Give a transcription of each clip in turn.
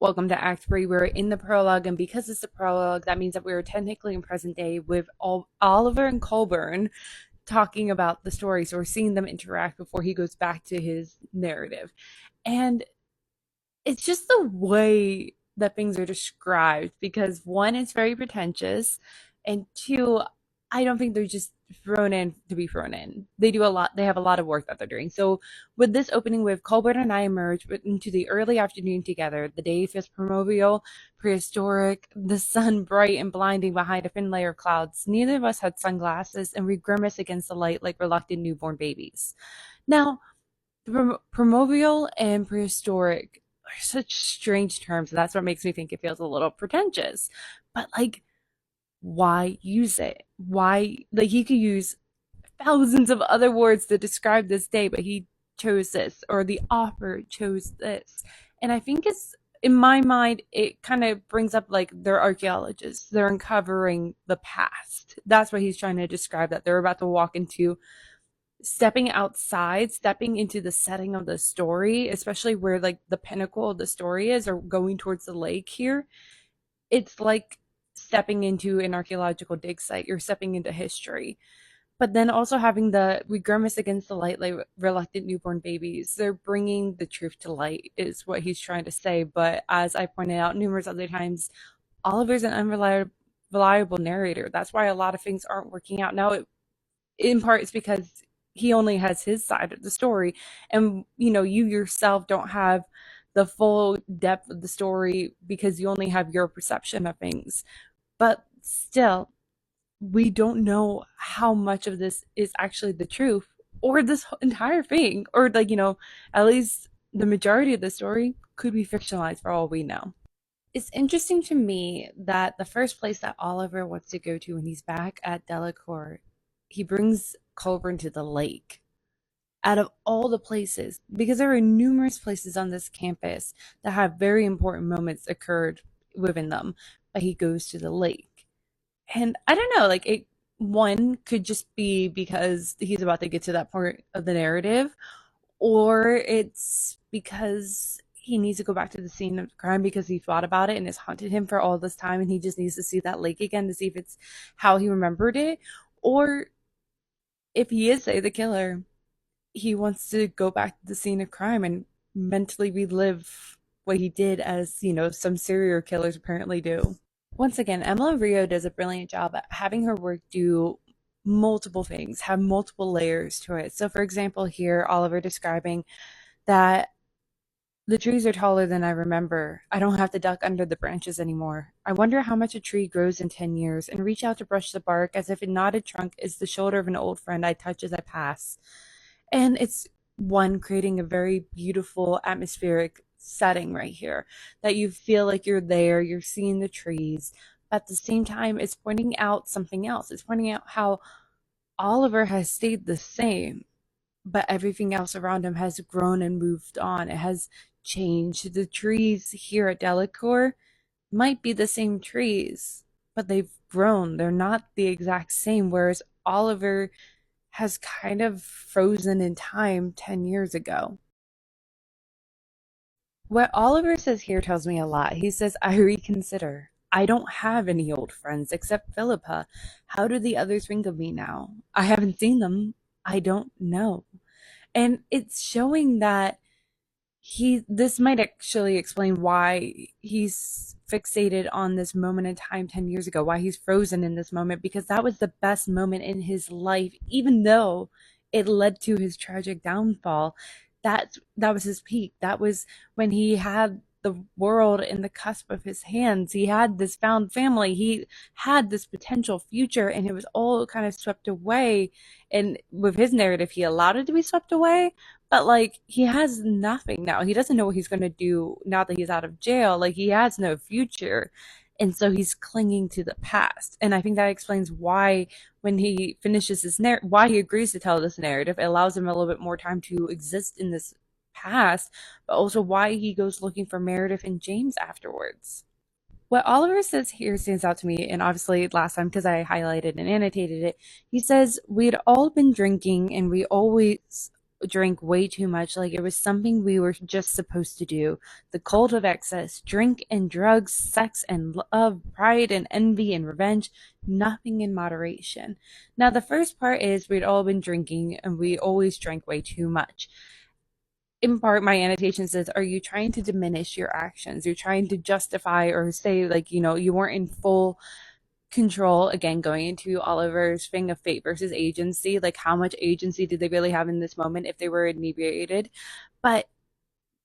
Welcome to Act 3. We're in the prologue, and because it's the prologue, that means that we're technically in present day with Oliver and Colburn talking about the story. So we're seeing them interact before he goes back to his narrative. And it's just the way that things are described because one, it's very pretentious, and two, I don't think they're just thrown in to be thrown in. They do a lot. They have a lot of work that they're doing. So with this opening, with Colbert and I emerge into the early afternoon together. The day feels primordial, prehistoric, the sun bright and blinding behind a thin layer of clouds. Neither of us had sunglasses, and we grimace against the light like reluctant newborn babies. Now, the primordial and prehistoric are such strange terms. And that's what makes me think it feels a little pretentious. But like, why use it? Why, like, he could use thousands of other words to describe this day, but he chose this, or the author chose this. And I think it's, in my mind, it kind of brings up like they're archaeologists. They're uncovering the past. That's what he's trying to describe, that they're about to walk into stepping outside, stepping into the setting of the story, especially where like the pinnacle of the story is, or going towards the lake here. It's like stepping into an archaeological dig site. You're stepping into history. But then also having the we grimace against the light like reluctant newborn babies. They're bringing the truth to light, is what he's trying to say. But as I pointed out numerous other times, Oliver's an unreliable narrator. That's why a lot of things aren't working out. Now, in part, it's because he only has his side of the story, and you yourself don't have the full depth of the story because you only have your perception of things. But still, we don't know how much of this is actually the truth, or this entire thing, or like at least the majority of the story could be fictionalized for all we know. It's interesting to me that the first place that Oliver wants to go to when he's back at Delacour, he brings Colburn to the lake. Out of all the places, because there are numerous places on this campus that have very important moments occurred within them, but he goes to the lake. And I don't know, like it one could just be because he's about to get to that part of the narrative, or it's because he needs to go back to the scene of the crime because he thought about it and it's haunted him for all this time, and he just needs to see that lake again to see if it's how he remembered it. Or if he is, say, the killer, he wants to go back to the scene of crime and mentally relive what he did, as some serial killers apparently do. Once again, Emma Rio does a brilliant job at having her work do multiple things, have multiple layers to it. So, for example, here, Oliver describing that the trees are taller than I remember. I don't have to duck under the branches anymore. I wonder how much a tree grows in 10 years, and reach out to brush the bark as if a knotted trunk is the shoulder of an old friend I touch as I pass. And it's one creating a very beautiful atmospheric setting right here, that you feel like you're there, you're seeing the trees. But at the same time, it's pointing out something else. It's pointing out how Oliver has stayed the same, but everything else around him has grown and moved on. It has changed. The trees here at Delacour might be the same trees, but they've grown. They're not the exact same. Whereas Oliver has kind of frozen in time 10 years ago. What Oliver says here tells me a lot. He says, I reconsider. I don't have any old friends except Philippa. How do the others think of me now? I haven't seen them. I don't know. And it's showing that this might actually explain why he's fixated on this moment in time 10 years ago, why he's frozen in this moment, because that was the best moment in his life, even though it led to his tragic downfall. That was his peak. That was when he had the world in the cusp of his hands. He had this found family. He had this potential future, and it was all kind of swept away. And with his narrative, he allowed it to be swept away. But like, he has nothing now. He doesn't know what he's going to do now that he's out of jail. Like, he has no future. And so he's clinging to the past. And I think that explains why, when he finishes this why he agrees to tell this narrative, it allows him a little bit more time to exist in this past, but also why he goes looking for Meredith and James afterwards. What Oliver says here stands out to me, and obviously last time, because I highlighted and annotated it, he says, we'd all been drinking and we always drank way too much, like it was something we were just supposed to do. The cult of excess, drink and drugs, sex and love, pride and envy and revenge, nothing in moderation. Now, the first part is we'd all been drinking and we always drank way too much. In part, my annotation says, are you trying to diminish your actions? You're trying to justify or say, like, you weren't in full control. Again, going into Oliver's thing of fate versus agency, like how much agency did they really have in this moment if they were inebriated? But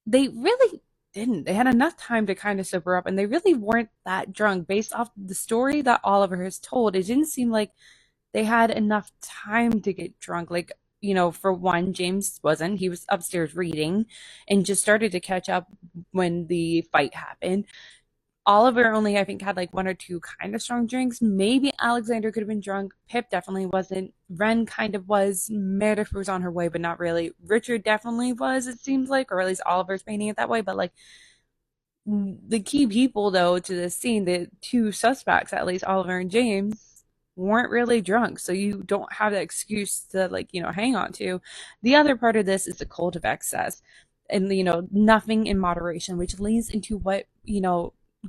they really didn't. They had enough time to kind of sober up, and they really weren't that drunk. Based off the story that Oliver has told, it didn't seem like they had enough time to get drunk. Like, for one, James wasn't. He was upstairs reading and just started to catch up when the fight happened. Oliver only, I think, had like one or two kind of strong drinks. Maybe Alexander could have been drunk. Pip definitely wasn't. Ren kind of was. Meredith was on her way, but not really. Richard definitely was, it seems like, or at least Oliver's painting it that way. But like the key people, though, to this scene, the two suspects, at least Oliver and James, weren't really drunk. So you don't have that excuse to like, hang on to. The other part of this is the cult of excess and, nothing in moderation, which leads into what,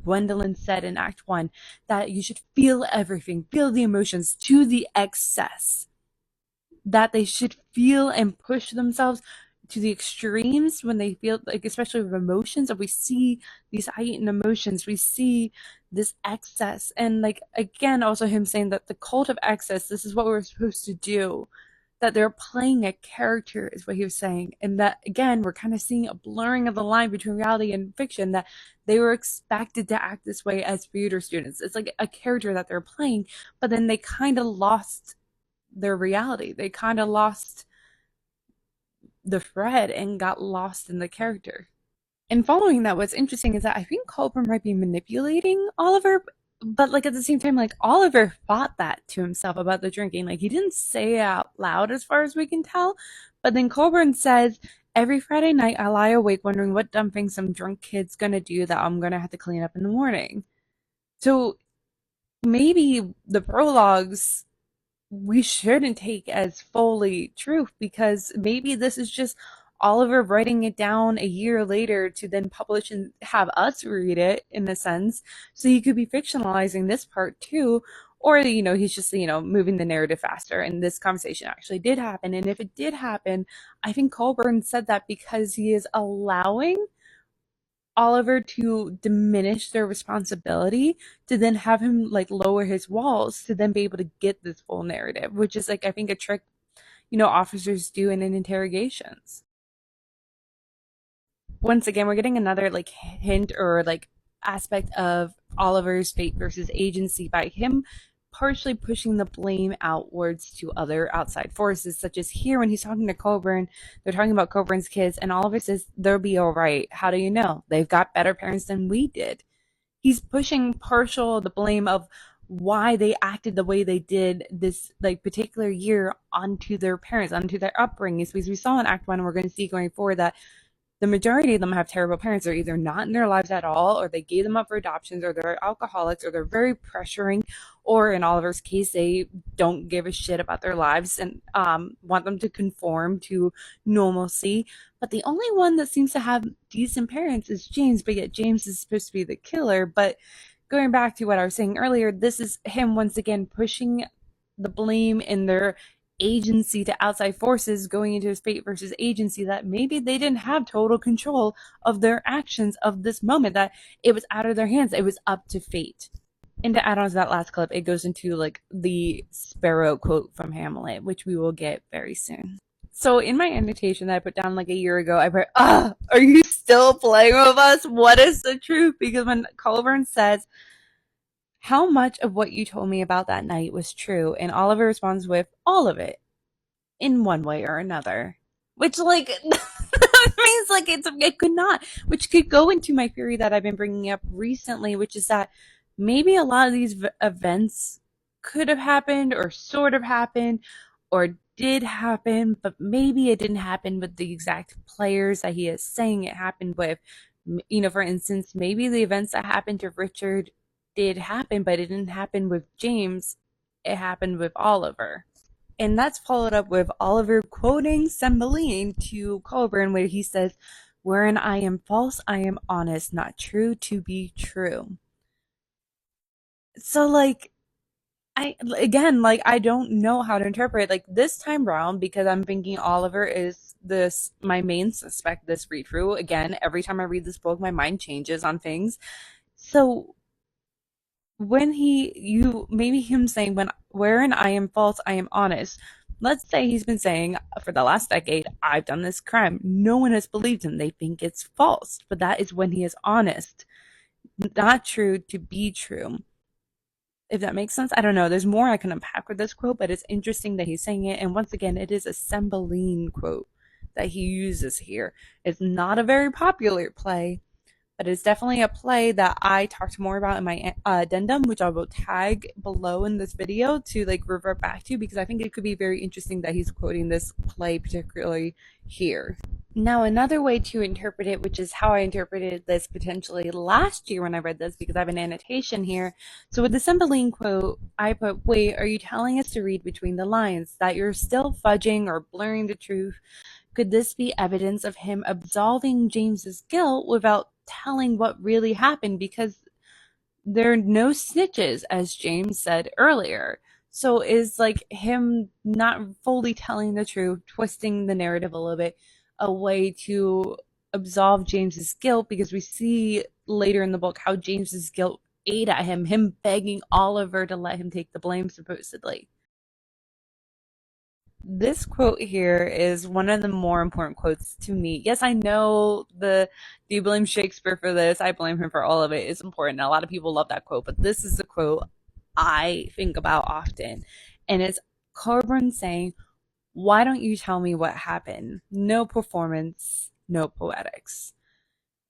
Gwendolyn said in Act One, that you should feel everything, feel the emotions to the excess, that they should feel and push themselves to the extremes when they feel like, especially with emotions, and we see these heightened emotions, we see this excess. And like, again, also him saying that the cult of excess, this is what we're supposed to do, that they're playing a character is what he was saying. And that, again, we're kind of seeing a blurring of the line between reality and fiction, that they were expected to act this way as theater students. It's like a character that they're playing, but then they kind of lost their reality. They kind of lost the thread and got lost in the character. And following that, what's interesting is that I think Culper might be manipulating Oliver, but like at the same time, like Oliver thought that to himself about the drinking. Like he didn't say it out loud as far as we can tell, but then Colburn says, every Friday night I lie awake wondering what dumb thing some drunk kid's gonna do that I'm gonna have to clean up in the morning. So maybe the prologues we shouldn't take as fully truth, because maybe this is just Oliver writing it down a year later to then publish and have us read it in a sense. So he could be fictionalizing this part too. Or, he's just, moving the narrative faster. And this conversation actually did happen. And if it did happen, I think Colburn said that because he is allowing Oliver to diminish their responsibility, to then have him like lower his walls to then be able to get this full narrative, which is like, I think, a trick, officers do in interrogations. Once again, we're getting another like hint or like aspect of Oliver's fate versus agency by him partially pushing the blame outwards to other outside forces, such as here when he's talking to Coburn, they're talking about Coburn's kids, and Oliver says, they'll be all right. How do you know? They've got better parents than we did. He's pushing partial the blame of why they acted the way they did this like particular year onto their parents, onto their upbringings, because we saw in Act One, and we're going to see going forward, that the majority of them have terrible parents. They're either not in their lives at all, or they gave them up for adoptions, or they're alcoholics, or they're very pressuring, or in Oliver's case, they don't give a shit about their lives and want them to conform to normalcy. But the only one that seems to have decent parents is James, but yet James is supposed to be the killer. But going back to what I was saying earlier, this is him once again pushing the blame in their agency to outside forces, going into his fate versus agency, that maybe they didn't have total control of their actions of this moment, that it was out of their hands, it was up to fate. And to add on to that last clip, it goes into like the Sparrow quote from Hamlet, which we will get very soon. So in my annotation that I put down like a year ago, I put, are you still playing with us? What is the truth? Because when Colburn says, how much of what you told me about that night was true? And Oliver responds with, all of it, in one way or another. Which, like, means, like, it could not. Which could go into my theory that I've been bringing up recently, which is that maybe a lot of these events could have happened or sort of happened or did happen, but maybe it didn't happen with the exact players that he is saying it happened with. For instance, maybe the events that happened to Richard did happen, but it didn't happen with James. It happened with Oliver. And that's followed up with Oliver quoting Cymbeline to Colburn, where he says, "Wherein I am false, I am honest, not true to be true." So, like, I don't know how to interpret like this time round because I'm thinking Oliver is this my main suspect this read through. Again, every time I read this book, my mind changes on things. So when you maybe him saying when wherein I am false, I am honest. Let's say he's been saying for the last decade, I've done this crime. No one has believed him. They think it's false, but that is when he is honest, not true to be true. If that makes sense, I don't know. There's more I can unpack with this quote, but it's interesting that he's saying it. And once again, it is a Cymbeline quote that he uses here. It's not a very popular play, but it's definitely a play that I talked more about in my addendum, which I will tag below in this video to like revert back to because I think it could be very interesting that he's quoting this play particularly here. Now, another way to interpret it, which is how I interpreted this potentially last year when I read this, because I have an annotation here. So with the Cymbeline quote, I put, wait, are you telling us to read between the lines, that you're still fudging or blurring the truth? Could this be evidence of him absolving James's guilt without telling what really happened? Because there are no snitches, as James said earlier. So is like him not fully telling the truth, twisting the narrative a little bit, a way to absolve James's guilt because we see later in the book how James's guilt ate at him begging Oliver to let him take the blame supposedly. This quote here is one of the more important quotes to me. Yes, I know the do you blame Shakespeare for this? I blame him for all of it. It's important. A lot of people love that quote, but this is the quote I think about often. And it's Coburn saying, "Why don't you tell me what happened? No performance, no poetics."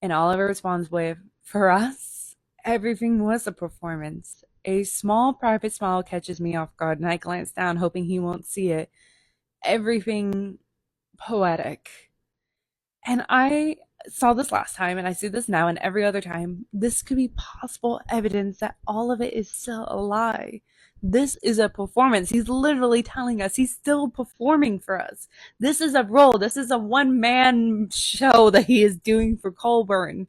And Oliver responds with, "For us, everything was a performance. A small private smile catches me off guard, and I glance down, hoping he won't see it. Everything poetic." And I saw this last time and I see this now and every other time. This could be possible evidence that all of it is still a lie. This is a performance. He's literally telling us he's still performing for us. This is a role. This is a one man show that he is doing for Colburn.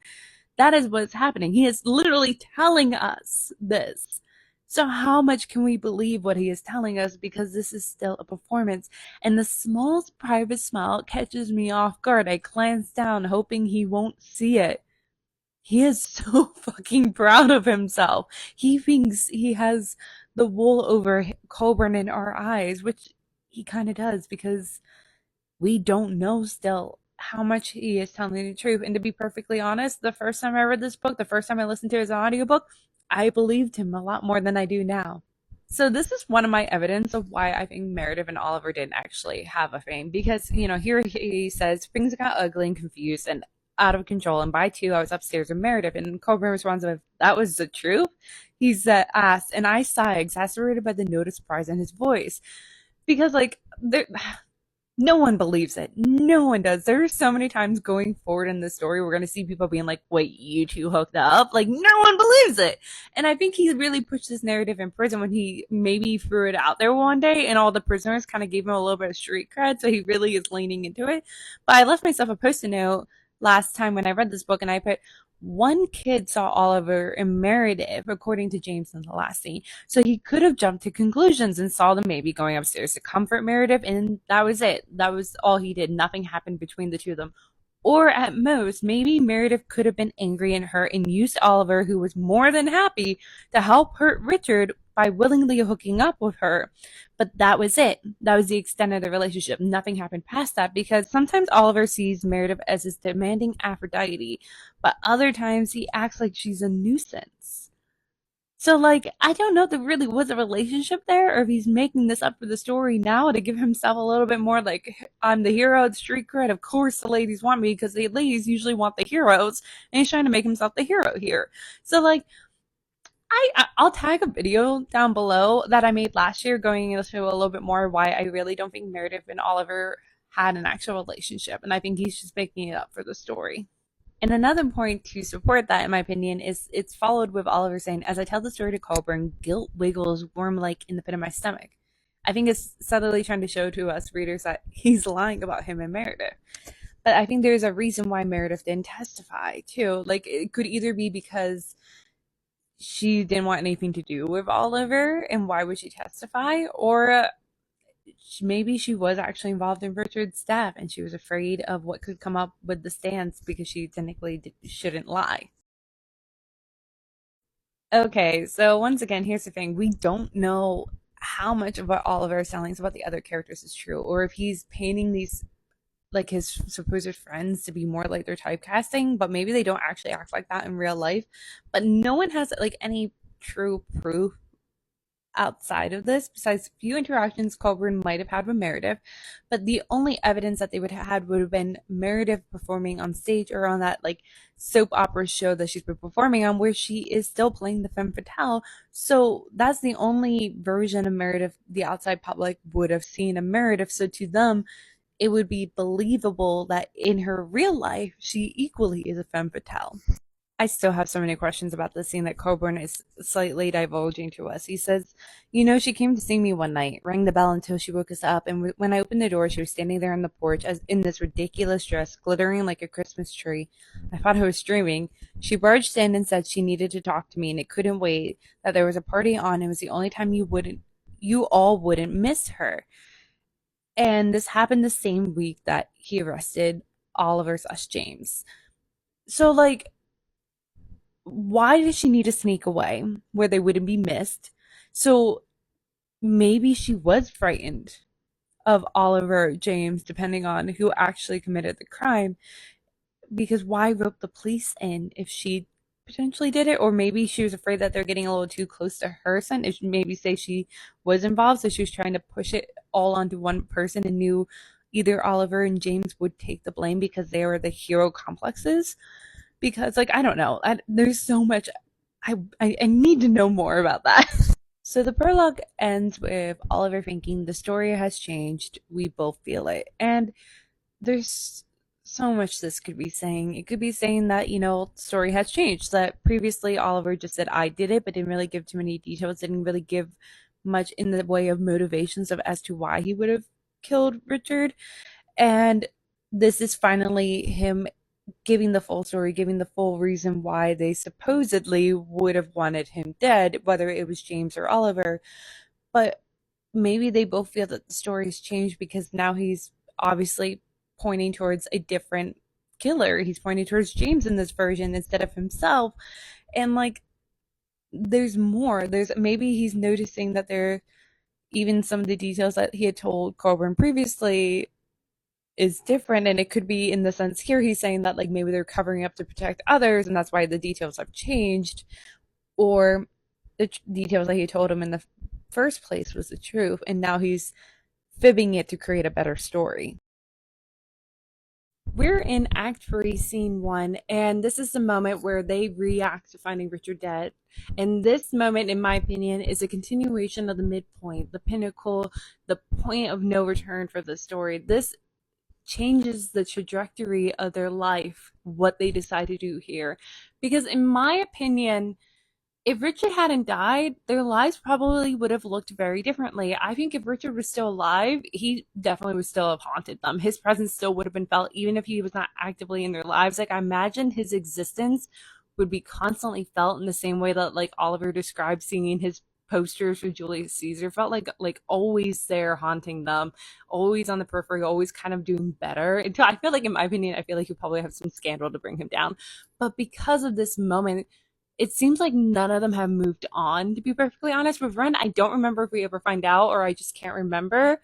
That is what's happening. He is literally telling us this. So how much can we believe what he is telling us because this is still a performance? And the smallest private smile catches me off guard. I glance down, hoping he won't see it. He is so fucking proud of himself. He thinks he has the wool over Colburn in our eyes, which he kind of does because we don't know still how much he is telling the truth. And to be perfectly honest, the first time I read this book, the first time I listened to his audiobook, I believed him a lot more than I do now. So this is one of my evidence of why I think Meredith and Oliver didn't actually have a fame because, here he says things got ugly and confused and out of control. And by two, I was upstairs with Meredith and Coburn responds with, "That was the truth?" He's asked, and I sigh, exasperated by the note of surprise in his voice. Because, like, no one believes it. No one does. There are so many times going forward in this story, we're going to see people being like, wait, you two hooked up? Like, no one believes it. And I think he really pushed this narrative in prison when he maybe threw it out there one day and all the prisoners kind of gave him a little bit of street cred. So he really is leaning into it. But I left myself a post-it note last time when I read this book and I put, one kid saw Oliver and Meredith, according to James in the last scene. So he could have jumped to conclusions and saw them maybe going upstairs to comfort Meredith, and that was it. That was all he did. Nothing happened between the two of them. Or at most, maybe Meredith could have been angry and hurt and used Oliver, who was more than happy to help hurt Richard by willingly hooking up with her. But that was it. That was the extent of the relationship. Nothing happened past that because sometimes Oliver sees Meredith as his demanding Aphrodite, but other times he acts like she's a nuisance. So, like, I don't know if there really was a relationship there or if he's making this up for the story now to give himself a little bit more, like, I'm the hero, the street cred. Of course, the ladies want me because the ladies usually want the heroes, and he's trying to make himself the hero here. So, like, I'll tag a video down below that I made last year going into a little bit more why I really don't think Meredith and Oliver had an actual relationship, and I think he's just making it up for the story. And another point to support that, in my opinion, is it's followed with Oliver saying, "As I tell the story to Colburn, guilt wiggles worm-like in the pit of my stomach. I think it's subtly trying to show to us readers that he's lying about him and Meredith. But I think there's a reason why Meredith didn't testify too. Like it could either be because she didn't want anything to do with Oliver, and why would she testify? Or maybe she was actually involved in Richard's death and she was afraid of what could come up with the stance because she technically shouldn't lie. Okay, so once again, here's the thing. We don't know how much of what Oliver is telling us about the other characters is true, or if he's painting these, like his supposed friends, to be more like their typecasting, but maybe they don't actually act like that in real life. But no one has like any true proof outside of this, besides a few interactions Colburn might have had with Meredith, but the only evidence that they would have had would have been Meredith performing on stage or on that like soap opera show that she's been performing on, where she is still playing the femme fatale. So that's the only version of Meredith the outside public would have seen of Meredith. So to them, it would be believable that in her real life, she equally is a femme fatale. I still have so many questions about the scene that Coburn is slightly divulging to us. He says, she came to see me one night, rang the bell until she woke us up, and when I opened the door, she was standing there on the porch as in this ridiculous dress, glittering like a Christmas tree. I thought I was dreaming. She barged in and said she needed to talk to me, and it couldn't wait, that there was a party on, and it was the only time you all wouldn't miss her. And this happened the same week that he arrested Oliver/James. So, like, why did she need to sneak away where they wouldn't be missed? So maybe she was frightened of Oliver James, depending on who actually committed the crime. Because why rope the police in if she potentially did it? Or maybe she was afraid that they're getting a little too close to her son. If maybe say she was involved, so she was trying to push it all onto one person and knew either Oliver and James would take the blame because they were the hero complexes. Because like I don't know, there's so much I need to know more about that. So the prologue ends with Oliver thinking the story has changed. We both feel it, and there's so much this could be saying. It could be saying that the story has changed. That previously Oliver just said I did it, but didn't really give too many details. Didn't really give much in the way of motivations of as to why he would have killed Richard. And this is finally him giving the full story, giving the full reason why they supposedly would have wanted him dead, whether it was James or Oliver. But maybe they both feel that the story has changed because now he's obviously pointing towards a different killer. He's pointing towards James in this version instead of himself. And like, there's more. There's maybe he's noticing that there, even some of the details that he had told Coburn previously is different, and it could be in the sense here he's saying that like maybe they're covering up to protect others and that's why the details have changed, or the details that he told him in the first place was the truth and now he's fibbing it to create a better story. We're in Act 3, Scene 1, and this is the moment where they react to finding Richard dead. And this moment, in my opinion, is a continuation of the midpoint, the pinnacle, the point of no return for the story. This changes the trajectory of their life, what they decide to do here. Because, in my opinion, if Richard hadn't died, their lives probably would have looked very differently. I think if Richard was still alive, he definitely would still have haunted them. His presence still would have been felt, even if he was not actively in their lives. Like, I imagine his existence would be constantly felt in the same way that, like, Oliver described seeing his posters for Julius Caesar felt like always there haunting them, always on the periphery, always kind of doing better. Until I feel like, in my opinion, I feel like you probably have some scandal to bring him down. But because of this moment, it seems like none of them have moved on, to be perfectly honest. With Ren, I don't remember if we ever find out, or I just can't remember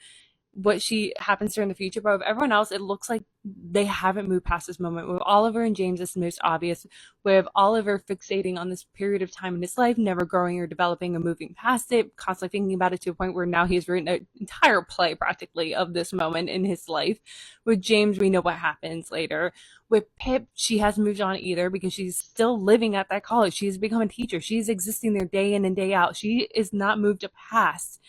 what she happens to her in the future. But with everyone else, it looks like they haven't moved past this moment. With Oliver and James, it's the most obvious. With Oliver fixating on this period of time in his life, never growing or developing or moving past it, constantly thinking about it to a point where now he's written an entire play practically of this moment in his life. With James, we know what happens later. With Pip, she hasn't moved on either because she's still living at that college. She's become a teacher. She's existing there day in and day out. She is not moved past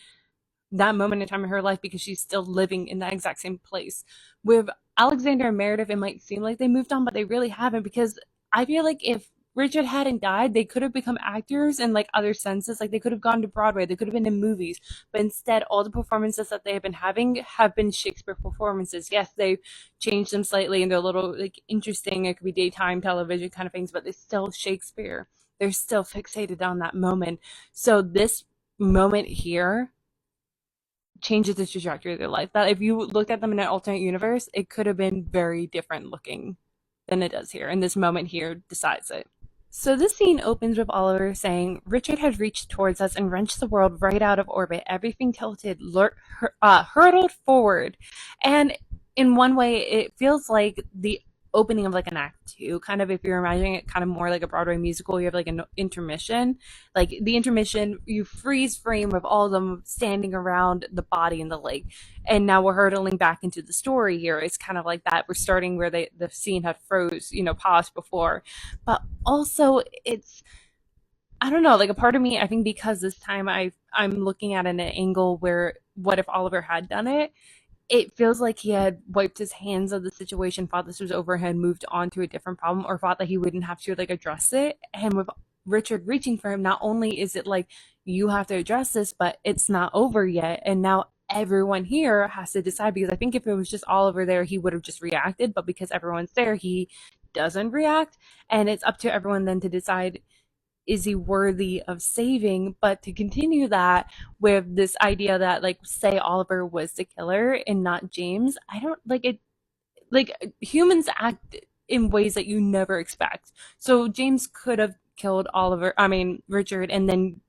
that moment in time in her life because she's still living in that exact same place. With Alexander and Meredith, it might seem like they moved on, but they really haven't, because I feel like if Richard hadn't died, they could have become actors in like other senses. Like they could have gone to Broadway, they could have been in movies, but instead, all the performances that they have been having have been Shakespeare performances. Yes, they've changed them slightly and they're a little like interesting. It could be daytime television kind of things, but it's still Shakespeare. They're still fixated on that moment. So this moment here changes the trajectory of their life. That if you looked at them in an alternate universe, it could have been very different looking than it does here. And this moment here decides it. So this scene opens with Oliver saying, Richard had reached towards us and wrenched the world right out of orbit. Everything tilted, hurtled forward. And in one way, it feels like the opening of like an act two, kind of if you're imagining it kind of more like a Broadway musical, you have like an intermission. Like the intermission, you freeze frame of all of them standing around the body in the lake. And now we're hurtling back into the story here. It's kind of like that. We're starting where the scene had paused before. But also it's I don't know, like a part of me, I think because this time I'm looking at an angle where what if Oliver had done it? It feels like he had wiped his hands of the situation, thought this was over, had moved on to a different problem, or thought that he wouldn't have to like address it. And with Richard reaching for him, not only is it like you have to address this, but it's not over yet. And now everyone here has to decide because I think if it was just Oliver there, he would have just reacted. But because everyone's there, he doesn't react. And it's up to everyone then to decide, is he worthy of saving? But to continue that with this idea that, like, say Oliver was the killer and not James, I don't like it. Like, humans act in ways that you never expect. So James could have killed Richard, and then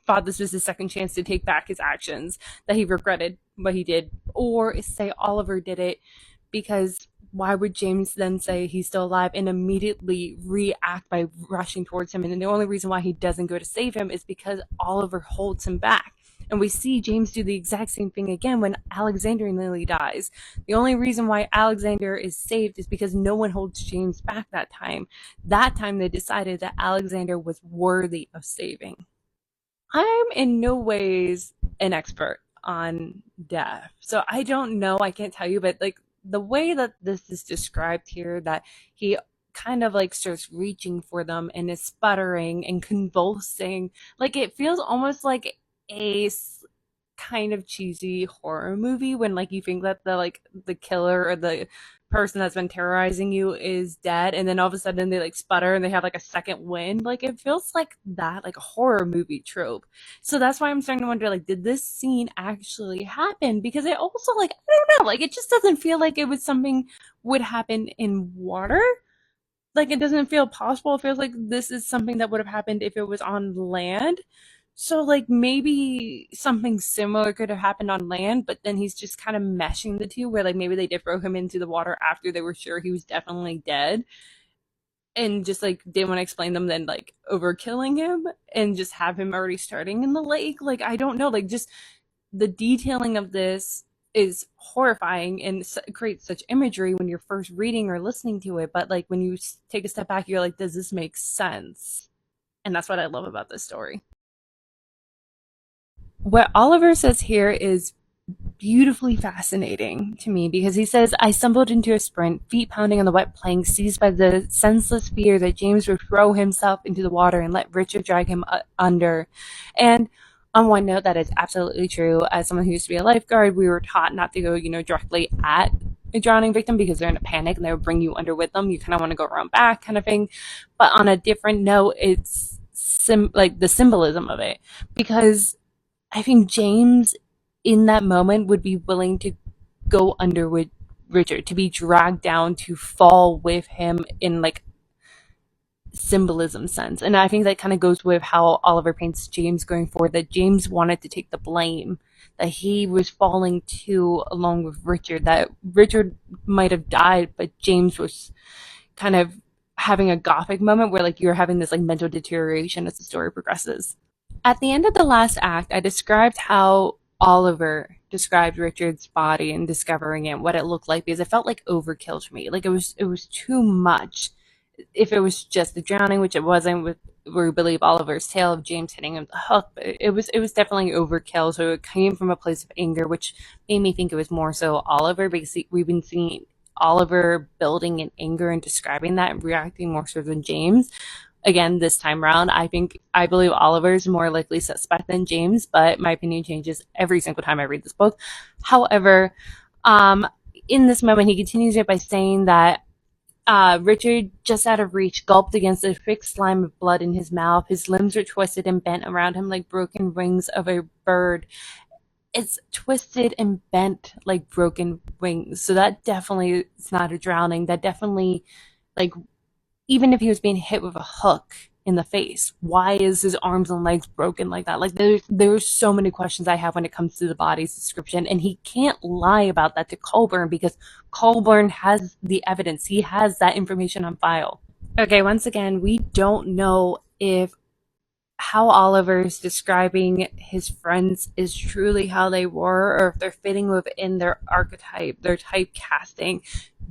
thought this was his second chance to take back his actions that he regretted what he did. Or say Oliver did it because why would James then say he's still alive and immediately react by rushing towards him? And then the only reason why he doesn't go to save him is because Oliver holds him back. And we see James do the exact same thing again when Alexander nearly dies. The only reason why Alexander is saved is because no one holds James back that time. That time they decided that Alexander was worthy of saving. I'm in no ways an expert on death. So I don't know, I can't tell you, but like the way that this is described here, that he kind of like starts reaching for them and is sputtering and convulsing, like it feels almost like a kind of cheesy horror movie when like you think that the killer or the person that's been terrorizing you is dead, and then all of a sudden they like sputter and they have like a second wind. Like it feels like that, like a horror movie trope. So that's why I'm starting to wonder, like, did this scene actually happen? Because it also, like, I don't know, like it just doesn't feel like it was something would happen in water. Like it doesn't feel possible. It feels like this is something that would have happened if it was on land. So like maybe something similar could have happened on land, but then he's just kind of meshing the two where like maybe they did throw him into the water after they were sure he was definitely dead and just like didn't want to explain them, then like overkilling him and just have him already starting in the lake. Like I don't know, like just the detailing of this is horrifying and creates such imagery when you're first reading or listening to it, but like when you take a step back, you're like, does this make sense? And that's what I love about this story. What Oliver says here is beautifully fascinating to me because he says, I stumbled into a sprint, feet pounding on the wet plank, seized by the senseless fear that James would throw himself into the water and let Richard drag him under. And on one note, that is absolutely true. As someone who used to be a lifeguard, we were taught not to go, directly at a drowning victim because they're in a panic and they would bring you under with them. You kind of want to go around back kind of thing. But on a different note, it's like the symbolism of it, because I think James in that moment would be willing to go under with Richard, to be dragged down, to fall with him in like symbolism sense. And I think that kind of goes with how Oliver paints James going forward, that James wanted to take the blame, that he was falling too along with Richard, that Richard might have died, but James was kind of having a gothic moment where like you're having this like mental deterioration as the story progresses. At the end of the last act, I described how Oliver described Richard's body and discovering it, what it looked like, because it felt like overkill to me. Like it was too much. If it was just the drowning, which it wasn't, with we believe Oliver's tale of James hitting him with the hook, but it was definitely overkill. So it came from a place of anger, which made me think it was more so Oliver, because we've been seeing Oliver building in anger and describing that and reacting more so than James. Again, this time around, I believe Oliver's more likely suspect than James, but my opinion changes every single time I read this book. However, um, in this moment, he continues it by saying that Richard, just out of reach, gulped against the thick slime of blood in his mouth. His limbs were twisted and bent around him like broken wings of a bird. It's twisted and bent like broken wings. So that definitely is not a drowning. That definitely, like, even if he was being hit with a hook in the face, why is his arms and legs broken like that? Like, there's so many questions I have when it comes to the body's description, and he can't lie about that to Colburn because Colburn has the evidence. He has that information on file. Okay, once again, we don't know if how Oliver's describing his friends is truly how they were, or if they're fitting within their archetype, their typecasting.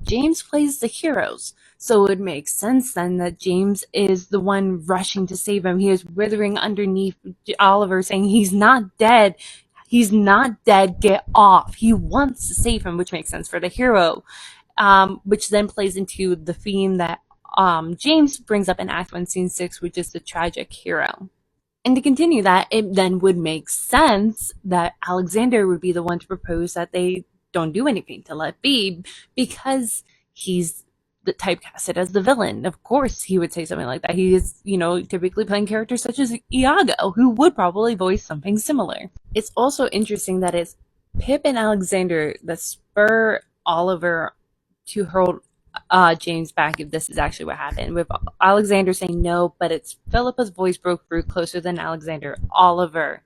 James plays the heroes, so it would make sense then that James is the one rushing to save him. He is withering underneath Oliver, saying, "He's not dead. He's not dead. Get off." He wants to save him, which makes sense for the hero, which then plays into the theme that James brings up in Act 1, Scene 6, which is the tragic hero. And to continue that, it then would make sense that Alexander would be the one to propose that they don't do anything, to let be, because he's the typecasted as the villain. Of course he would say something like that. He is, typically playing characters such as Iago, who would probably voice something similar. It's also interesting that it's Pip and Alexander that spur Oliver to hold James back if this is actually what happened. With Alexander saying no, but it's Philippa's voice broke through closer than Alexander. Oliver.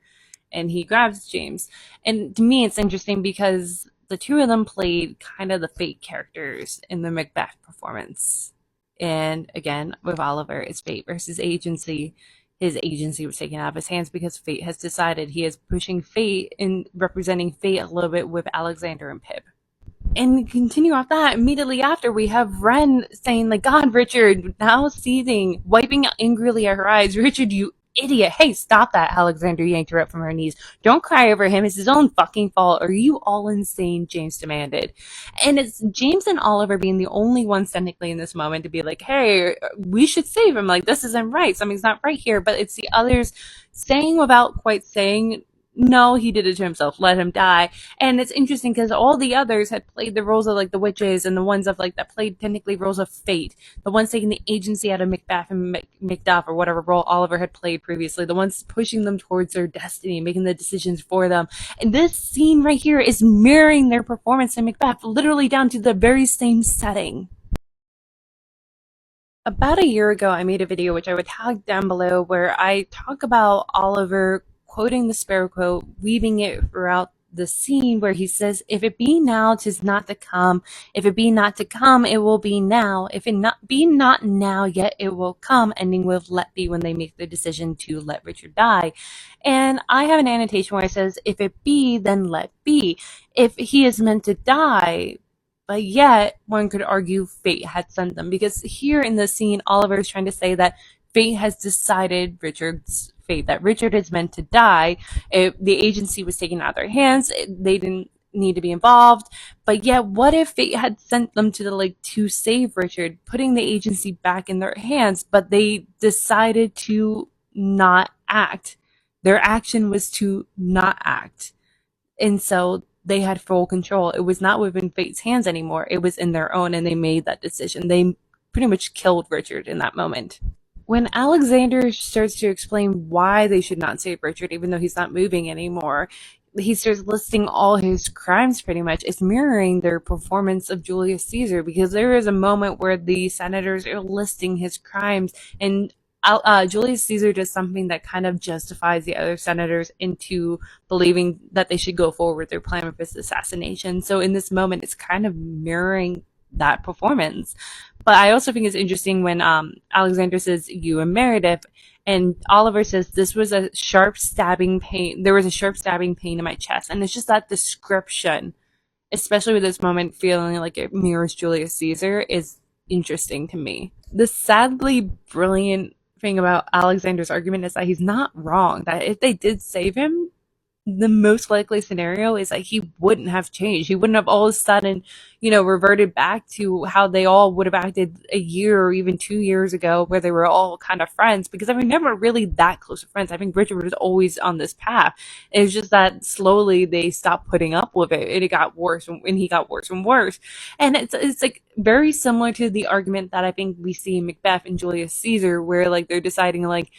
And he grabs James. And to me, it's interesting because the two of them played kind of the fate characters in the Macbeth performance. And again, with Oliver, it's fate versus agency. His agency was taken out of his hands because fate has decided. He is pushing fate and representing fate a little bit with Alexander and Pip. And continue off that, immediately after, we have Ren saying, like, "God, Richard," now seething, wiping angrily at her eyes. "Richard, you idiot. Hey, stop that." Alexander yanked her up from her knees. "Don't cry over him. It's his own fucking fault. Are you all insane?" James demanded. And it's James and Oliver being the only ones technically in this moment to be like, "Hey, we should save him. Like, this isn't right. Something's not right here." But it's the others saying without quite saying, "No, he did it to himself. Let him die." And it's interesting because all the others had played the roles of like the witches and the ones of like that played technically roles of fate. The ones taking the agency out of Macbeth and Macduff or whatever role Oliver had played previously. The ones pushing them towards their destiny, making the decisions for them. And this scene right here is mirroring their performance in Macbeth, literally down to the very same setting. About a year ago, I made a video, which I would tag down below, where I talk about Oliver quoting the Sparrow quote, weaving it throughout the scene where he says, "If it be now, 'tis not to come. If it be not to come, it will be now. If it not be not now, yet it will come," ending with "let be" when they make the decision to let Richard die. And I have an annotation where it says, "If it be, then let be. If he is meant to die," but yet, one could argue fate had sent them. Because here in the scene, Oliver is trying to say that fate has decided Richard's fate, that Richard is meant to die. The agency was taken out of their hands. They didn't need to be involved. But yet, what if fate had sent them to the lake to save Richard, putting the agency back in their hands, but they decided to not act? Their action was to not act. And so they had full control. It was not within fate's hands anymore. It was in their own, and they made that decision. They pretty much killed Richard in that moment. When Alexander starts to explain why they should not save Richard, even though he's not moving anymore, he starts listing all his crimes pretty much. It's mirroring their performance of Julius Caesar, because there is a moment where the senators are listing his crimes, and Julius Caesar does something that kind of justifies the other senators into believing that they should go forward with their plan of his assassination. So in this moment, it's kind of mirroring that performance. But I also think it's interesting when Alexander says, "You and Meredith," and Oliver says, "This was a sharp stabbing pain. There was a sharp stabbing pain in my chest." And it's just that description, especially with this moment feeling like it mirrors Julius Caesar, is interesting to me. The sadly brilliant thing about Alexander's argument is that he's not wrong, that if they did save him, the most likely scenario is that he wouldn't have changed. He wouldn't have all of a sudden, reverted back to how they all would have acted a year or even 2 years ago, where they were all kind of friends. Because I mean, never really that close of friends. I think Richard was always on this path. It's just that slowly they stopped putting up with it, and it got worse, and he got worse and worse. And it's like very similar to the argument that I think we see in Macbeth and Julius Caesar, where like they're deciding like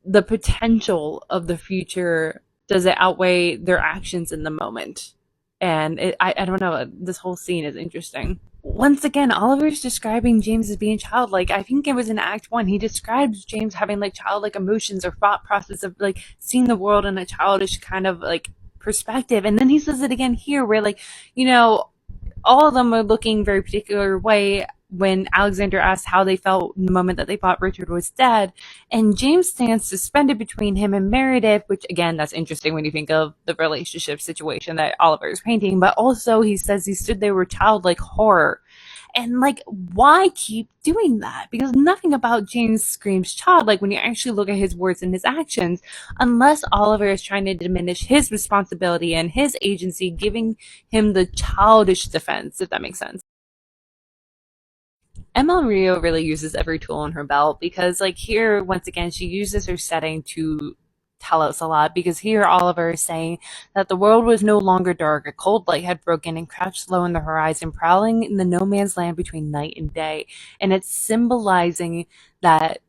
the potential of the future, does it outweigh their actions in the moment? And I don't know, this whole scene is interesting. Once again, Oliver's describing James as being childlike. I think it was in Act One. He describes James having like childlike emotions or thought process of like seeing the world in a childish kind of like perspective. And then he says it again here, where like, you know, all of them are looking very particular way when Alexander asked how they felt in the moment that they thought Richard was dead. And James stands suspended between him and Meredith, which again, that's interesting when you think of the relationship situation that Oliver is painting. But also he says he stood there with childlike horror. And like, why keep doing that? Because nothing about James screams childlike when you actually look at his words and his actions, unless Oliver is trying to diminish his responsibility and his agency, giving him the childish defense, if that makes sense. Emma Rio really uses every tool in her belt, because like here, once again, she uses her setting to tell us a lot, because here Oliver is saying that the world was no longer dark. A cold light had broken and crouched low in the horizon, prowling in the no man's land between night and day. And it's symbolizing that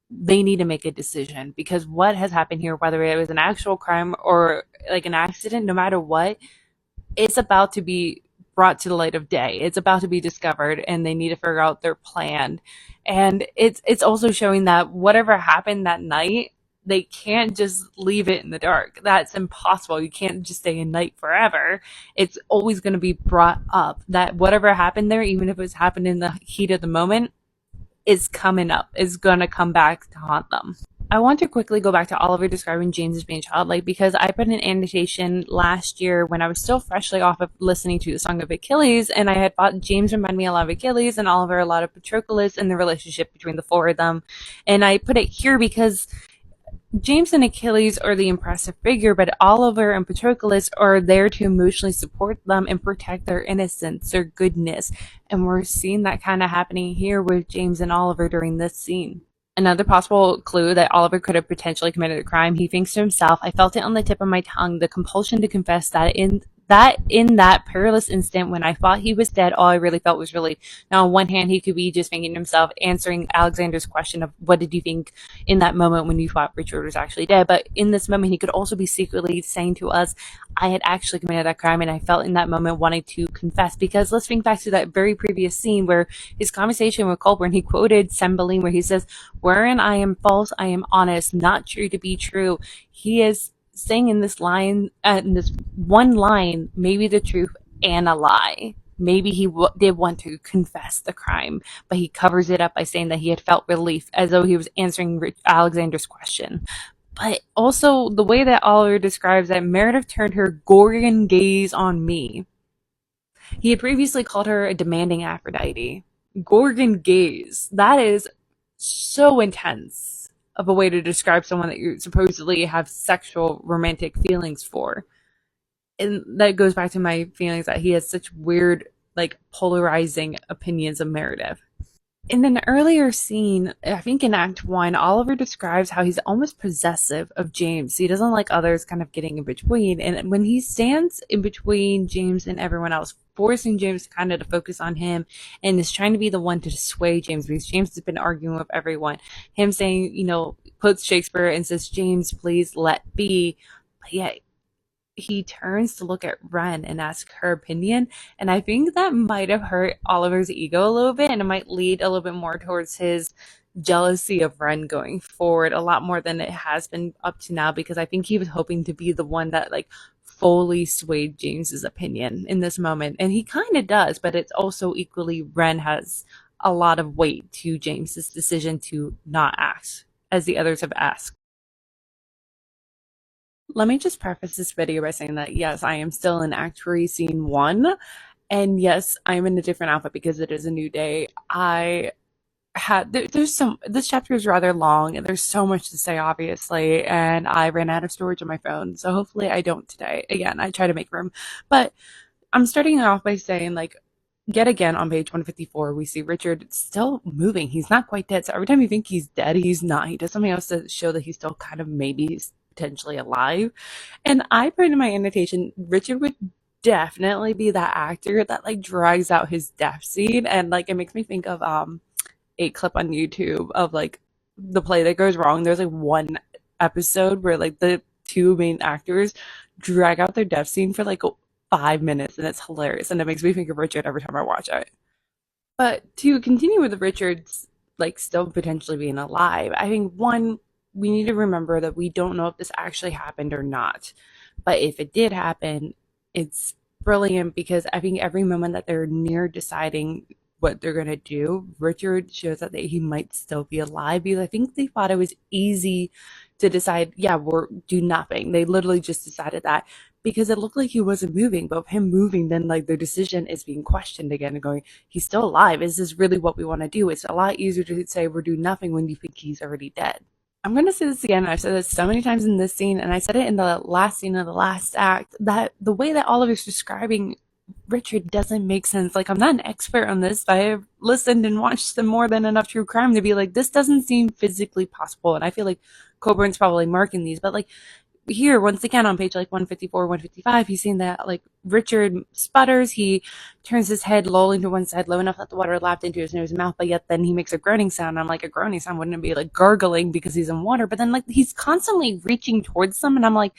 they need to make a decision, because what has happened here, whether it was an actual crime or like an accident, no matter what, it's about to be brought to the light of day. It's about to be discovered, and they need to figure out their plan. And it's also showing that whatever happened that night, they can't just leave it in the dark. That's impossible. You can't just stay in night forever. It's always going to be brought up that whatever happened there, even if it's happened in the heat of the moment, is coming up, is going to come back to haunt them. I want to quickly go back to Oliver describing James as being childlike, because I put an annotation last year when I was still freshly off of listening to the Song of Achilles, and I had thought James reminded me a lot of Achilles and Oliver a lot of Patroclus, and the relationship between the four of them. And I put it here because James and Achilles are the impressive figure, but Oliver and Patroclus are there to emotionally support them and protect their innocence, their goodness. And we're seeing that kind of happening here with James and Oliver during this scene. Another possible clue that Oliver could have potentially committed a crime, he thinks to himself, I felt it on the tip of my tongue, the compulsion to confess that in that perilous instant when I thought he was dead, all I really felt was relief. Now, on one hand, he could be just thinking to himself, answering Alexander's question of what did you think in that moment when you thought Richard was actually dead. But in this moment, he could also be secretly saying to us, I had actually committed that crime, and I felt in that moment wanting to confess. Because let's think back to that very previous scene where his conversation with Colburn, he quoted Cymbeline where he says, wherein I am false, I am honest, not true to be true. He is saying in this line, in this one line, maybe the truth and a lie. Maybe he did want to confess the crime, but he covers it up by saying that he had felt relief, as though he was answering Alexander's question. But also the way that Oliver describes that Meredith turned her Gorgon gaze on me. He had previously called her a demanding Aphrodite. Gorgon gaze. That is so intense of a way to describe someone that you supposedly have sexual romantic feelings for. And that goes back to my feelings that he has such weird, like, polarizing opinions of Meredith. In an earlier scene, I think in Act 1, Oliver describes how he's almost possessive of James. He doesn't like others kind of getting in between. And when he stands in between James and everyone else, forcing James kind of to focus on him and is trying to be the one to sway James, because James has been arguing with everyone. Him saying, quotes Shakespeare and says, James, please let be. But yet he turns to look at Ren and ask her opinion. And I think that might have hurt Oliver's ego a little bit, and it might lead a little bit more towards his jealousy of Ren going forward a lot more than it has been up to now, because I think he was hoping to be the one that like fully swayed James's opinion in this moment. And he kind of does, but it's also equally Ren has a lot of weight to James's decision to not act as the others have asked. Let me just preface this video by saying that yes, I am still in Act 3, Scene 1. And yes, I'm in a different outfit because it is a new day. I there's some, this chapter is rather long and there's so much to say, obviously, and I ran out of storage on my phone, so hopefully I don't today. Again, I try to make room, but I'm starting off by saying, like, yet again on page 154, we see Richard still moving. He's not quite dead. So every time you think he's dead, he's not. He does something else to show that he's still kind of maybe potentially alive. And I put in my annotation, Richard would definitely be that actor that like drags out his death scene. And like it makes me think of a clip on YouTube of like the play that goes wrong. There's like one episode where like the two main actors drag out their death scene for like 5 minutes and it's hilarious and it makes me think of Richard every time I watch it. But to continue with Richard's like still potentially being alive, I think one, we need to remember that we don't know if this actually happened or not. But if it did happen, it's brilliant because I think every moment that they're near deciding what they're gonna do, Richard shows that he might still be alive because I think they thought it was easy to decide, yeah, we're do nothing. They literally just decided that because it looked like he wasn't moving, but with him moving, then like their decision is being questioned again and going, he's still alive. Is this really what we want to do? It's a lot easier to say we're doing nothing when you think he's already dead. I'm going to say this again. I've said this so many times in this scene, and I said it in the last scene of the last act, that the way that Oliver's describing Richard doesn't make sense. Like, I'm not an expert on this, but I've listened and watched some more than enough true crime to be like, this doesn't seem physically possible. And I feel like Coburn's probably marking these, but like, here once again on page like 154 155 he's saying that like Richard sputters, he turns his head lolling to one side low enough that the water lapped into his nose and mouth, but yet then he makes a groaning sound. I'm like, a groaning sound wouldn't it be like gargling because he's in water? But then like he's constantly reaching towards them and I'm like,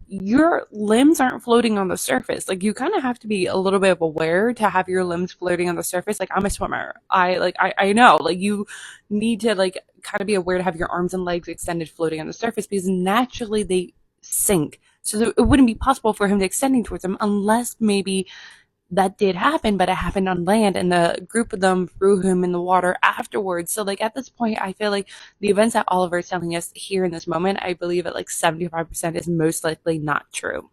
your limbs aren't floating on the surface. Like you kind of have to be a little bit of aware to have your limbs floating on the surface. Like I'm a swimmer. I know like you need to like kind of be aware to have your arms and legs extended floating on the surface because naturally they sink. So it wouldn't be possible for him to extending towards them unless maybe that did happen, but it happened on land and the group of them threw him in the water afterwards. So like at this point, I feel like the events that Oliver is telling us here in this moment, I believe at like 75% is most likely not true.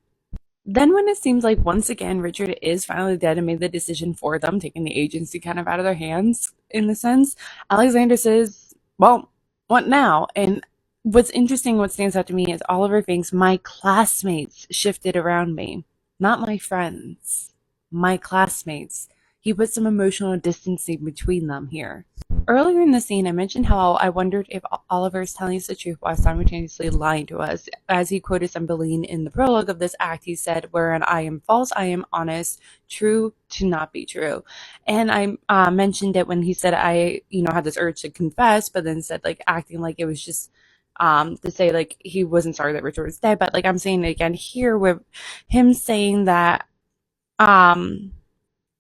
Then when it seems like once again Richard is finally dead and made the decision for them, taking the agency kind of out of their hands in a sense, Alexander says, well, what now? And what's interesting, what stands out to me is Oliver thinks my classmates shifted around me, not my friends, my classmates. He put some emotional distancing between them here. Earlier in the scene, I mentioned how I wondered if Oliver is telling us the truth while simultaneously lying to us. As he quoted Cymbeline in the prologue of this act, he said, wherein I am false, I am honest, true to not be true. And I mentioned it when he said I, had this urge to confess, but then said, like, acting like it was just to say, like, he wasn't sorry that Richard was dead. But, like, I'm saying it again here with him saying that, um,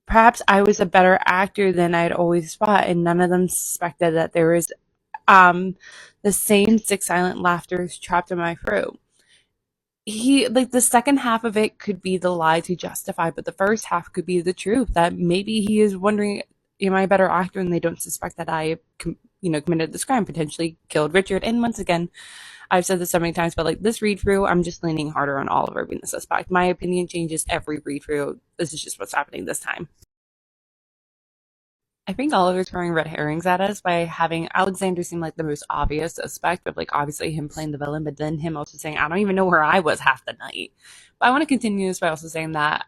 perhaps I was a better actor than I'd always thought, and none of them suspected that there was the same sick silent laughter trapped in my throat. He like the second half of it could be the lie to justify, but the first half could be the truth that maybe he is wondering, am I a better actor and they don't suspect that I committed this crime, potentially killed Richard. And once again, I've said this so many times, but like this read through, I'm just leaning harder on Oliver being the suspect. My opinion changes every read through. This is just what's happening this time. I think Oliver's throwing red herrings at us by having Alexander seem like the most obvious suspect of like obviously him playing the villain, but then him also saying, I don't even know where I was half the night. But I want to continue this by also saying that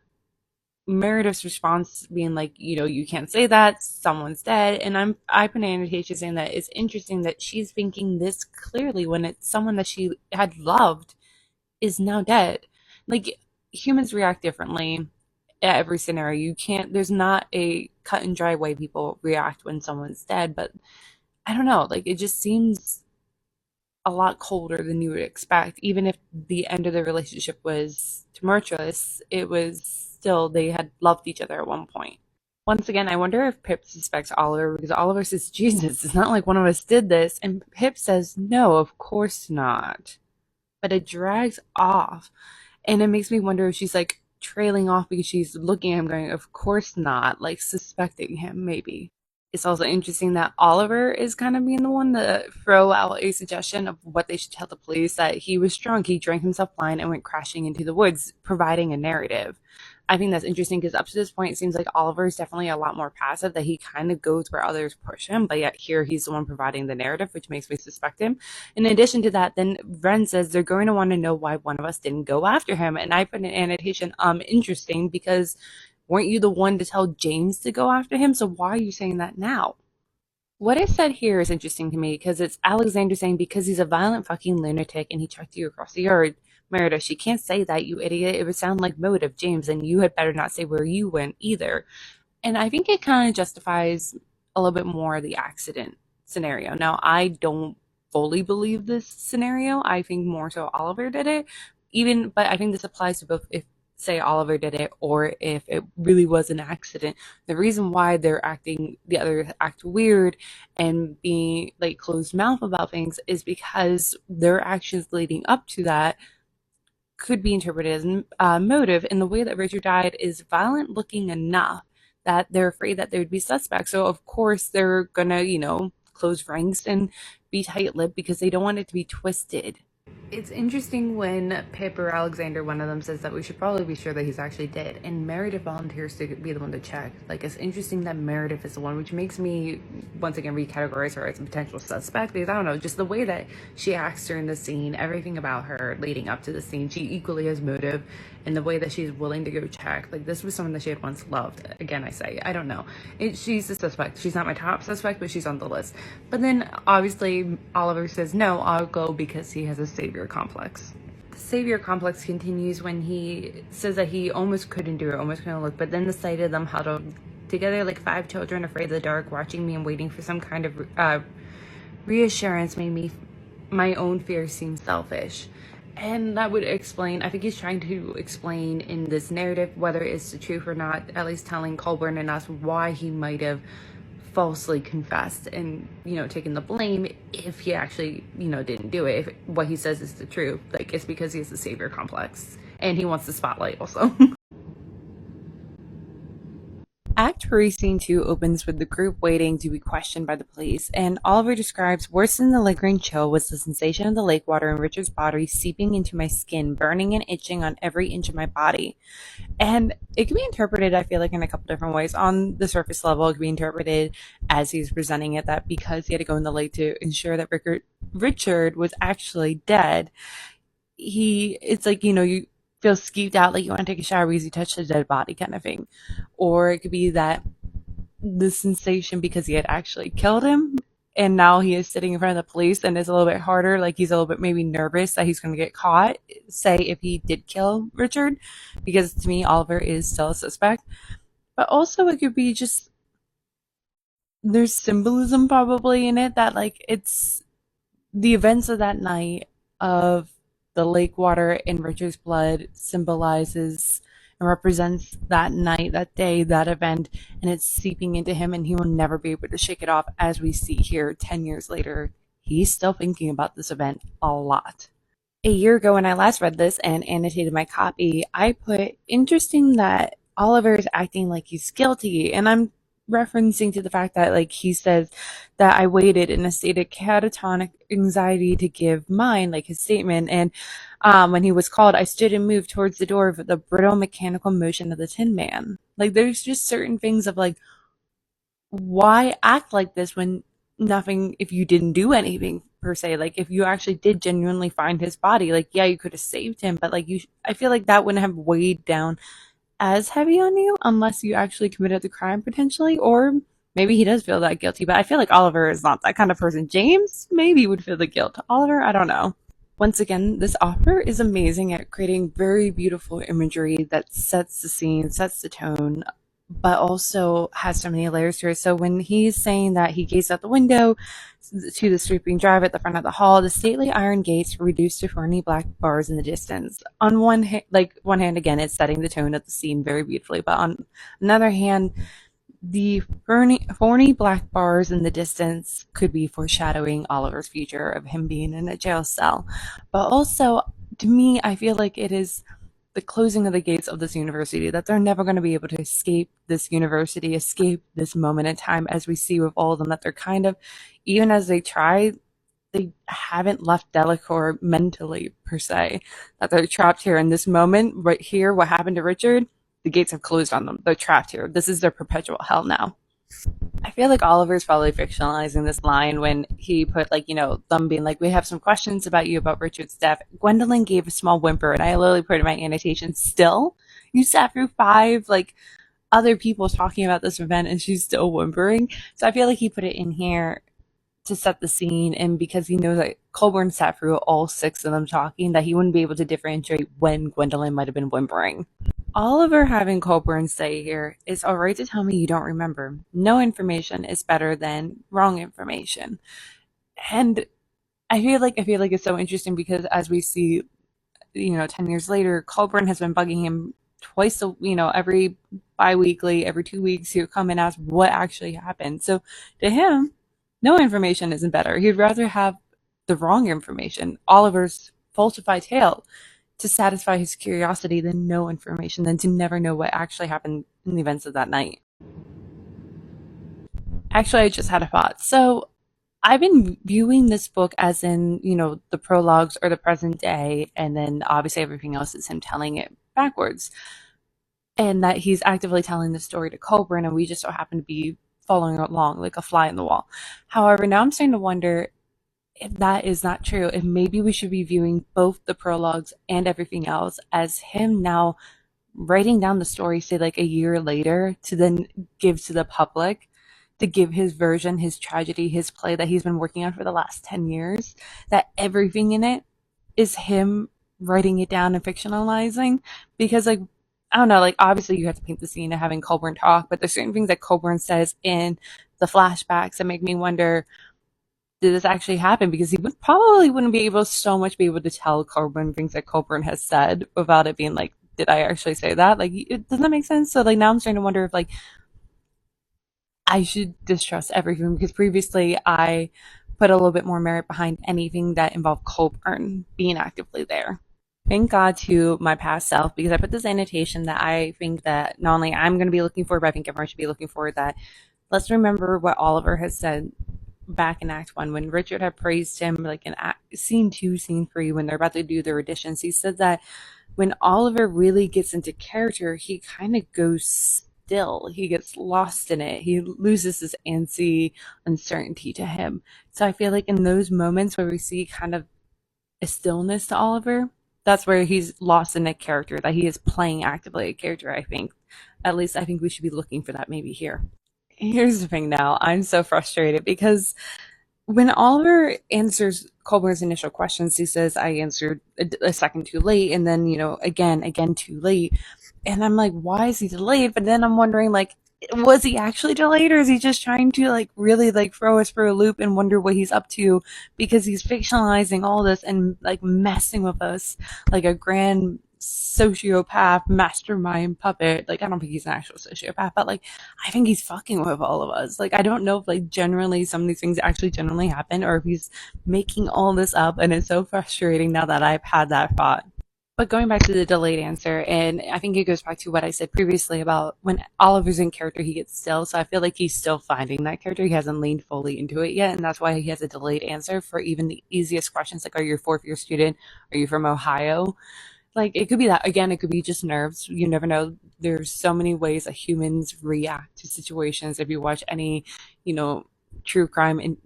Meredith's response being like, you can't say that, someone's dead. And I put an annotation saying that it's interesting that she's thinking this clearly when it's someone that she had loved is now dead. Like humans react differently at every scenario. You can't, there's not a cut and dry way people react when someone's dead, but I don't know, like it just seems a lot colder than you would expect. Even if the end of the relationship was tumultuous, it was still, they had loved each other at one point. Once again, I wonder if Pip suspects Oliver because Oliver says, Jesus, it's not like one of us did this. And Pip says, no, of course not. But it drags off. And it makes me wonder if she's like trailing off because she's looking at him going, of course not, like suspecting him maybe. It's also interesting that Oliver is kind of being the one to throw out a suggestion of what they should tell the police, that he was drunk, he drank himself blind and went crashing into the woods, providing a narrative. I think that's interesting because up to this point, it seems like Oliver is definitely a lot more passive, that he kind of goes where others push him, but yet here he's the one providing the narrative, which makes me suspect him. In addition to that, then Ren says they're going to want to know why one of us didn't go after him. And I put an annotation, interesting, because weren't you the one to tell James to go after him? So why are you saying that now? What is said here is interesting to me because it's Alexander saying because he's a violent fucking lunatic and he chucked you across the yard. Meredith, she can't say that, you idiot. It would sound like motive, James, and you had better not say where you went either. And I think it kind of justifies a little bit more the accident scenario. Now, I don't fully believe this scenario. I think more so Oliver did it. But I think this applies to both if say Oliver did it or if it really was an accident. The reason why the others act weird and being like closed mouth about things is because their actions leading up to that could be interpreted as motive, and the way that Richard died is violent looking enough that they're afraid that they would be suspects. So of course they're gonna, close ranks and be tight-lipped because they don't want it to be twisted. It's interesting when Pip or Alexander, one of them, says that we should probably be sure that he's actually dead, and Meredith volunteers to be the one to check. Like, it's interesting that Meredith is the one, which makes me, once again, recategorize her as a potential suspect, because I don't know, just the way that she acts during the scene, everything about her leading up to the scene, she equally has motive, and the way that she's willing to go check. Like, this was someone that she had once loved. Again, I say, I don't know. She's a suspect. She's not my top suspect, but she's on the list. But then, obviously, Oliver says, no, I'll go because he has a savior complex. The savior complex continues when he says that he almost couldn't do it, almost couldn't look, but then the sight of them huddled together like 5 children afraid of the dark, watching me and waiting for some kind of reassurance made me my own fears seem selfish. And that would explain, I think he's trying to explain in this narrative, whether it's the truth or not, at least telling Colburn and us why he might have falsely confessed and, taken the blame if he actually, didn't do it. If what he says is the truth, like, it's because he has the savior complex and he wants the spotlight also. Act 3, Scene 2 opens with the group waiting to be questioned by the police, and Oliver describes, worse than the lingering chill was the sensation of the lake water in Richard's body seeping into my skin, burning and itching on every inch of my body. And it can be interpreted, I feel like, in a couple different ways. On the surface level, it can be interpreted as he's presenting it, that because he had to go in the lake to ensure that Richard was actually dead, it's like, you feel skeeved out, like you want to take a shower because you touched a dead body kind of thing. Or it could be that the sensation because he had actually killed him and now he is sitting in front of the police and it's a little bit harder, like he's a little bit maybe nervous that he's going to get caught, say if he did kill Richard, because to me Oliver is still a suspect. But also it could be just there's symbolism probably in it, that like it's the events of that night of the lake water in Richard's blood symbolizes and represents that night, that day, that event, and it's seeping into him and he will never be able to shake it off. As we see here 10 years later, he's still thinking about this event a lot. A year ago when I last read this and annotated my copy, I put, interesting that Oliver is acting like he's guilty, and I'm referencing to the fact that like he says that I waited in a state of catatonic anxiety to give mine, like his statement, and when he was called I stood and moved towards the door with the brittle mechanical motion of the Tin Man. Like there's just certain things of like, why act like this when nothing, if you didn't do anything per se, like if you actually did genuinely find his body, like yeah, you could have saved him, but like I feel like that wouldn't have weighed down as heavy on you unless you actually committed the crime potentially, or maybe he does feel that guilty, but I feel like Oliver is not that kind of person. James maybe would feel the guilt. Oliver, I don't know. Once again, this author is amazing at creating very beautiful imagery that sets the scene, sets the tone, but also has so many layers to it. So when he's saying that he gazed out the window to the sweeping drive at the front of the hall, the stately iron gates reduced to thorny black bars in the distance. On one hand, again, it's setting the tone of the scene very beautifully, but on another hand, the thorny black bars in the distance could be foreshadowing Oliver's future of him being in a jail cell. But also, to me, I feel like it is the closing of the gates of this university, that they're never going to be able to escape this university, escape this moment in time, as we see with all of them, that they're kind of, even as they try, they haven't left Delacour mentally, per se, that they're trapped here in this moment, right here, what happened to Richard, the gates have closed on them. They're trapped here. This is their perpetual hell now. I feel like Oliver's probably fictionalizing this line when he put, like, them being like, we have some questions about you about Richard's death. Gwendolyn gave a small whimper, and I literally put in my annotation, still? You sat through five, like, other people talking about this event, and she's still whimpering. So I feel like he put it in here to set the scene, and because he knows that Colburn sat through all six of them talking, that he wouldn't be able to differentiate when Gwendolyn might have been whimpering. Oliver having Colburn say here, it's alright to tell me you don't remember. No information is better than wrong information. And I feel like it's so interesting because as we see, 10 years later, Colburn has been bugging him twice every bi-weekly, every 2 weeks, he would come and ask what actually happened. So to him, no information isn't better. He'd rather have the wrong information, Oliver's falsified tale, to satisfy his curiosity than no information, than to never know what actually happened in the events of that night. Actually, I just had a thought. So I've been viewing this book as in, the prologues or the present day, and then obviously everything else is him telling it backwards. And that he's actively telling the story to Colburn, and we just so happen to be following along like a fly in the wall. However, now I'm starting to wonder if that is not true, if maybe we should be viewing both the prologues and everything else as him now writing down the story, say like a year later, to then give to the public, to give his version, his tragedy, his play that he's been working on for the last 10 years, that everything in it is him writing it down and fictionalizing. Because, like, I don't know, like, obviously you have to paint the scene of having Colburn talk, but there's certain things that Colburn says in the flashbacks that make me wonder, did this actually happen? Because he probably wouldn't be able to tell Colburn things that Colburn has said without it being like, did I actually say that? Like, doesn't that make sense? So, like, now I'm starting to wonder if, like, I should distrust everything because previously I put a little bit more merit behind anything that involved Colburn being actively there. Thank God to my past self because I put this annotation that I think that not only I'm going to be looking for, but I think everyone should be looking for, that let's remember what Oliver has said back in Act 1 when Richard had praised him, like in Scene 2, Scene 3, when they're about to do their auditions. He said that when Oliver really gets into character, he kind of goes still. He gets lost in it. He loses his antsy uncertainty to him. So I feel like in those moments where we see kind of a stillness to Oliver, that's where he's lost in a character, that he is playing actively a character, I think. At least I think we should be looking for that maybe here. Here's the thing now. I'm so frustrated because when Oliver answers Colburn's initial questions, he says, I answered a second too late, and then, again too late. And I'm like, why is he delayed? But then I'm wondering, like, was he actually delayed, or is he just trying to, like, really, like, throw us for a loop and wonder what he's up to because he's fictionalizing all this and, like, messing with us like a grand sociopath mastermind puppet. Like, I don't think he's an actual sociopath, but, like, I think he's fucking with all of us. Like, I don't know if, like, generally some of these things actually generally happen or if he's making all this up, and it's so frustrating now that I've had that thought. But going back to the delayed answer, and I think it goes back to what I said previously about when Oliver's in character, he gets still. So I feel like he's still finding that character. He hasn't leaned fully into it yet. And that's why he has a delayed answer for even the easiest questions, like, are you a fourth year student? Are you from Ohio? Like, it could be that. Again, it could be just nerves. You never know. There's so many ways that humans react to situations. If you watch any, true crime and,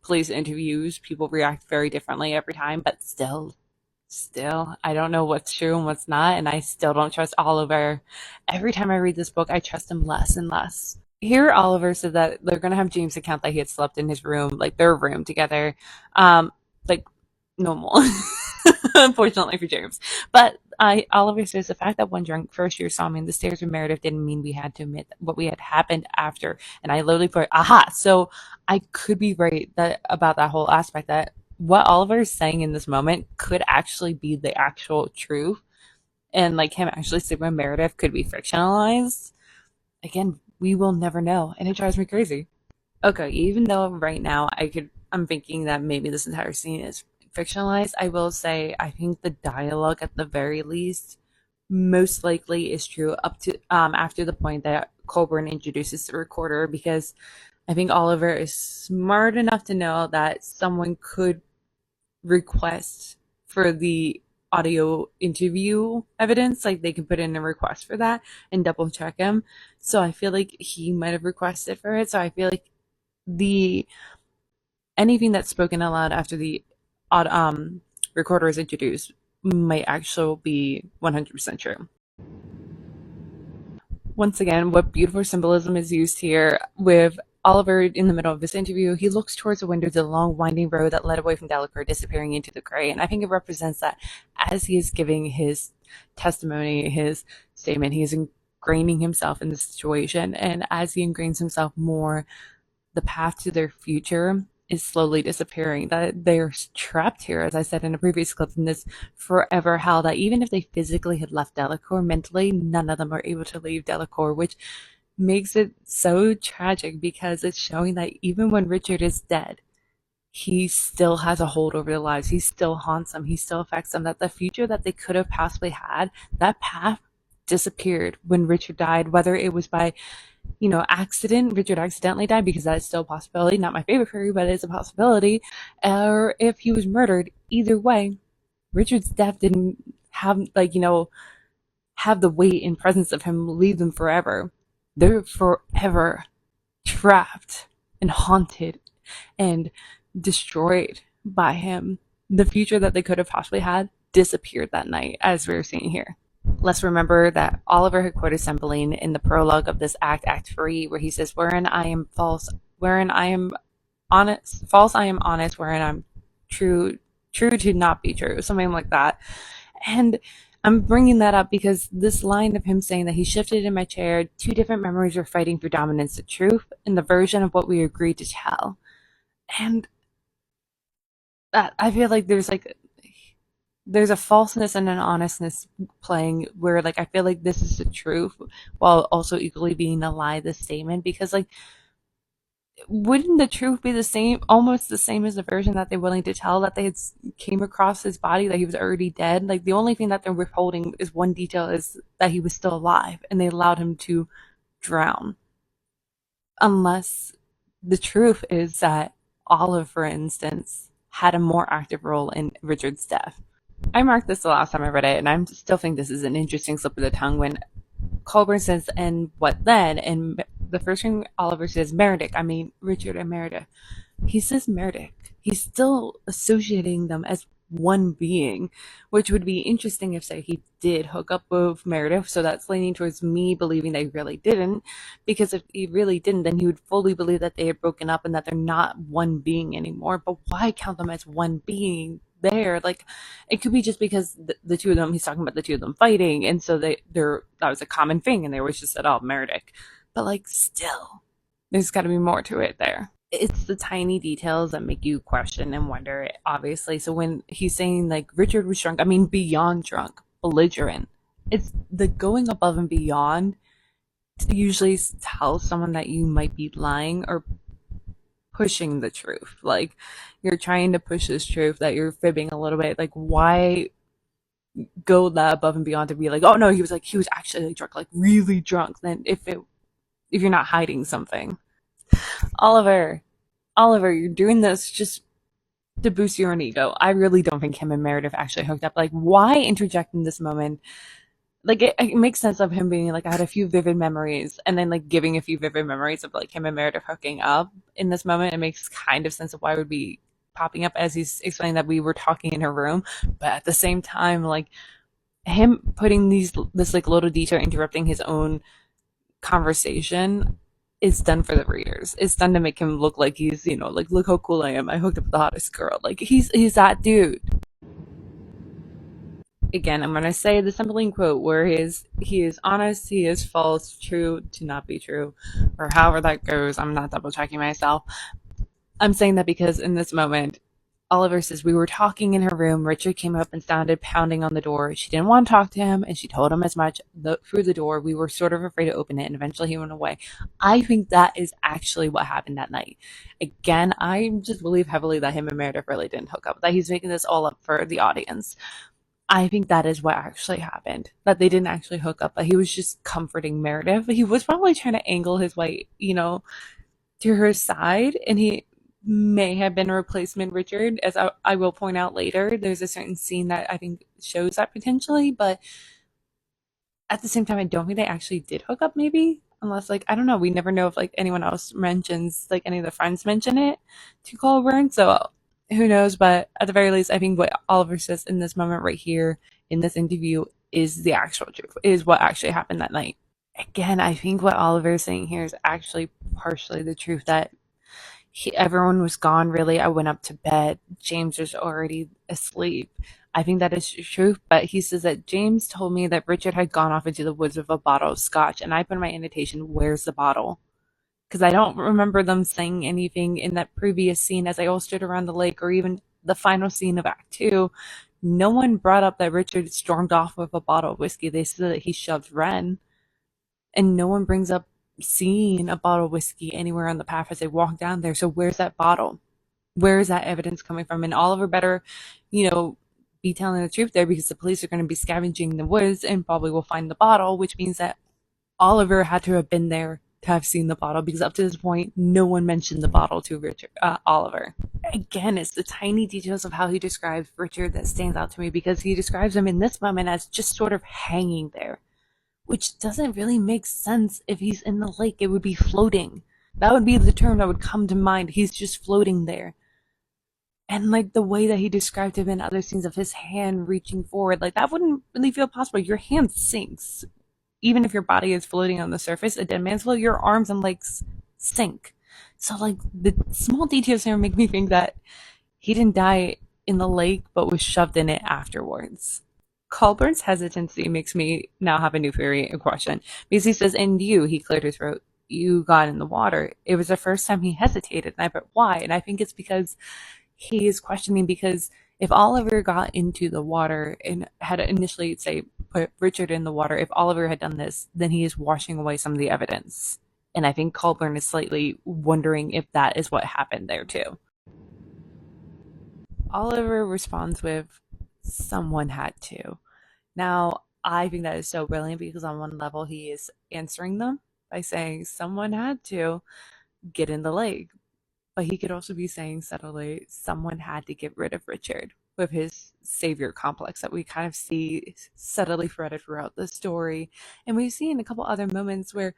police interviews, people react very differently every time. But still, I don't know what's true and what's not, and I still don't trust Oliver. Every time I read this book, I trust him less and less. Here, Oliver said that they're gonna have James account that he had slept in his room, like their room together, like normal. Unfortunately for James, but Oliver says the fact that one drunk first year saw me in the stairs with Meredith didn't mean we had to admit what we had happened after. And I literally put, aha! So I could be right about that whole aspect, that what Oliver is saying in this moment could actually be the actual truth, and like him actually sleeping with Meredith could be fictionalized. Again, we will never know, and it drives me crazy. Okay, even though right now I'm thinking that maybe this entire scene is fictionalized, I will say I think the dialogue at the very least most likely is true up to after the point that Colburn introduces the recorder, because I think Oliver is smart enough to know that someone could request for the audio interview evidence. Like they can put in a request for that and double check him. So I feel like he might have requested for it. So I feel like the anything that's spoken aloud after the recorder is introduced might actually be 100% true. Once again, what beautiful symbolism is used here with Oliver in the middle of this interview. He looks towards the window, the long winding road that led away from Delacour, disappearing into the gray. And I think it represents that as he is giving his testimony, his statement, he is ingraining himself in the situation. And as he ingrains himself more, the path to their future is slowly disappearing. That they're trapped here, as I said in a previous clip, in this forever hell that even if they physically had left Delacour, mentally, none of them are able to leave Delacour, which makes it so tragic because it's showing that even when Richard is dead, he still has a hold over their lives. He still haunts them. He still affects them. That the future that they could have possibly had, that path disappeared when Richard died, whether it was by accident, Richard accidentally died, because that is still a possibility. Not my favorite theory, but it is a possibility. Or if he was murdered, either way, Richard's death didn't have, have the weight and presence of him leave them forever. They're forever trapped and haunted and destroyed by him. The future that they could have possibly had disappeared that night, as we're seeing here. Let's remember that Oliver had quoted Cymbeline in the prologue of this act, Act 3, where he says, "Wherein I am false, wherein I am honest, false I am honest, wherein I'm true, true to not be true," something like that. And I'm bringing that up because this line of him saying that he shifted in my chair, two different memories were fighting for dominance, the truth and the version of what we agreed to tell. And that, I feel like there's a falseness and an honestness playing where I feel like this is the truth while also equally being a lie, this statement, because wouldn't the truth be the same, almost the same as the version that they're willing to tell, that they had came across his body, that he was already dead? The only thing that they're withholding is one detail, is that he was still alive and they allowed him to drown. Unless the truth is that Olive, for instance, had a more active role in Richard's death. I marked this the last time I read it, and I still think this is an interesting slip of the tongue when Colburn says, "And what then?" And the first thing Oliver says, "Meredith." I mean, Richard and Meredith. He says Meredith. He's still associating them as one being, which would be interesting if, say, he did hook up with Meredith. So that's leaning towards me believing that he really didn't, because if he really didn't, then he would fully believe that they had broken up and that they're not one being anymore. But why count them as one being there? It could be just because the two of them, he's talking about the two of them fighting, and so they're that was a common thing, and they always just said, "Oh, Meredith." But still, there's got to be more to it there. It's the tiny details that make you question and wonder, obviously. So when he's saying Richard was drunk, I mean beyond drunk, belligerent. It's the going above and beyond to usually tell someone that you might be lying or pushing the truth. You're trying to push this truth that you're fibbing a little bit. Why go that above and beyond to be "Oh no, he was actually drunk, really drunk," then if you're not hiding something. Oliver, you're doing this just to boost your own ego. I really don't think him and Meredith actually hooked up. Why interject in this moment? It makes sense of him being I had a few vivid memories, and then giving a few vivid memories of him and Meredith hooking up in this moment. It makes kind of sense of why it would be popping up as he's explaining that we were talking in her room. But at the same time, him putting this little detail, interrupting his own conversation, is done for the readers. It's done to make him look like he's, look how cool I am. I hooked up with the hottest girl. He's that dude. Again, I'm gonna say the Cymbeline quote where he is honest, he is false, true to not be true, or however that goes. I'm not double checking myself. I'm saying that because in this moment, Oliver says, "We were talking in her room. Richard came up and sounded pounding on the door. She didn't want to talk to him, and she told him as much through the door. We were sort of afraid to open it, and eventually he went away." I think that is actually what happened that night. Again, I just believe heavily that him and Meredith really didn't hook up, that he's making this all up for the audience. I think that is what actually happened, that they didn't actually hook up, but he was just comforting Meredith. He was probably trying to angle his way, to her side, and he may have been a replacement Richard, as I will point out later. There's a certain scene that I think shows that potentially, but at the same time, I don't think they actually did hook up, maybe. Unless, like, I don't know. We never know if, like, anyone else mentions, like, any of the friends mention it to Colburn. So who knows? But at the very least, I think what Oliver says in this moment right here in this interview is the actual truth, is what actually happened that night. Again, I think what Oliver is saying here is actually partially the truth that everyone was gone, really. I went up to bed. James was already asleep. I think that is true, but he says that James told me that Richard had gone off into the woods with a bottle of scotch, and I put in my annotation, where's the bottle? Because I don't remember them saying anything in that previous scene as they all stood around the lake, or even the final scene of Act 2. No one brought up that Richard stormed off with a bottle of whiskey. They said that he shoved Ren, and no one brings up seeing a bottle of whiskey anywhere on the path as they walk down there. So where's that bottle? Where is that evidence coming from? And Oliver better, you know, be telling the truth there, because the police are going to be scavenging the woods and probably will find the bottle, which means that Oliver had to have been there to have seen the bottle, because up to this point, no one mentioned the bottle to Oliver. Again, it's the tiny details of how he describes Richard that stands out to me, because he describes him in this moment as just sort of hanging there, which doesn't really make sense. If he's in the lake, it would be floating. That would be the term that would come to mind. He's just floating there. And like the way that he described him in other scenes of his hand reaching forward, like that wouldn't really feel possible. Your hand sinks. Even if your body is floating on the surface, a dead man's float, your arms and legs sink. So like the small details here make me think that he didn't die in the lake, but was shoved in it afterwards. Colburn's hesitancy makes me now have a new theory and question, because he says, "And you," he cleared his throat, "you got in the water." It was the first time he hesitated, and I bet why. And I think it's because he is questioning, because if Oliver got into the water and had initially, say, put Richard in the water, if Oliver had done this, then he is washing away some of the evidence. And I think Colburn is slightly wondering if that is what happened there too. Oliver responds with, "Someone had to." Now, I think that is so brilliant, because on one level, he is answering them by saying, "Someone had to get in the lake." But he could also be saying subtly, "Someone had to get rid of Richard," with his savior complex that we kind of see subtly threaded throughout the story. And we see in a couple other moments where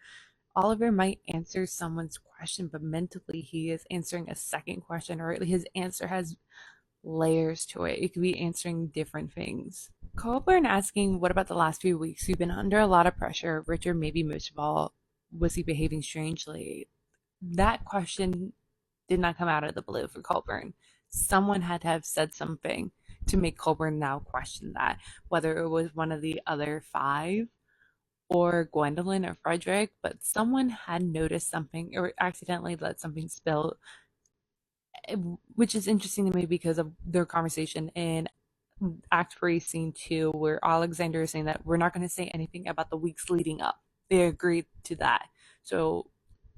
Oliver might answer someone's question, but mentally he is answering a second question, or his answer has layers to it. It could be answering different things. Colburn asking, "What about the last few weeks? You've been under a lot of pressure. Richard, maybe most of all, was he behaving strangely?" That question did not come out of the blue for Colburn. Someone had to have said something to make Colburn now question that, whether it was one of the other five or Gwendolyn or Frederick, but someone had noticed something or accidentally let something spill, which is interesting to me because of their conversation in Act 3, Scene 2, where Alexander is saying that we're not going to say anything about the weeks leading up. They agreed to that. So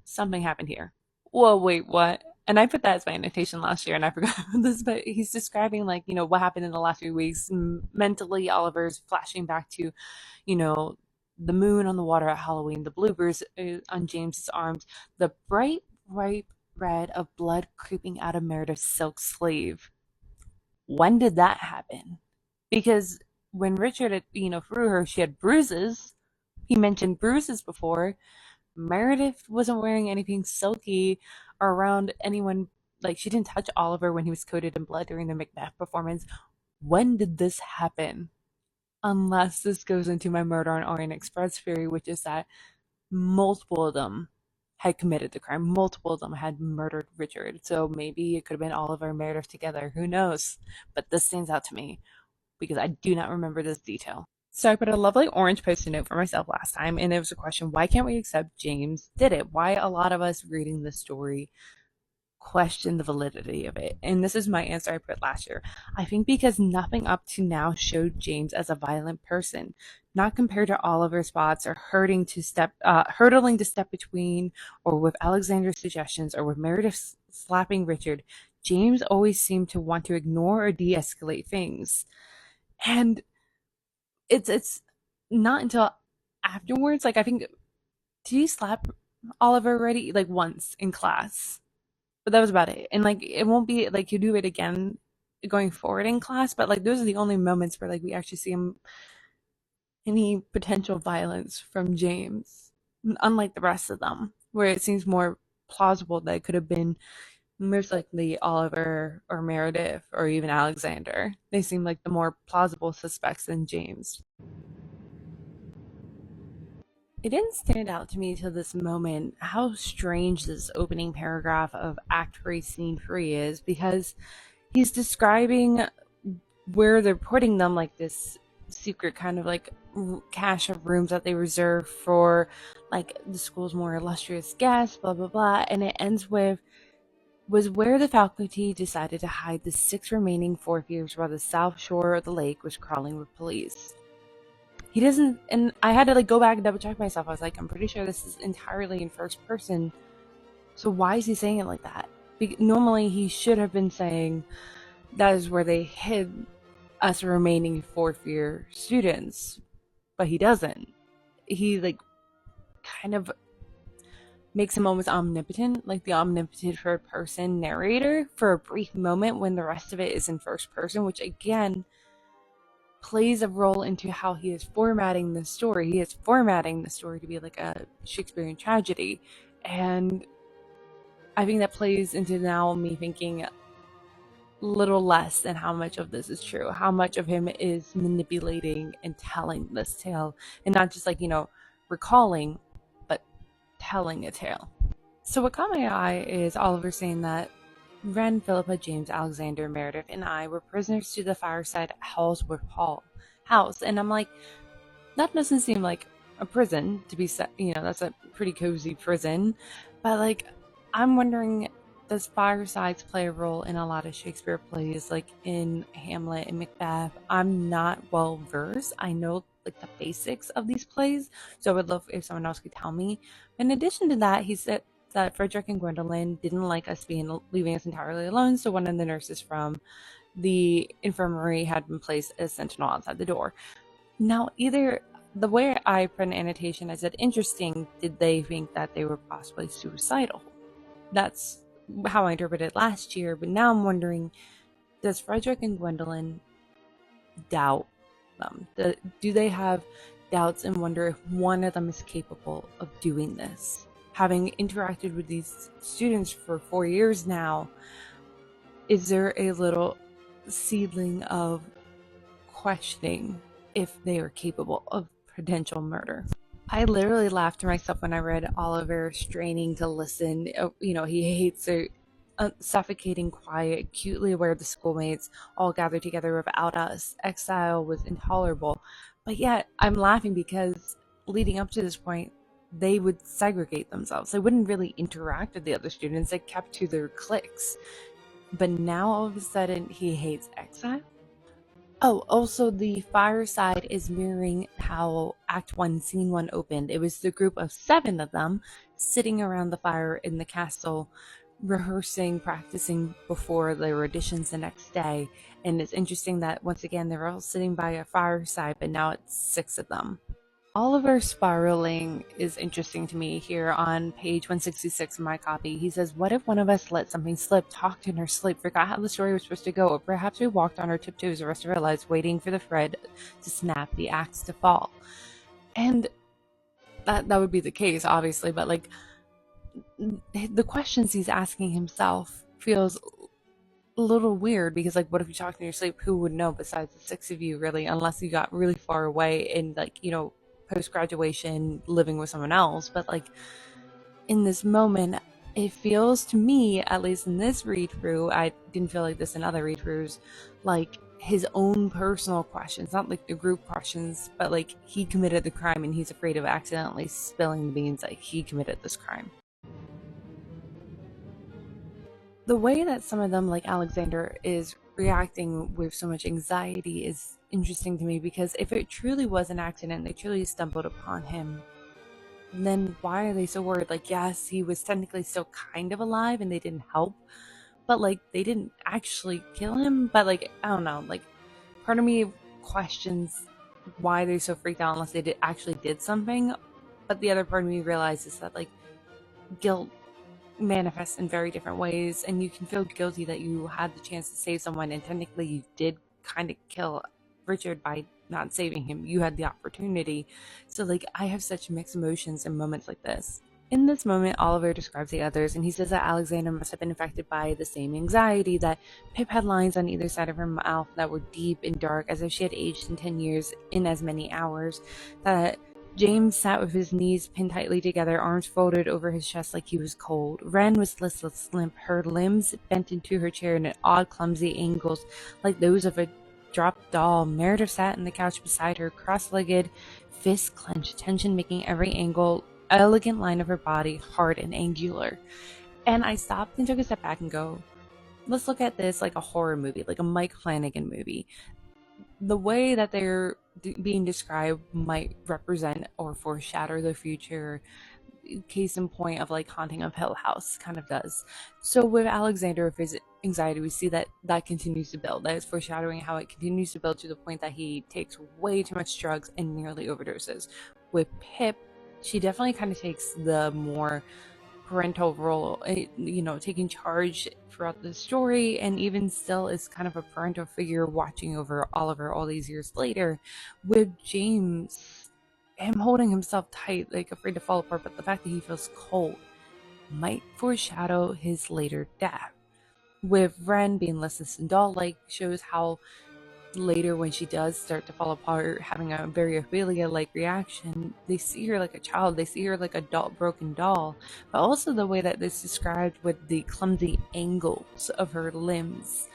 something happened here. Whoa, wait, what? And I put that as my annotation last year, and I forgot this, but he's describing, like, what happened in the last few weeks. Mentally, Oliver's flashing back to, you know, the moon on the water at Halloween, the bloopers on James's arms, the bright, ripe red of blood creeping out of Meredith's silk sleeve. When did that happen? Because when Richard had, threw her, she had bruises. He mentioned bruises before. Meredith wasn't wearing anything silky or around anyone. Like, she didn't touch Oliver when he was coated in blood during the Macbeth performance. When did this happen? Unless this goes into my murder on Orient Express theory, which is that multiple of them had committed the crime. Multiple of them had murdered Richard. So maybe it could have been Oliver and Meredith together. Who knows? But this stands out to me because I do not remember this detail. So I put a lovely orange post-it note for myself last time, and it was a question: why can't we accept James did it? Why a lot of us reading this story question the validity of it? And this is my answer I put last year. I think because nothing up to now showed James as a violent person. Not compared to Oliver's spots or hurtling to step between, or with Alexander's suggestions, or with Meredith slapping Richard. James always seemed to want to ignore or de-escalate things. And it's not until afterwards, like, I think, did he slap Oliver already? Like, once in class. but that was about it. And like it won't be like you do it again going forward in class, but like those are the only moments where like we actually see him any potential violence from James, unlike the rest of them, where it seems more plausible that it could have been most likely Oliver or Meredith or even Alexander. They seem like the more plausible suspects than James. It didn't stand out to me till this moment how strange this opening paragraph of Act 3, Scene 3 is, because he's describing where they're putting them, like this secret kind of like cache of rooms that they reserve for like the school's more illustrious guests, blah blah blah, and it ends with was where the faculty decided to hide the 6 remaining fourth years while the south shore of the lake was crawling with police. He doesn't, and I had to like go back and double check myself. I was like, I'm pretty sure this is entirely in first person. So why is he saying it like that? Normally he should have been saying that is where they hid us remaining fourth year students, but he doesn't. He like kind of makes him almost omnipotent, like the omnipotent third person narrator for a brief moment when the rest of it is in first person, which again plays a role into how he is formatting the story. He is formatting the story to be like a Shakespearean tragedy. And I think that plays into now me thinking little less than how much of this is true, how much of him is manipulating and telling this tale, and not just like, recalling, but telling a tale. So what caught my eye is Oliver saying that Ren, Philippa, James, Alexander, Meredith, and I were prisoners to the fireside house with Paul. House. And I'm like, that doesn't seem like a prison to be set, that's a pretty cozy prison. But like, I'm wondering, does firesides play a role in a lot of Shakespeare plays, like in Hamlet and Macbeth? I'm not well versed. I know like the basics of these plays, so I would love if someone else could tell me. In addition to that, he said that Frederick and Gwendolyn didn't like us leaving us entirely alone, so one of the nurses from the infirmary had been placed as sentinel outside the door. Now, either the way I put an annotation, I said, interesting, did they think that they were possibly suicidal? That's how I interpreted it last year, but now I'm wondering, does Frederick and Gwendolyn doubt them? Do they have doubts and wonder if one of them is capable of doing this? Having interacted with these students for 4 years now, is there a little seedling of questioning if they are capable of potential murder? I literally laughed to myself when I read Oliver straining to listen. He hates the suffocating quiet, acutely aware the schoolmates all gathered together without us. Exile was intolerable. But yet, I'm laughing because leading up to this point, they would segregate themselves. They wouldn't really interact with the other students. They kept to their cliques. But now, all of a sudden, he hates exile? Oh, also the fireside is mirroring how Act 1, Scene 1 opened. It was the group of 7 of them sitting around the fire in the castle, rehearsing, practicing before their auditions the next day. And it's interesting that once again they're all sitting by a fireside, but now it's 6 of them. Oliver spiraling is interesting to me here on page 166 of my copy. He says, what if one of us let something slip, talked in our sleep, forgot how the story was supposed to go, or perhaps we walked on our tiptoes the rest of our lives waiting for the thread to snap, the axe to fall? And that would be the case, obviously, but like the questions he's asking himself feels a little weird, because like, what if you talked in your sleep? Who would know besides the 6 of you, really, unless you got really far away and like, post graduation living with someone else. But like in this moment, it feels to me, at least in this read through, I didn't feel like this in other read throughs, like his own personal questions, not like the group questions, but like he committed the crime and he's afraid of accidentally spilling the beans that he committed this crime. The way that some of them, like Alexander, is reacting with so much anxiety is interesting to me, because if it truly was an accident, they truly stumbled upon him, then why are they so worried? Like, yes, he was technically still kind of alive and they didn't help, but like they didn't actually kill him. But like, I don't know, like part of me questions why they're so freaked out unless actually did something. But the other part of me realizes that like guilt manifest in very different ways, and you can feel guilty that you had the chance to save someone, and technically you did kind of kill Richard by not saving him. You had the opportunity. So like, I have such mixed emotions in moments like this. In this moment, Oliver describes the others, and he says that Alexander must have been affected by the same anxiety, that Pip had lines on either side of her mouth that were deep and dark, as if she had aged in 10 years in as many hours, that James sat with his knees pinned tightly together, arms folded over his chest like he was cold. Wren was listless, limp, her limbs bent into her chair in odd, clumsy angles, like those of a dropped doll. Meredith sat on the couch beside her, cross-legged, fists clenched, tension making every elegant line of her body hard and angular. And I stopped and took a step back and go, let's look at this like a horror movie, like a Mike Flanagan movie. The way that they're being described might represent or foreshadow the future. Case in point of like Haunting of Hill House kind of does. So with Alexander, with his anxiety, we see that continues to build. That is foreshadowing how it continues to build to the point that he takes way too much drugs and nearly overdoses. With Pip, she definitely kind of takes the more parental role, taking charge throughout the story, and even still is kind of a parental figure watching over Oliver all these years later. With James, him holding himself tight, like afraid to fall apart, but the fact that he feels cold might foreshadow his later death. With Wren being listless and doll-like, shows how later when she does start to fall apart, having a very Ophelia-like reaction, they see her like a child, they see her like a broken doll, but also the way that this is described with the clumsy angles of her limbs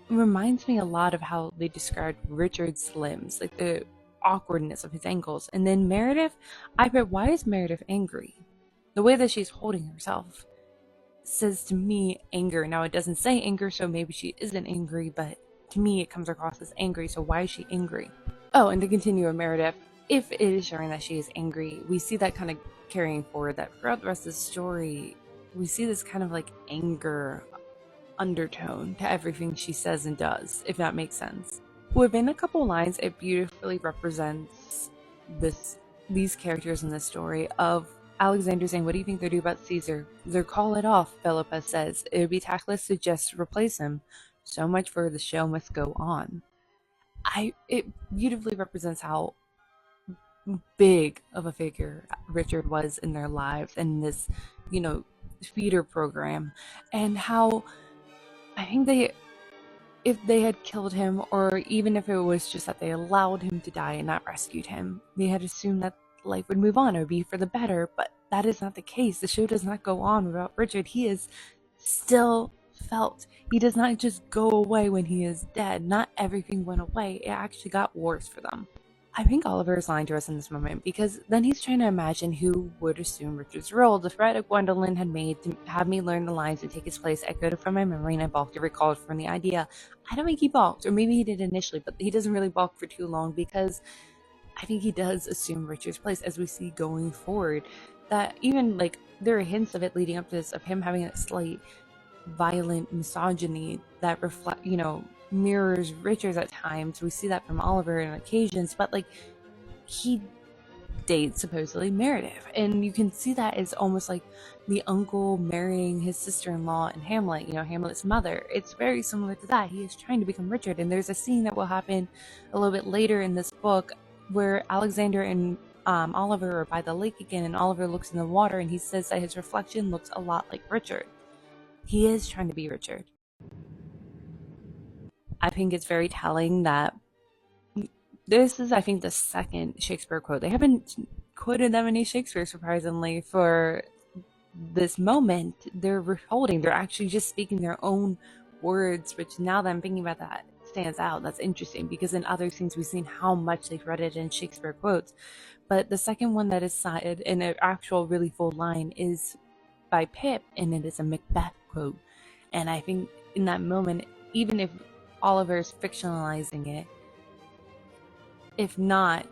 reminds me a lot of how they described Richard's limbs, like the awkwardness of his ankles. And then Meredith, I bet, why is Meredith angry? The way that she's holding herself says to me anger. Now it doesn't say anger, so maybe she isn't angry, but to me it comes across as angry. So why is she angry? Oh, and to continue with Meredith, if it is showing that she is angry, we see that kind of carrying forward, that throughout the rest of the story we see this kind of like anger undertone to everything she says and does, if that makes sense. Within a couple lines, it beautifully represents these characters in this story of Alexander saying, "What do you think they do about Caesar? They'll call it off," Philippa says. "It would be tactless to just replace him. So much for the show must go on." It beautifully represents how big of a figure Richard was in their lives and this, feeder program, and how I think if they had killed him, or even if it was just that they allowed him to die and not rescued him, they had assumed that life would move on, it would be for the better, but that is not the case. The show does not go on without Richard. He is still felt. He does not just go away when he is dead. Not everything went away. It actually got worse for them. I think Oliver is lying to us in this moment, because then he's trying to imagine who would assume Richard's role. The threat that Gwendolyn had made to have me learn the lines and take his place echoed from my memory, and I balked to recall from the idea. I don't think he balked, or maybe he did initially, but he doesn't really balk for too long, because I think he does assume Richard's place, as we see going forward. That even, like, there are hints of it leading up to this, of him having a slight violent misogyny that mirrors Richard's at times. We see that from Oliver on occasions, but like, he dates supposedly Meredith, and you can see that as almost like the uncle marrying his sister-in-law in Hamlet, Hamlet's mother. It's very similar to that. He is trying to become Richard, and there's a scene that will happen a little bit later in this book where Alexander and Oliver are by the lake again, and Oliver looks in the water and he says that his reflection looks a lot like Richard. He is trying to be Richard. I think it's very telling that this is, I think, the second Shakespeare quote. They haven't quoted that many Shakespeare, surprisingly, for this moment. They're withholding. They're actually just speaking their own words, which, now that I'm thinking about that, stands out. That's interesting, because in other scenes we've seen how much they've read it in Shakespeare quotes. But the second one that is cited in an actual really full line is by Pip, and it is a Macbeth quote. And I think in that moment, even if Oliver's fictionalizing it, if not,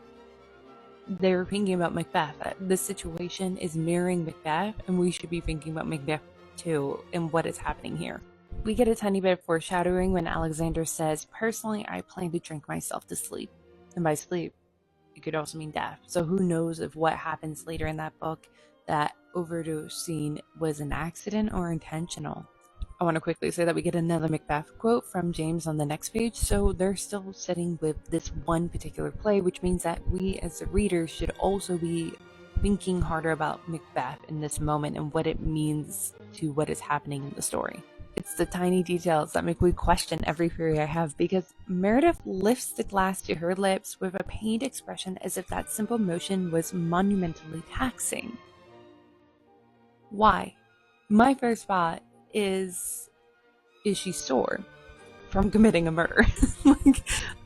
they're thinking about Macbeth. This situation is mirroring Macbeth, and we should be thinking about Macbeth too, and what is happening here. We get a tiny bit of foreshadowing when Alexander says, "Personally, I plan to drink myself to sleep." And by sleep, it could also mean death. So who knows if what happens later in that book that overdose scene was an accident or intentional. I want to quickly say that we get another Macbeth quote from James on the next page, so they're still sitting with this one particular play, which means that we as the readers should also be thinking harder about Macbeth in this moment and what it means to what is happening in the story. It's the tiny details that make me question every theory I have, because Meredith lifts the glass to her lips with a pained expression as if that simple motion was monumentally taxing. Why? My first thought is she sore from committing a murder?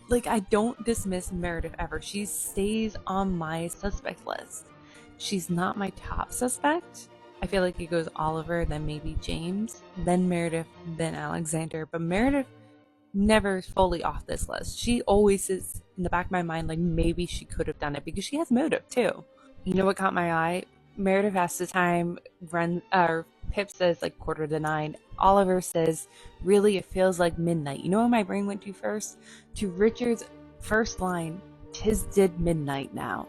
like I don't dismiss Meredith ever. She stays on my suspect list. She's not my top suspect. I feel like it goes Oliver, then maybe James, then Meredith, then Alexander. But Meredith never is fully off this list. She always is in the back of my mind like maybe she could have done it because she has motive too. You know what caught my eye? Meredith asks the time, Pip says like 9:15. Oliver says, really, it feels like midnight. You know what my brain went to first? To Richard's first line, "'Tis did midnight now."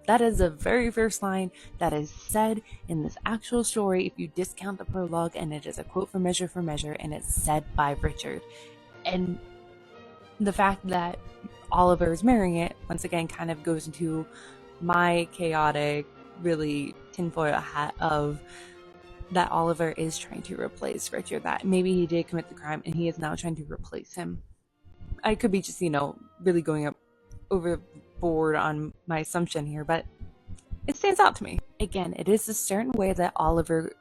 That is the very first line that is said in this actual story if you discount the prologue, and it is a quote from Measure for Measure, and it's said by Richard. And the fact that Oliver is marrying it, once again, kind of goes into my chaotic, really tinfoil hat of that Oliver is trying to replace Richard, that maybe he did commit the crime and he is now trying to replace him. I could be just, really going up overboard on my assumption here, but it stands out to me. Again, it is a certain way that Oliver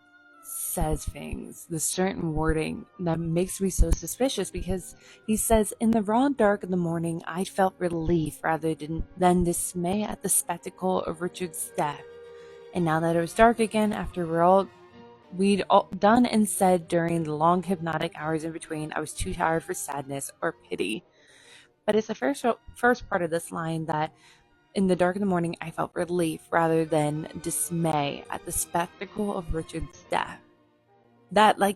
says things, the certain wording that makes me so suspicious, because he says, in the raw dark of the morning, I felt relief rather than dismay at the spectacle of Richard's death. And now that it was dark again, after we'd all done and said during the long hypnotic hours in between, I was too tired for sadness or pity. But it's the first part of this line that, in the dark of the morning, I felt relief rather than dismay at the spectacle of Richard's death. That, I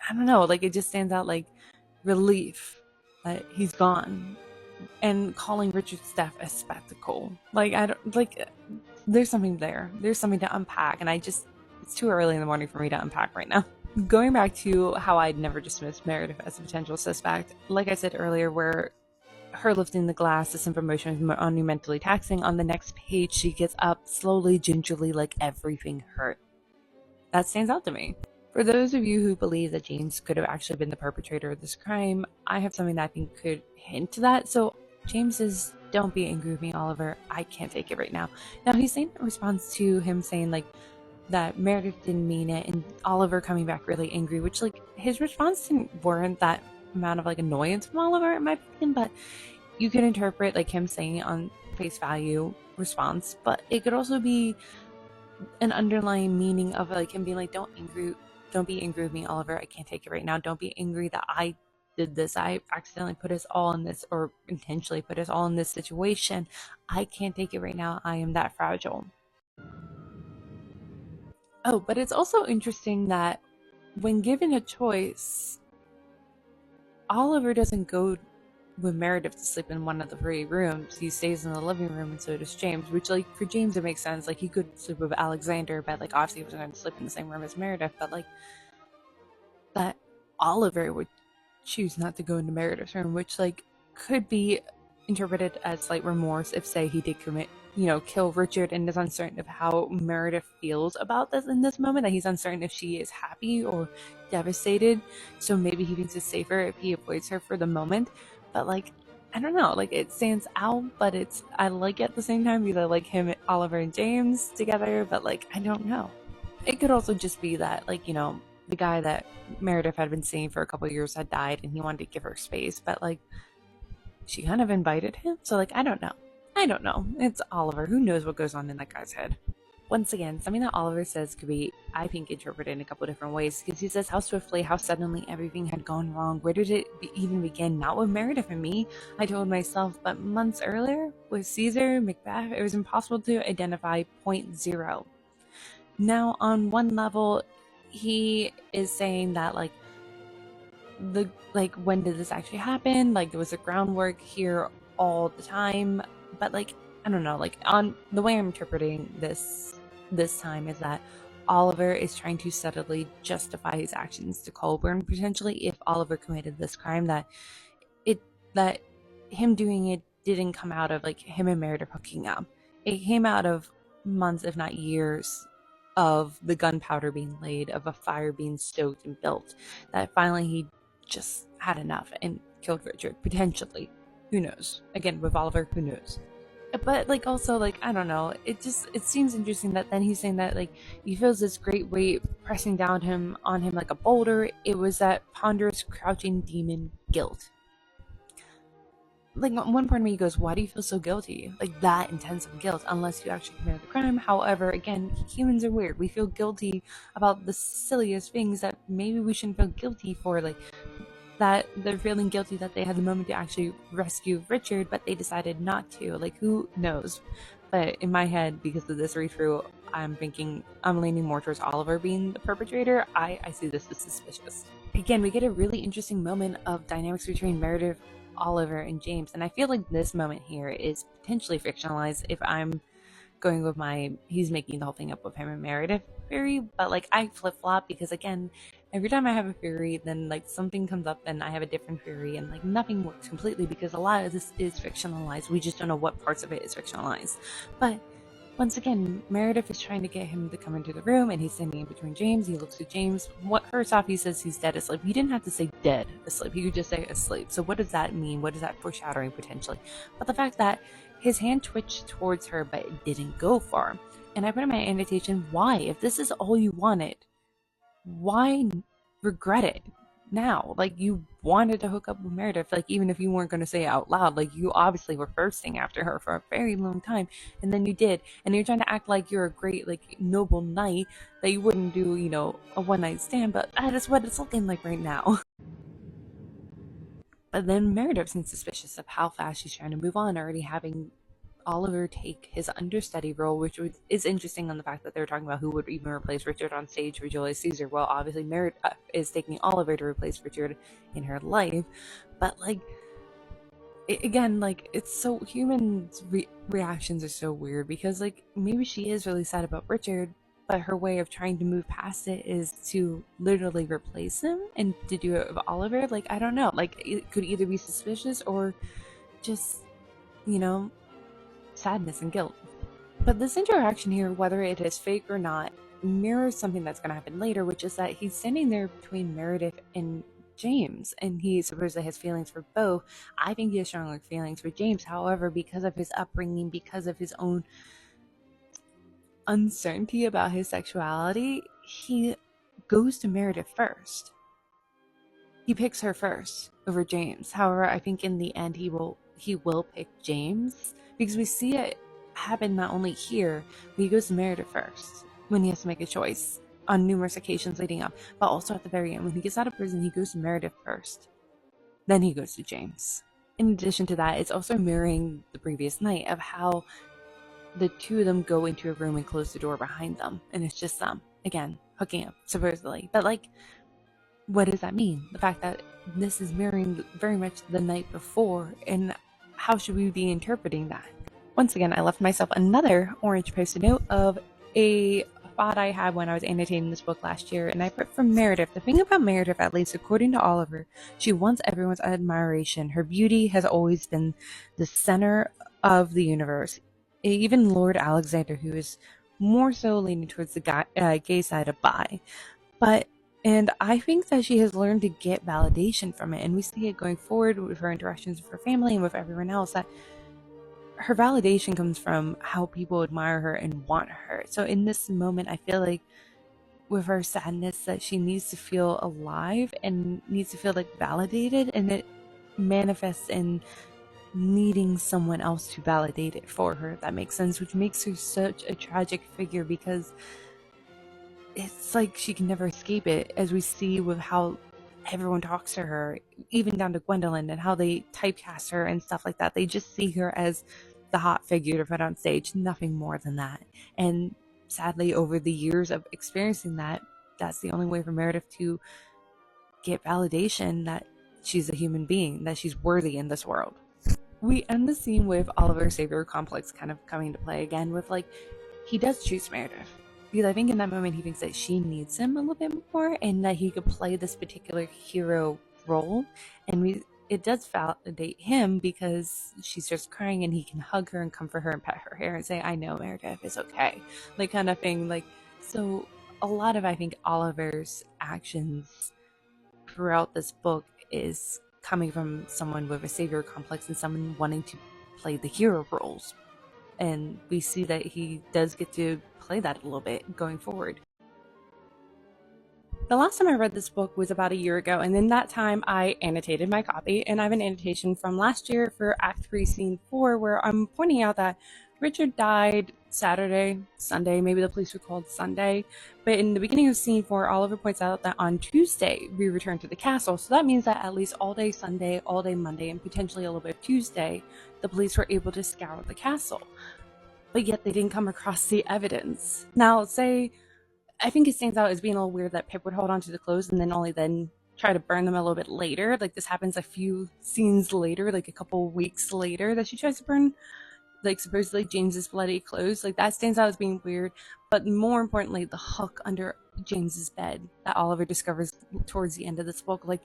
don't know, it just stands out like relief that he's gone, and calling Richard's death a spectacle. There's something there. There's something to unpack, and it's too early in the morning for me to unpack right now. Going back to how I'd never dismissed Meredith as a potential suspect, like I said earlier, where her lifting the glass, the simple motion is monumentally taxing. On the next page, she gets up slowly, gingerly, like everything hurt. That stands out to me. For those of you who believe that James could have actually been the perpetrator of this crime, I have something that I think could hint to that. So James says, "Don't be angry with me, Oliver. I can't take it right now." Now, he's saying in response to him saying, that Meredith didn't mean it, and Oliver coming back really angry, which, his response didn't warrant that amount of, annoyance from Oliver, in my opinion, but you could interpret, him saying it on face value response, but it could also be an underlying meaning of, him being don't be angry with me, Oliver. I can't take it right now. Don't be angry that I did this. I accidentally put us all in this, or intentionally put us all in this situation. I can't take it right now. I am that fragile. Oh, but it's also interesting that when given a choice, Oliver doesn't go with Meredith to sleep in one of the 3 rooms. He stays in the living room, and so does James, which, for James, it makes sense. He could sleep with Alexander, but, obviously he wasn't going to sleep in the same room as Meredith, but, that Oliver would choose not to go into Meredith's room, which, could be interpreted as slight remorse if, say, he did kill Richard and is uncertain of how Meredith feels about this in this moment, that he's uncertain if she is happy or devastated, so maybe he thinks it's safer if he avoids her for the moment. But, I don't know, it stands out, but I like it at the same time, because I like him, Oliver, and James together, but, I don't know. It could also just be that, the guy that Meredith had been seeing for a couple of years had died, and he wanted to give her space, but, she kind of invited him, so, I don't know. It's Oliver. Who knows what goes on in that guy's head? Once again, something that Oliver says could be, I think, interpreted in a couple different ways, because he says how swiftly, how suddenly everything had gone wrong. Where did it even begin? Not with Meredith and me, I told myself, but months earlier, with Caesar, Macbeth, it was impossible to identify point zero. Now, on one level, he is saying that, when did this actually happen? There was a groundwork here all the time, but I don't know, on the way I'm interpreting this time is that Oliver is trying to subtly justify his actions to Colburn, potentially if Oliver committed this crime, it that him doing it didn't come out of like him and Meredith hooking up. It came out of months, if not years, of the gunpowder being laid, of a fire being stoked and built, that finally he just had enough and killed Richard, potentially. Who knows? Again, with Oliver, who knows? But like also like I don't know, it seems interesting that then he's saying that like he feels this great weight pressing down him on him like a boulder. It was that ponderous crouching demon guilt. Like one part of me goes, why do you feel so guilty? Like that intense of guilt, unless you actually committed the crime. However, again, humans are weird. We feel guilty about the silliest things that maybe we shouldn't feel guilty for. Like that they're feeling guilty that they had the moment to actually rescue Richard, but they decided not to. Like who knows? But in my head, because of this read through, I'm leaning more towards Oliver being the perpetrator. I see this as suspicious. Again, we get a really interesting moment of dynamics between Meredith, Oliver, and James, and I feel like this moment here is potentially fictionalized if I'm going with he's making the whole thing up with him and Meredith theory, but like I flip flop because again, every time I have a theory, then like something comes up and I have a different theory, and like nothing works completely because a lot of this is fictionalized. We just don't know what parts of it is fictionalized. But once again, Meredith is trying to get him to come into the room, and he's standing in between James. He looks at James. First off, he says he's dead asleep. He didn't have to say dead asleep. He could just say asleep. So what does that mean? What is that foreshadowing potentially? But the fact that his hand twitched towards her, but it didn't go far. And I put in my annotation, why? If this is all you wanted, why regret it now? Like, you wanted to hook up with Meredith, like, even if you weren't going to say it out loud, like, you obviously were thirsting after her for a very long time, and then you did, and you're trying to act like you're a great, like, noble knight, that you wouldn't do, a one-night stand, but that is what it's looking like right now. But then Meredith seems suspicious of how fast she's trying to move on, already having Oliver take his understudy role, which is interesting on the fact that they're talking about who would even replace Richard on stage for Julius Caesar. Well, obviously Meredith is taking Oliver to replace Richard in her life, but like again, like it's so humans' reactions are so weird because like maybe she is really sad about Richard, but her way of trying to move past it is to literally replace him and to do it with Oliver. Like I don't know, like it could either be suspicious or just sadness and guilt. But this interaction here, whether it is fake or not, mirrors something that's going to happen later, which is that he's standing there between Meredith and James, and he supposedly has feelings for both. I think he has stronger feelings for James. However, because of his upbringing, because of his own uncertainty about his sexuality, he goes to Meredith first. He picks her first over James. However, I think in the end he will pick James, because we see it happen not only here, but he goes to Meredith first when he has to make a choice on numerous occasions leading up, but also at the very end when he gets out of prison, he goes to Meredith first, then he goes to James. In addition to that, it's also mirroring the previous night of how the two of them go into a room and close the door behind them, and it's just them again hooking up supposedly. But like, what does that mean? The fact that this is mirroring very much the night before, and how should we be interpreting that? Once again, I left myself another orange post-it note of a thought I had when I was annotating this book last year, and I put from Meredith. The thing about Meredith, at least according to Oliver, she wants everyone's admiration. Her beauty has always been the center of the universe. Even Lord Alexander, who is more so leaning towards the gay side of bi. And I think that she has learned to get validation from it, and we see it going forward with her interactions with her family and with everyone else, that her validation comes from how people admire her and want her. So in this moment, I feel like with her sadness that she needs to feel alive and needs to feel like validated, and it manifests in needing someone else to validate it for her, if that makes sense, which makes her such a tragic figure, because it's like she can never escape it, as we see with how everyone talks to her, even down to Gwendolyn, and how they typecast her and stuff like that. They just see her as the hot figure to put on stage, nothing more than that. And sadly, over the years of experiencing that, that's the only way for Meredith to get validation that she's a human being, that she's worthy in this world. We end the scene with Oliver's savior complex kind of coming to play again, with like, he does choose Meredith. because I think in that moment he thinks that she needs him a little bit more and that he could play this particular hero role. And it does validate him because she's just crying and he can hug her and comfort her and pet her hair and say, I know, Meredith, it's okay. Like, kind of thing. Like, so a lot of, I think, Oliver's actions throughout this book is coming from someone with a savior complex and someone wanting to play the hero roles. And we see that he does get to play that a little bit going forward. The last time I read this book was about a year ago, and in that time I annotated my copy, and I have an annotation from last year for Act 3, Scene 4, where I'm pointing out that Richard died Saturday, Sunday, maybe the police were called Sunday, but in the beginning of Scene 4, Oliver points out that on Tuesday we return to the castle, so that means that at least all day Sunday, all day Monday, and potentially a little bit of Tuesday, the police were able to scour the castle, but yet they didn't come across the evidence. Now, I think it stands out as being a little weird that Pip would hold on to the clothes and then try to burn them a little bit later. Like, this happens a few scenes later, like a couple weeks later, that she tries to burn, like, supposedly James's bloody clothes. Like, that stands out as being weird. But more importantly, the hook under James's bed that Oliver discovers towards the end of this book. Like,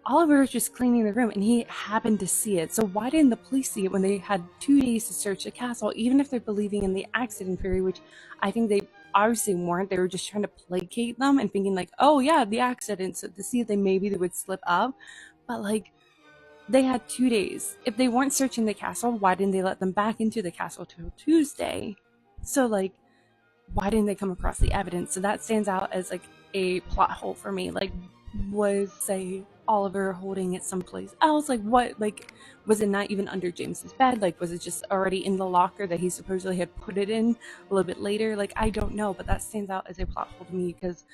Oliver was just cleaning the room and he happened to see it. So why didn't the police see it when they had 2 days to search the castle, even if they're believing in the accident theory, which I think they obviously weren't. They were just trying to placate them and thinking like, oh yeah, the accident, so to see if maybe they would slip up. But like, they had 2 days. If they weren't searching the castle, why didn't they let them back into the castle till Tuesday? So like, why didn't they come across the evidence? So that stands out as like a plot hole for me. Like, was, say, Oliver holding it someplace else? Like, what? Like, was it not even under James's bed? Like, was it just already in the locker that he supposedly had put it in a little bit later? Like, I don't know, but that stands out as a plot hole to me because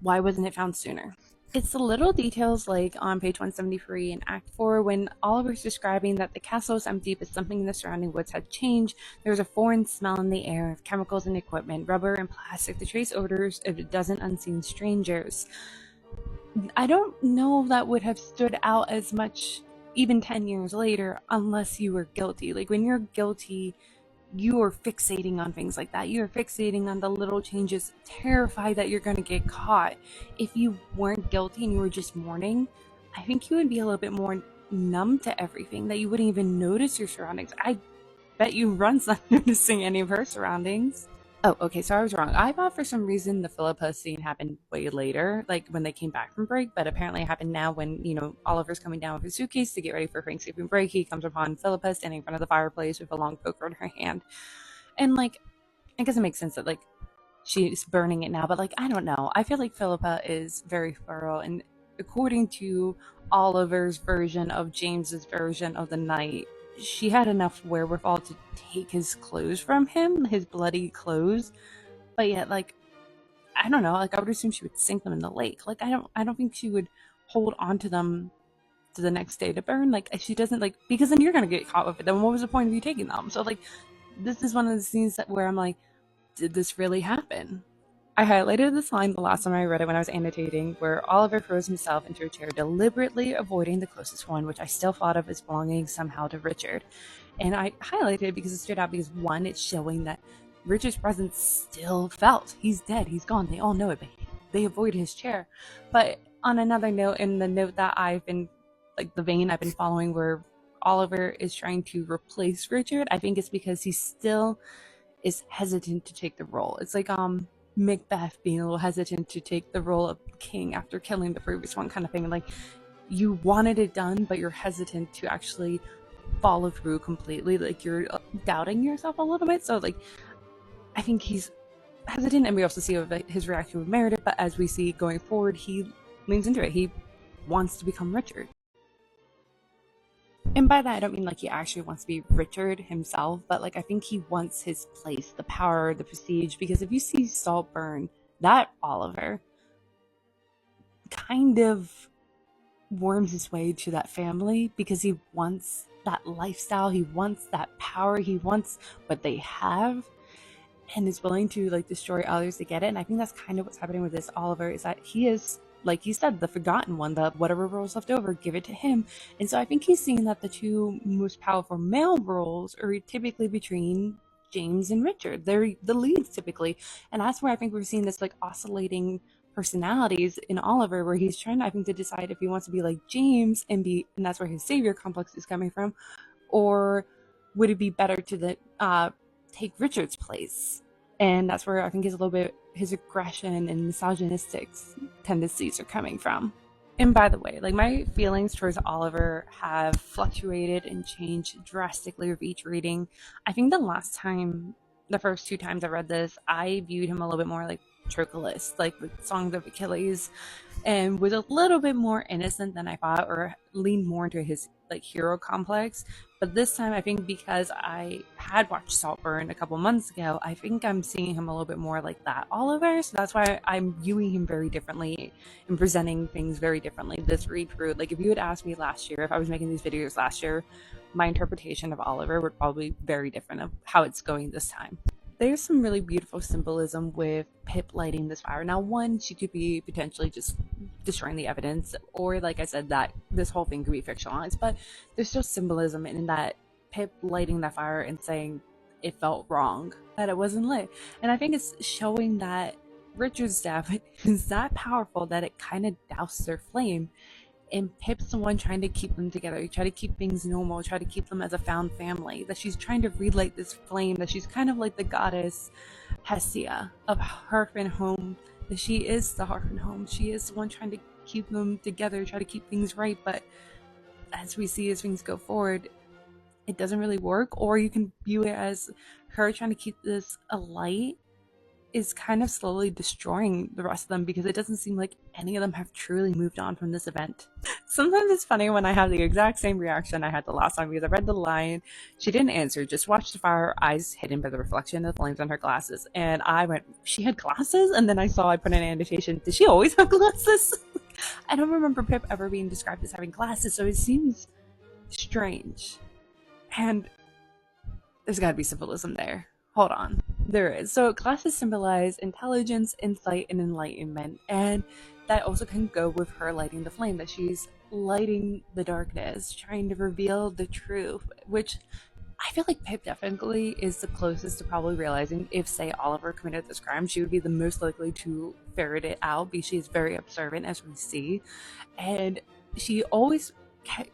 why wasn't it found sooner? It's the little details like on page 173 in Act 4 when Oliver's describing that the castle is empty but something in the surrounding woods had changed. There was a foreign smell in the air of chemicals and equipment, rubber and plastic, to trace odors of a dozen unseen strangers. I don't know if that would have stood out as much even 10 years later unless you were guilty. Like, when you're guilty, you are fixating on things like that. You're fixating on the little changes, terrified that you're going to get caught. If you weren't guilty and you were just mourning, I think you would be a little bit more numb to everything, that you wouldn't even notice your surroundings. I bet you Run's not noticing any of her surroundings. Oh, okay, so I was wrong. I thought for some reason the Philippa scene happened way later, like when they came back from break, but apparently it happened now when, Oliver's coming down with his suitcase to get ready for Thanksgiving break. He comes upon Philippa standing in front of the fireplace with a long poker in her hand. And, like, I guess it makes sense that, like, she's burning it now, but, like, I don't know. I feel like Philippa is very thorough, and according to Oliver's version of James's version of the night, she had enough wherewithal to take his clothes from him, his bloody clothes, but yet, like, I don't know, like, I would assume she would sink them in the lake. Like, I don't think she would hold on to them to the next day to burn. Like, she doesn't, like, because then you're gonna get caught with it. Then what was the point of you taking them? So, like, this is one of the scenes where I'm like, did this really happen? I highlighted this line the last time I read it when I was annotating, where Oliver throws himself into a chair, deliberately avoiding the closest one, which I still thought of as belonging somehow to Richard. And I highlighted it because it stood out because, one, it's showing that Richard's presence still felt. He's dead. He's gone. They all know it, but they avoid his chair. But on another note, in the note that I've been, like, the vein I've been following where Oliver is trying to replace Richard, I think it's because he still is hesitant to take the role. It's like Macbeth being a little hesitant to take the role of king after killing the previous one, kind of thing. Like, you wanted it done, but you're hesitant to actually follow through completely. Like, you're doubting yourself a little bit. So, like, I think he's hesitant, and we also see his reaction with Meredith, but as we see going forward, he leans into it. He wants to become Richard. And by that, I don't mean like he actually wants to be Richard himself, but like I think he wants his place, the power, the prestige, because if you see Saltburn, that Oliver kind of worms his way to that family because he wants that lifestyle, he wants that power, he wants what they have, and is willing to like destroy others to get it. And I think that's kind of what's happening with this Oliver, is that he is, like you said, the forgotten one, the whatever role's left over, give it to him. And so I think he's seeing that the two most powerful male roles are typically between James and Richard. They're the leads typically. And that's where I think we're seeing this like oscillating personalities in Oliver, where he's trying, I think, to decide if he wants to be like James and that's where his savior complex is coming from, or would it be better to take Richard's place? And that's where I think his aggression and misogynistic tendencies are coming from. And by the way, like, my feelings towards Oliver have fluctuated and changed drastically with each reading. I think the first two times I read this, I viewed him a little bit more like Patroclus, like the Songs of Achilles, and was a little bit more innocent than I thought, or leaned more into his like hero complex. But this time, I think because I had watched Saltburn a couple months ago, I think I'm seeing him a little bit more like that Oliver. So that's why I'm viewing him very differently and presenting things very differently this read through. Like, if you had asked me last year, if I was making these videos last year, my interpretation of Oliver would probably be very different of how it's going this time. There's some really beautiful symbolism with Pip lighting this fire. Now, one, she could be potentially just destroying the evidence, or like I said, that this whole thing could be fictionalized, but there's still symbolism in that Pip lighting that fire and saying it felt wrong that it wasn't lit. And I think it's showing that Richard's death is that powerful that it kind of doused their flame. And Pip's the one trying to keep them together, try to keep things normal, try to keep them as a found family, that she's trying to relight this flame, that she's kind of like the goddess Hestia of hearth and home, that she is the hearth and home. She is the one trying to keep them together, try to keep things right. But as we see, as things go forward, it doesn't really work. Or you can view it as her trying to keep this alight is kind of slowly destroying the rest of them, because it doesn't seem like any of them have truly moved on from this event. Sometimes it's funny when I have the exact same reaction I had the last time, because I read the line, she didn't answer, just watched the fire, eyes hidden by the reflection of the flames on her glasses. And I went, she had glasses? And then I put in an annotation, did she always have glasses? I don't remember Pip ever being described as having glasses, so it seems strange. And there's gotta be symbolism there. Hold on. There is. So glasses symbolize intelligence, insight, and enlightenment. And that also can go with her lighting the flame, that she's lighting the darkness, trying to reveal the truth, which I feel like Pip definitely is the closest to probably realizing if, say, Oliver committed this crime, she would be the most likely to ferret it out, because she is very observant, as we see. And she always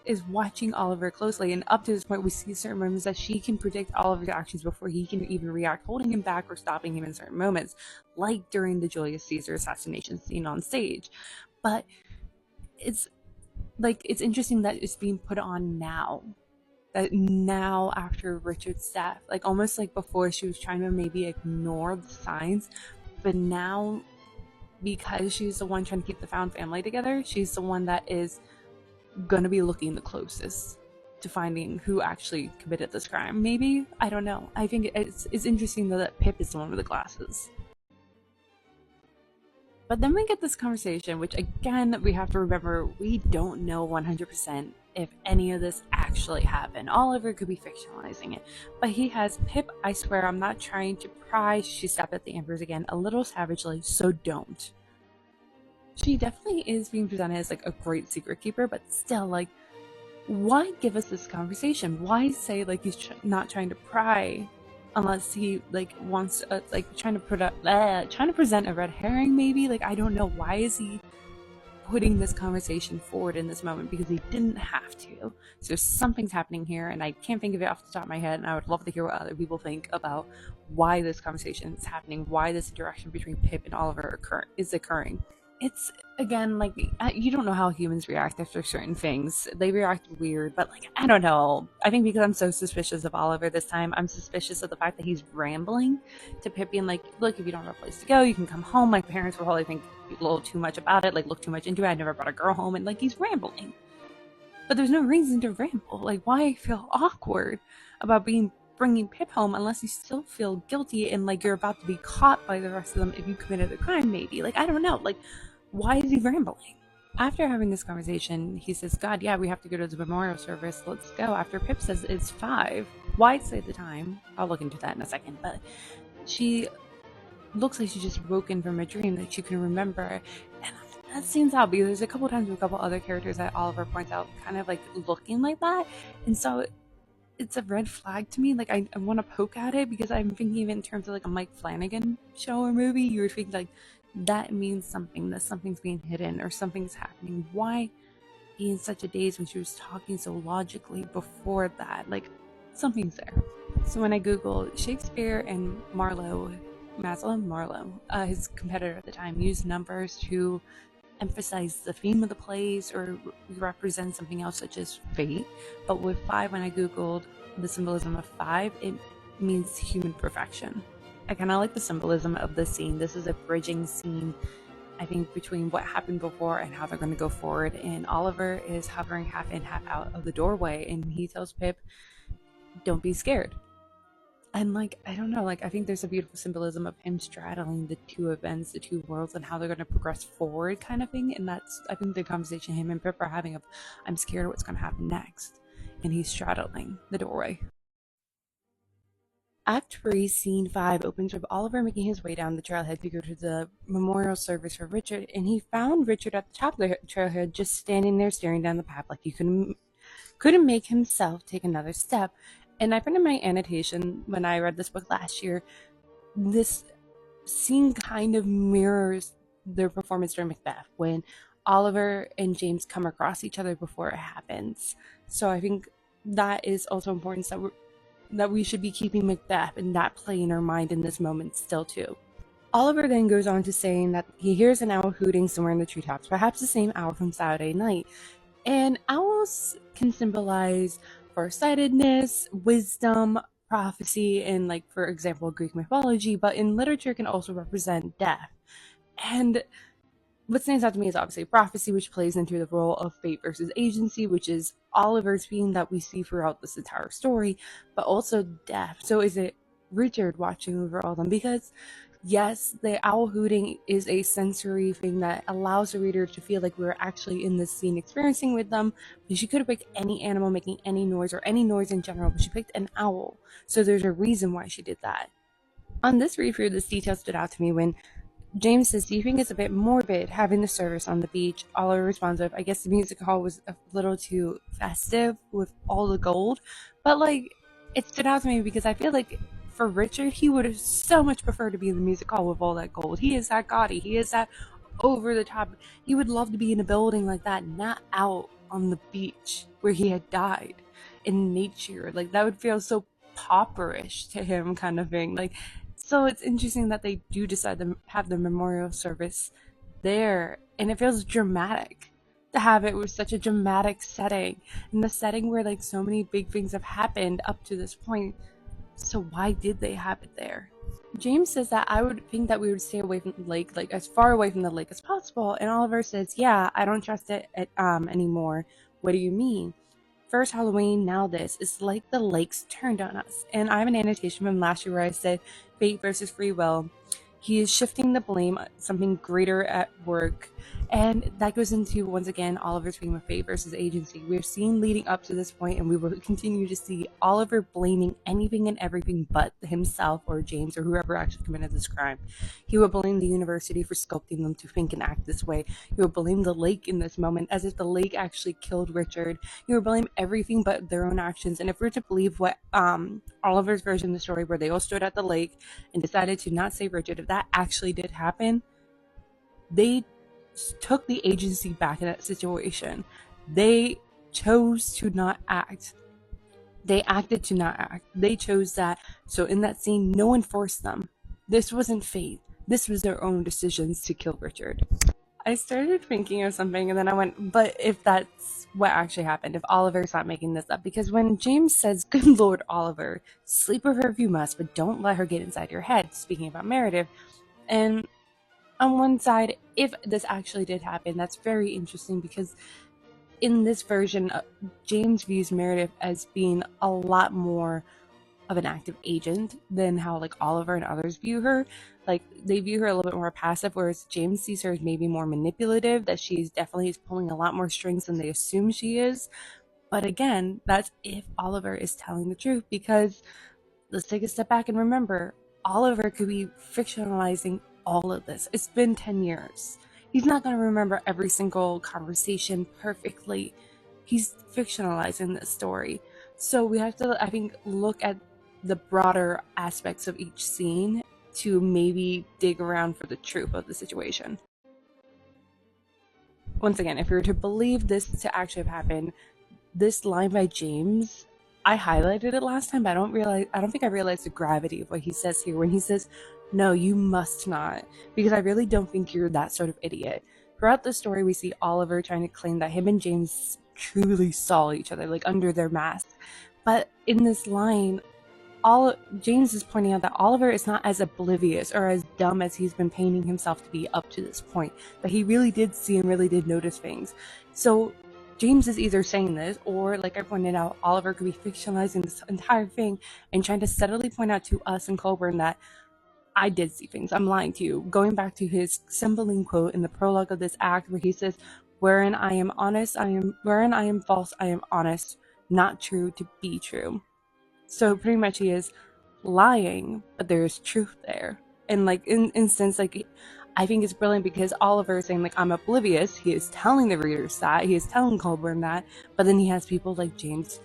is watching Oliver closely, and up to this point we see certain moments that she can predict Oliver's actions before he can even react, holding him back or stopping him in certain moments, like during the Julius Caesar assassination scene on stage. But it's interesting that it's being put on now, that now after Richard's death, like almost like before she was trying to maybe ignore the signs, but now, because she's the one trying to keep the found family together, she's the one that is gonna be looking the closest to finding who actually committed this crime. Maybe, I don't know. I think it's interesting though that Pip is the one with the glasses. But then we get this conversation, which again, we have to remember, we don't know 100% if any of this actually happened. Oliver could be fictionalizing it. But he has, Pip, I swear I'm not trying to pry. She stepped at the embers again a little savagely, so don't. She definitely is being presented as like a great secret keeper, but still, like, why give us this conversation? Why say like he's not trying to pry, unless he like wants like trying to present a red herring? Maybe, like, I don't know. Why is he putting this conversation forward in this moment? Because he didn't have to. So something's happening here, and I can't think of it off the top of my head, and I would love to hear what other people think about why this conversation is happening, why this interaction between Pip and Oliver is occurring. It's, again, like, you don't know how humans react after certain things. They react weird, but, like, I don't know. I think because I'm so suspicious of Oliver this time, I'm suspicious of the fact that he's rambling to Pip, being like, look, if you don't have a place to go, you can come home. My parents will probably think a little too much about it, like, look too much into it. I never brought a girl home, and, like, he's rambling. But there's no reason to ramble. Like, why feel awkward about bringing Pip home unless you still feel guilty and like you're about to be caught by the rest of them if you committed a crime? Maybe, like, I don't know, like, why is he rambling? After having this conversation, he says, God, yeah, we have to go to the memorial service, let's go. After Pip says it's 5, why say the time? I'll look into that in a second. But she looks like she just woken from a dream that she can remember, and that seems out, because there's a couple times with a couple other characters that Oliver points out kind of like looking like that. And so it's a red flag to me. Like I want to poke at it because I'm thinking of it in terms of like a Mike Flanagan show or movie. You would think like that means something, that something's being hidden or something's happening. Why be in such a daze when she was talking so logically before that? Like something's there. So when I googled Shakespeare and Marlowe, his competitor at the time, used numbers to emphasize the theme of the plays or represent something else such as fate. But with five, when I googled the symbolism of five, it means human perfection. I kind of like the symbolism of the scene. This is a bridging scene, I think, between what happened before and how they're going to go forward. And Oliver is hovering half in, half out of the doorway, and he tells Pip, "Don't be scared." And like, I don't know, like I think there's a beautiful symbolism of him straddling the two events, the two worlds, and how they're going to progress forward, kind of thing. And that's, I think, the conversation him and Pip are having of, I'm scared of what's going to happen next, and he's straddling the doorway. Act 3, Scene 5 opens with Oliver making his way down the trailhead to go to the memorial service for Richard, and he found Richard at the top of the trailhead just standing there staring down the path like he couldn't make himself take another step. And I put in my annotation when I read this book last year, this scene kind of mirrors their performance during Macbeth when Oliver and James come across each other before it happens. So I think that is also important, that we should be keeping Macbeth and that play in our mind in this moment still too. Oliver then goes on to saying that he hears an owl hooting somewhere in the treetops, perhaps the same owl from Saturday night. And owls can symbolize farsightedness, wisdom, prophecy, and, like, for example, Greek mythology, but in literature can also represent death. And what stands out to me is obviously prophecy, which plays into the role of fate versus agency, which is Oliver's theme that we see throughout this entire story, but also death. So is it Richard watching over all of them? Because yes, the owl hooting is a sensory thing that allows the reader to feel like we're actually in this scene experiencing with them. But she could have picked any animal making any noise or any noise in general, but she picked an owl. So there's a reason why she did that. On this read through, this detail stood out to me when James says, "Do you think it's a bit morbid having the service on the beach?" Oliver responds with, "I guess the music hall was a little too festive with all the gold." But like, it stood out to me because I feel like for Richard, he would have so much preferred to be in the music hall with all that gold. He is that gaudy. He is that over the top. He would love to be in a building like that, not out on the beach where he had died in nature. Like, that would feel so pauperish to him, kind of thing. Like, so it's interesting that they do decide to have the memorial service there, and it feels dramatic to have it with such a dramatic setting, in the setting where like so many big things have happened up to this point. So why did they have it there? James says that I would think that we would stay away from the lake, like as far away from the lake as possible. And Oliver says, "Yeah, I don't trust it anymore." What do you mean? First Halloween, now this. It's like the lakes turned on us. And I have an annotation from last year where I said fate versus free will. He is shifting the blame, something greater at work. And that goes into, once again, Oliver's theme of fate versus agency. We're seeing leading up to this point, and we will continue to see Oliver blaming anything and everything but himself or James or whoever actually committed this crime. He would blame the university for sculpting them to think and act this way. He would blame the lake in this moment as if the lake actually killed Richard. He would blame everything but their own actions. And if we're to believe what Oliver's version of the story, where they all stood at the lake and decided to not save Richard, if that actually did happen, they took the agency back in that situation. They chose to not act. They acted to not act. They chose that. So in that scene, no one forced them. This wasn't fate. This was their own decisions to kill Richard. I started thinking of something and then I went, but if that's what actually happened, if Oliver's not making this up, because when James says, "Good Lord, Oliver, sleep with her if you must, but don't let her get inside your head," speaking about Meredith, and on one side, if this actually did happen, that's very interesting because in this version, James views Meredith as being a lot more of an active agent than how like Oliver and others view her. Like, they view her a little bit more passive, whereas James sees her as maybe more manipulative, that she's definitely is pulling a lot more strings than they assume she is. But again, that's if Oliver is telling the truth, because let's take a step back and remember, Oliver could be fictionalizing all of this. It's been 10 years. He's not going to remember every single conversation perfectly. He's fictionalizing this story. So we have to, I think, look at the broader aspects of each scene to maybe dig around for the truth of the situation. Once again, if we were to believe this to actually have happened, this line by James, I highlighted it last time, but I don't think I realized the gravity of what he says here when he says, "No, you must not," because I really don't think you're that sort of idiot. Throughout the story, we see Oliver trying to claim that him and James truly saw each other, like under their mask. But in this line, all James is pointing out that Oliver is not as oblivious or as dumb as he's been painting himself to be up to this point. That he really did see and really did notice things. So James is either saying this, or like I pointed out, Oliver could be fictionalizing this entire thing and trying to steadily point out to us and Colburn that I did see things. I'm lying to you. Going back to his Cymbeline quote in the prologue of this act, where he says, "Wherein I am honest, wherein I am false, I am honest, not true to be true." So pretty much he is lying, but there's truth there. And like in instance, like I think it's brilliant because Oliver is saying like I'm oblivious. He is telling the readers that, he is telling Colburn that, but then he has people like James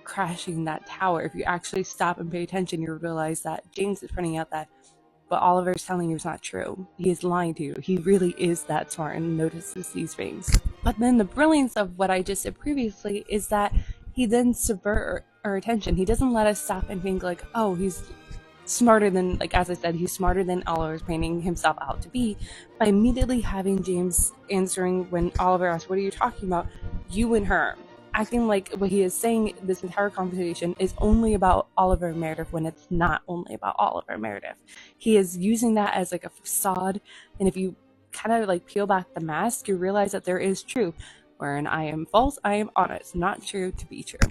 crashing that tower. If you actually stop and pay attention, you'll realize that James is pointing out that but Oliver's telling you it's not true. He is lying to you. He really is that smart and notices these things. But then the brilliance of what I just said previously is that he then subvert our attention. He doesn't let us stop and think like, oh, he's smarter than, like as I said, he's smarter than Oliver's painting himself out to be, by immediately having James answering when Oliver asks, "What are you talking about?" You and her. Acting like what he is saying this entire conversation is only about Oliver and Meredith when it's not only about Oliver and Meredith. He is using that as like a facade, and if you kind of like peel back the mask, you realize that there is truth. Wherein I am false, I am honest, not true to be true.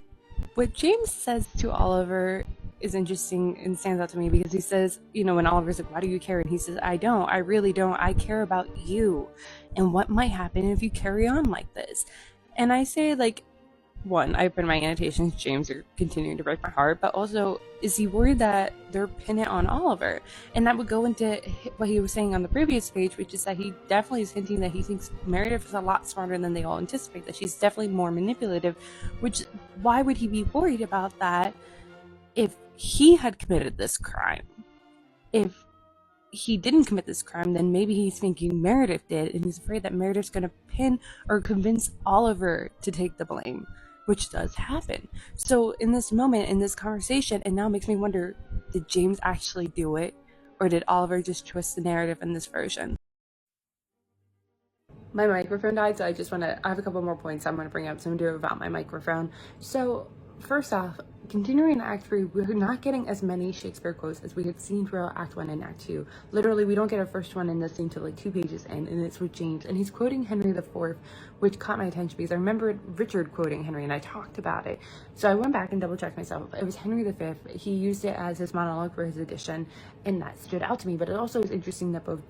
What James says to Oliver is interesting and stands out to me because he says, when Oliver's like, "Why do you care?" And he says, "I don't, I really don't. I care about you and what might happen if you carry on like this." And I say, like, one, I put in my annotations, James, are continuing to break my heart, but also, is he worried that they're pinning it on Oliver? And that would go into what he was saying on the previous page, which is that he definitely is hinting that he thinks Meredith is a lot smarter than they all anticipate, that she's definitely more manipulative, which, why would he be worried about that if he had committed this crime? If he didn't commit this crime, then maybe he's thinking Meredith did, and he's afraid that Meredith's going to pin or convince Oliver to take the blame, which does happen. So in this moment, in this conversation, it now makes me wonder, did James actually do it? Or did Oliver just twist the narrative in this version? My microphone died, so I have a couple more points I'm going to bring up some about my microphone. So first off, continuing in Act 3, we're not getting as many Shakespeare quotes as we had seen throughout Act 1 and Act 2. Literally, we don't get our first one in this scene till like 2 pages in, and it's with James, and he's quoting Henry IV, which caught my attention because I remembered Richard quoting Henry, and I talked about it. So I went back and double-checked myself. It was Henry V. He used it as his monologue for his edition, and that stood out to me, but it also is interesting that both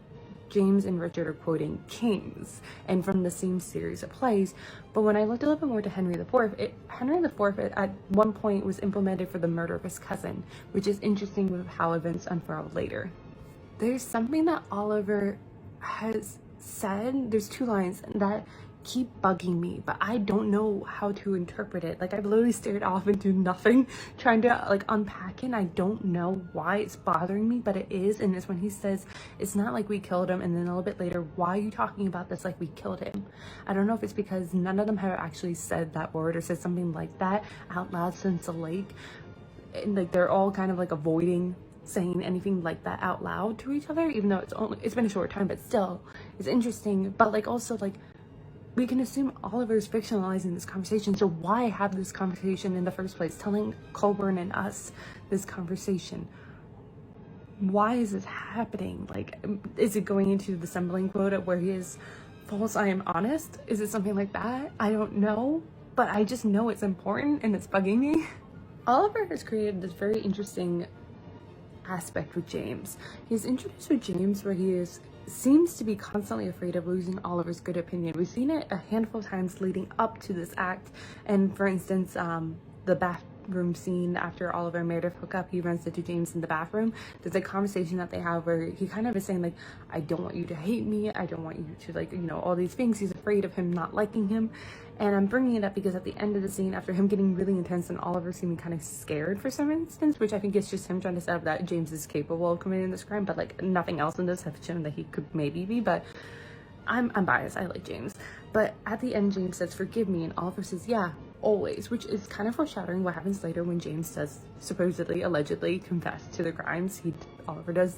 James and Richard are quoting kings and from the same series of plays. But when I looked a little bit more to Henry IV, Henry IV at one point was implemented for the murder of his cousin, which is interesting with how events unfurl later. There's something that Oliver has said, there's 2 lines that keep bugging me, but I don't know how to interpret it. Like, I've literally stared off into nothing trying to like unpack it, and I don't know why it's bothering me, but it is. And it's when he says, "It's not like we killed him," and then a little bit later, "Why are you talking about this like we killed him?" I don't know if it's because none of them have actually said that word or said something like that out loud since the lake, and like they're all kind of like avoiding saying anything like that out loud to each other, even though it's been a short time, but still it's interesting. But like also, like, we can assume Oliver's fictionalizing this conversation, so why have this conversation in the first place, telling Colburn and us this conversation? Why is this happening? Like, is it going into the Cymbeline quote where he is false, I am honest? Is it something like that? I don't know, but I just know it's important and it's bugging me. Oliver has created this very interesting aspect with James. He's introduced with James where he seems to be constantly afraid of losing Oliver's good opinion. We've seen it a handful of times leading up to this act, and for instance, the bathroom scene after Oliver and Meredith hook up, he runs into James in the bathroom. There's a conversation that they have where he kind of is saying, like, I don't want you to hate me. I don't want you to, like, you know, all these things. He's afraid of him not liking him. And I'm bringing it up because at the end of the scene, after him getting really intense and Oliver seeming kind of scared for some instance, which I think is just him trying to set up that James is capable of committing this crime, but like nothing else in this has shown that he could maybe be, but I'm biased. I like James. But at the end, James says, forgive me. And Oliver says, yeah, always, which is kind of foreshadowing what happens later when James does supposedly, allegedly confess to the crimes. Oliver does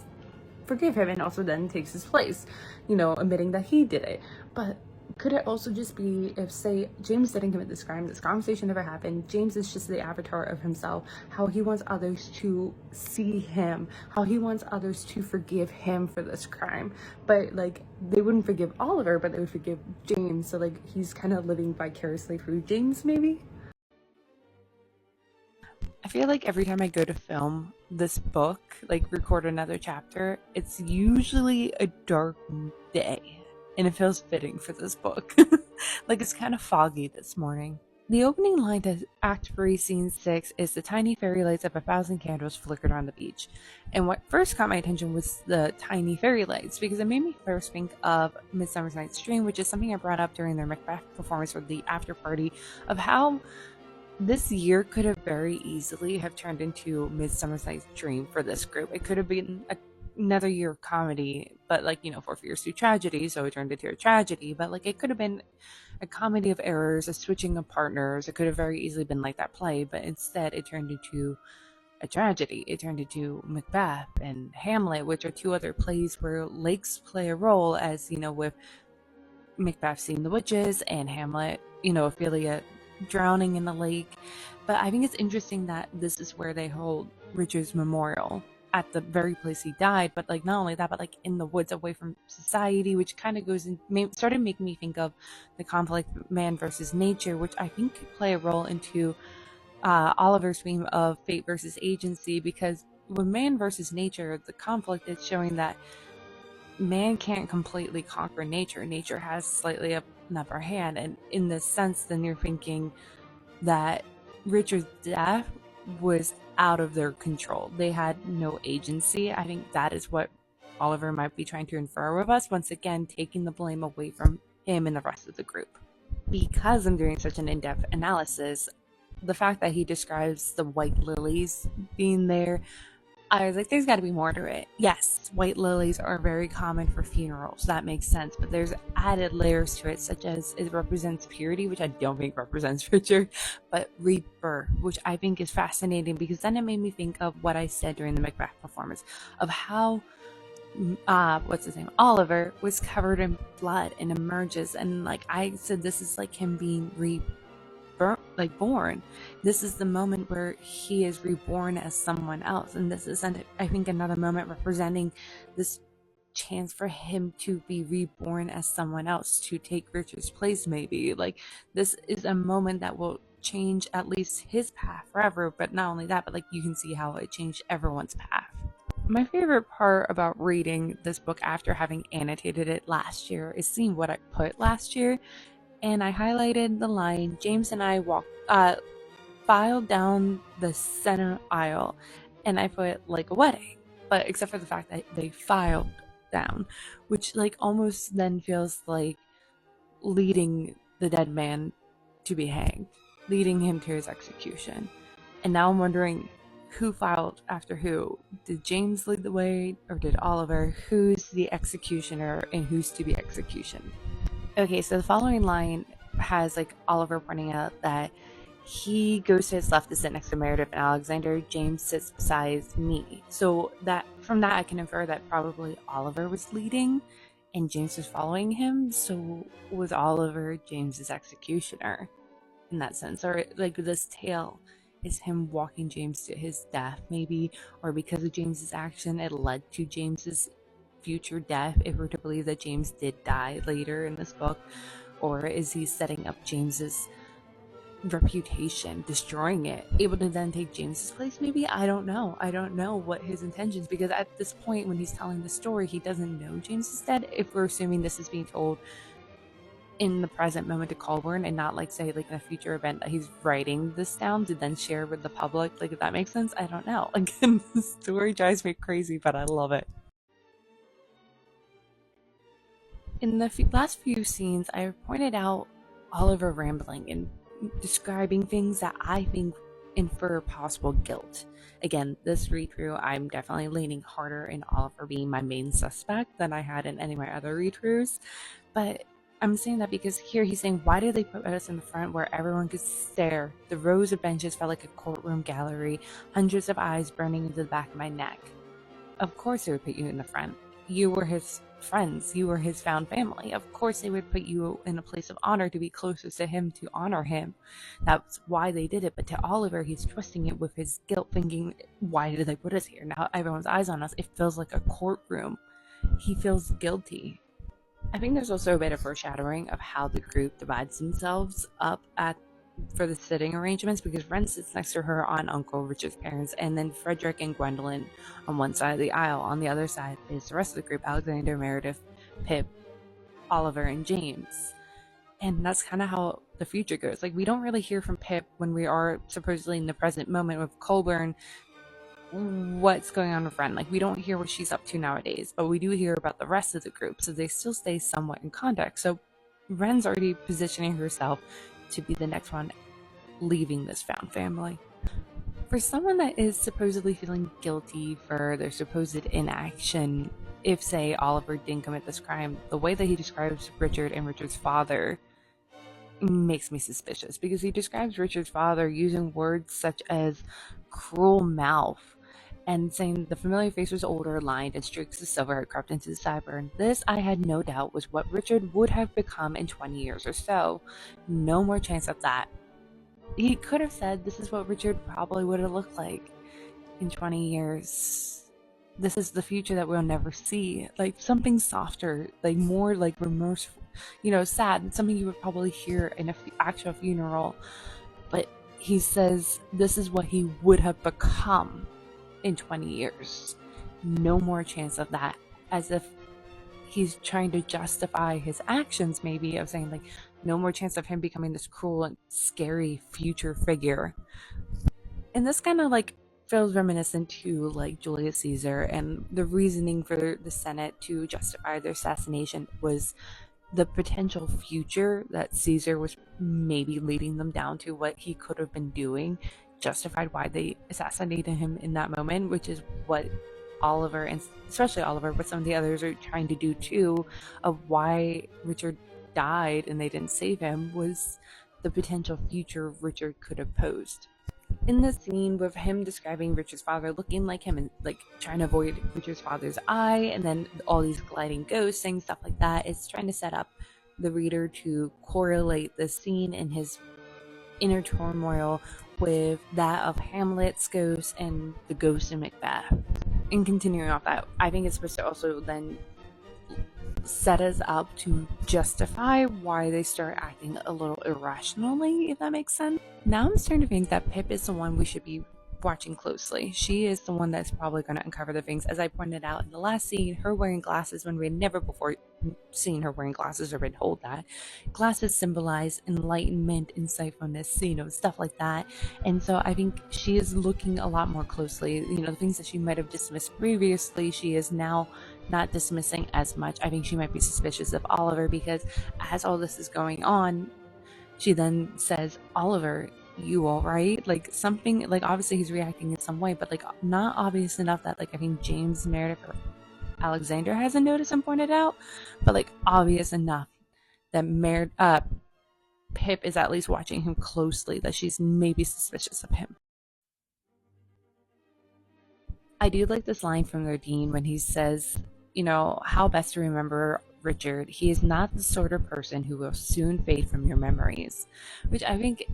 forgive him and also then takes his place, you know, admitting that he did it. But could it also just be if, say, James didn't commit this crime, this conversation never happened, James is just the avatar of himself, how he wants others to see him, how he wants others to forgive him for this crime, but like they wouldn't forgive Oliver, but they would forgive James, so like he's kind of living vicariously through James, maybe? I feel like every time I go to film this book, like record another chapter, it's usually a dark day. And it feels fitting for this book. Like it's kind of foggy this morning. The opening line to Act 3, Scene 6 is the tiny fairy lights of 1,000 candles flickered on the beach. And what first caught my attention was the tiny fairy lights, because it made me first think of Midsummer Night's Dream, which is something I brought up during their Macbeth performance or the after party, of how this year could have very easily have turned into Midsummer Night's Dream for this group. It could have been another year of comedy, but like, you know, 4 Fears to Tragedy, so it turned into a tragedy, but like it could have been a comedy of errors, a switching of partners. It could have very easily been like that play, but instead it turned into a tragedy. It turned into Macbeth and Hamlet, which are 2 other plays where lakes play a role, as you know, with Macbeth seeing the witches and Hamlet, you know, Ophelia drowning in the lake. But I think it's interesting that this is where they hold Richard's memorial, at the very place he died, but like not only that, but like in the woods away from society, which kind of goes in, started making me think of the conflict man versus nature, which I think could play a role into Oliver's theme of fate versus agency, because with man versus nature, the conflict is showing that man can't completely conquer nature. Nature has slightly an upper hand, and in this sense, then you're thinking that Richard's death was out of their control. They had no agency. I think that is what Oliver might be trying to infer with us, once again taking the blame away from him and the rest of the group. Because I'm doing such an in-depth analysis, the fact that he describes the white lilies being there, I was like, there's got to be more to it. Yes, white lilies are very common for funerals. That makes sense. But there's added layers to it, such as it represents purity, which I don't think represents Richard, but rebirth, which I think is fascinating, because then it made me think of what I said during the Macbeth performance, of how what's his name, Oliver, was covered in blood and emerges, and like I said, this is like him being born. This is the moment where he is reborn as someone else, and this is, I think, another moment representing this chance for him to be reborn as someone else, to take Richard's place. Maybe like this is a moment that will change at least his path forever, but not only that, but like you can see how it changed everyone's path. My favorite part about reading this book after having annotated it last year is seeing what I put last year. And I highlighted the line, James and I filed down the center aisle, and I put like a wedding, but except for the fact that they filed down, which like almost then feels like leading the dead man to be hanged, leading him to his execution. And now I'm wondering, who filed after who? Did James lead the way, or did Oliver? Who's the executioner and who's to be executioned? Okay, so the following line has like Oliver pointing out that he goes to his left to sit next to Meredith and Alexander. James sits beside me. So that from that I can infer that probably Oliver was leading and James was following him. So was Oliver James's executioner in that sense? Or like this tale is him walking James to his death, maybe, or because of James's action it led to James's future death, if we're to believe that James did die later in this book? Or is he setting up James's reputation, destroying it, able to then take James's place? Maybe. I don't know what his intentions, because at this point when he's telling the story, he doesn't know James is dead, if we're assuming this is being told in the present moment to Colburn and not like say like in a future event that he's writing this down to then share with the public. Like if that makes sense, I don't know. Again, the story drives me crazy, but I love it. In the last few scenes, I pointed out Oliver rambling and describing things that I think infer possible guilt. Again, this read through, I'm definitely leaning harder in Oliver being my main suspect than I had in any of my other read throughs. But I'm saying that because here he's saying, why did they put us in the front where everyone could stare? The rows of benches felt like a courtroom gallery, hundreds of eyes burning into the back of my neck. Of course they would put you in the front. You were his friends. You were his found family. Of course they would put you in a place of honor to be closest to him, to honor him. That's why they did it. But to Oliver, he's twisting it with his guilt, thinking, why did they put us here? Now everyone's eyes on us. It feels like a courtroom. He feels guilty. I think there's also a bit of foreshadowing of how the group divides themselves up for the sitting arrangements, because Ren sits next to her aunt, uncle, Richard's parents, and then Frederick and Gwendolyn on one side of the aisle. On the other side is the rest of the group: Alexander, Meredith, Pip, Oliver, and James. And that's kind of how the future goes. Like, we don't really hear from Pip when we are supposedly in the present moment with Colburn what's going on with Ren. Like, we don't hear what she's up to nowadays, but we do hear about the rest of the group, so they still stay somewhat in contact. So Ren's already positioning herself to be the next one leaving this found family. For someone that is supposedly feeling guilty for their supposed inaction, if, say, Oliver didn't commit this crime, the way that he describes Richard and Richard's father makes me suspicious, because he describes Richard's father using words such as cruel mouth and saying the familiar face was older, lined, and streaks of silver had crept into the sideburn. This, I had no doubt, was what Richard would have become in 20 years or so. No more chance of that. He could have said this is what Richard probably would have looked like in 20 years. This is the future that we'll never see. Like something softer, like more like remorseful, sad, something you would probably hear in an actual funeral. But he says this is what he would have become in 20 years. No more chance of that. As if he's trying to justify his actions, maybe, of saying, like, no more chance of him becoming this cruel and scary future figure. And this kind of, like, feels reminiscent to, like, Julius Caesar, and the reasoning for the Senate to justify their assassination was the potential future that Caesar was maybe leading them down to, what he could have been doing, justified why they assassinated him in that moment, which is what Oliver, and especially Oliver, but some of the others are trying to do too, of why Richard died and they didn't save him, was the potential future Richard could have posed. In the scene with him describing Richard's father looking like him and like trying to avoid Richard's father's eye, and then all these gliding ghosts saying stuff like that, it's trying to set up the reader to correlate the scene and his inner turmoil with that of Hamlet's ghost and the ghost in Macbeth. And continuing off that, I think it's supposed to also then set us up to justify why they start acting a little irrationally, if that makes sense. Now I'm starting to think that Pip is the one we should be watching closely. She is the one that's probably going to uncover the things. As I pointed out in the last scene, her wearing glasses, when we had never before seen her wearing glasses or been told that. Glasses symbolize enlightenment, insightfulness, stuff like that. And so I think she is looking a lot more closely. The things that she might have dismissed previously, she is now not dismissing as much. I think she might be suspicious of Oliver, because as all this is going on, she then says, Oliver, you all right? Like something, like obviously he's reacting in some way, but like not obvious enough that like I think James, Meredith, or Alexander hasn't noticed and pointed out, but like obvious enough that Pip is at least watching him closely, that she's maybe suspicious of him. I do like this line from their dean when he says, how best to remember Richard. He is not the sort of person who will soon fade from your memories, which I think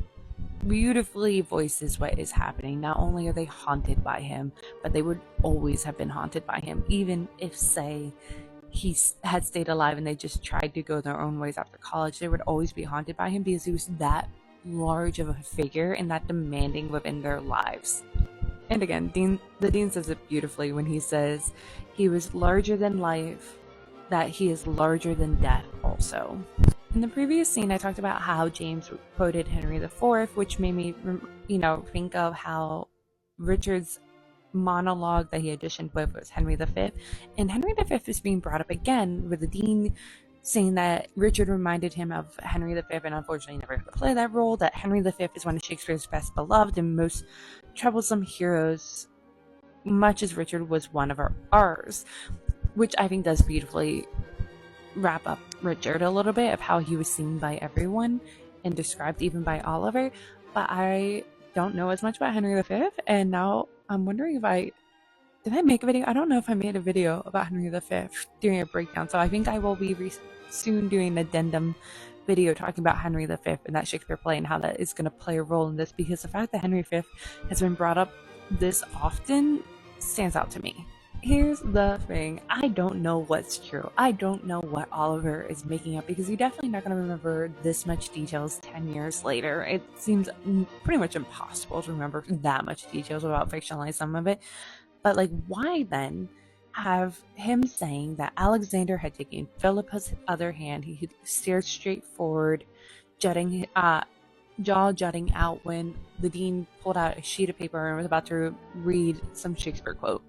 beautifully voices what is happening. Not only are they haunted by him, but they would always have been haunted by him, even if, say, he had stayed alive and they just tried to go their own ways after college. They would always be haunted by him because he was that large of a figure and that demanding within their lives. And again, the dean says it beautifully when he says he was larger than life, that he is larger than death also. In the previous scene, I talked about how James quoted Henry IV, which made me, think of how Richard's monologue that he auditioned with was Henry V. And Henry V is being brought up again with the Dean saying that Richard reminded him of Henry V and unfortunately never got to play that role, that Henry V is one of Shakespeare's best beloved and most troublesome heroes, much as Richard was one of ours, which I think does beautifully wrap up Richard a little bit of how he was seen by everyone and described even by Oliver. But I don't know as much about Henry V, and now I'm wondering if did I make a video? I don't know if I made a video about Henry V doing a breakdown, so I think I will be soon doing an addendum video talking about Henry V and that Shakespeare play and how that is going to play a role in this, because the fact that Henry V has been brought up this often stands out to me. Here's the thing. I don't know what's true. I don't know what Oliver is making up, because you're definitely not going to remember this much details 10 years later. It seems pretty much impossible to remember that much details without fictionalizing some of it. But like, why then have him saying that Alexander had taken Philippa's other hand? He stared straight forward, jaw jutting out when the Dean pulled out a sheet of paper and was about to read some Shakespeare quote.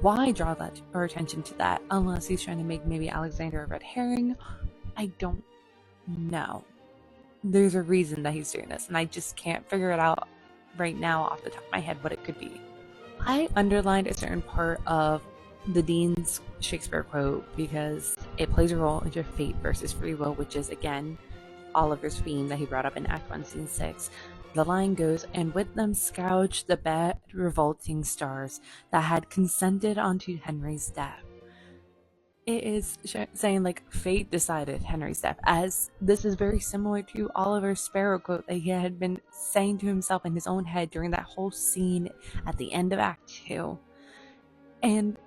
Why draw our attention to that unless he's trying to make maybe Alexander a red herring? I don't know. There's a reason that he's doing this, and I just can't figure it out right now off the top of my head what it could be. I underlined a certain part of the Dean's Shakespeare quote because it plays a role into fate versus free will, which is, again, Oliver's theme that he brought up in Act 1, Scene 6. The line goes, "And with them scourged the bad revolting stars that had consented unto Henry's death." It is saying like fate decided Henry's death, as this is very similar to Oliver's Sparrow quote that he had been saying to himself in his own head during that whole scene at the end of Act 2. And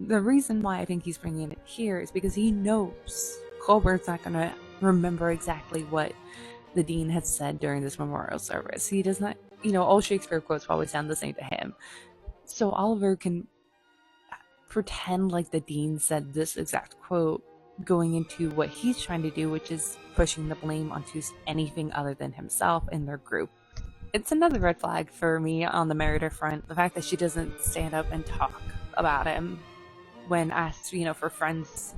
the reason why I think he's bringing it here is because he knows Colburn's not going to remember exactly what the Dean had said during this memorial service. He does not, all Shakespeare quotes always sound the same to him. So Oliver can pretend like the Dean said this exact quote, going into what he's trying to do, which is pushing the blame onto anything other than himself and their group. It's another red flag for me on the Meredith front, the fact that she doesn't stand up and talk about him when asked, for friends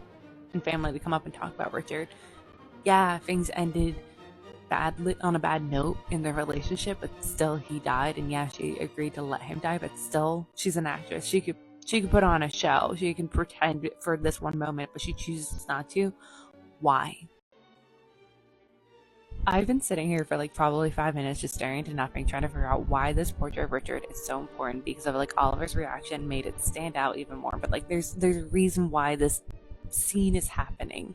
and family to come up and talk about Richard. Yeah, things ended badly on a bad note in their relationship, but still he died, and yeah, she agreed to let him die, but still she's an actress. She could put on a show. She can pretend for this one moment, but she chooses not to. Why? I've been sitting here for probably 5 minutes just staring into nothing, trying to figure out why this portrait of Richard is so important, because of Oliver's reaction made it stand out even more. But there's a reason why this scene is happening.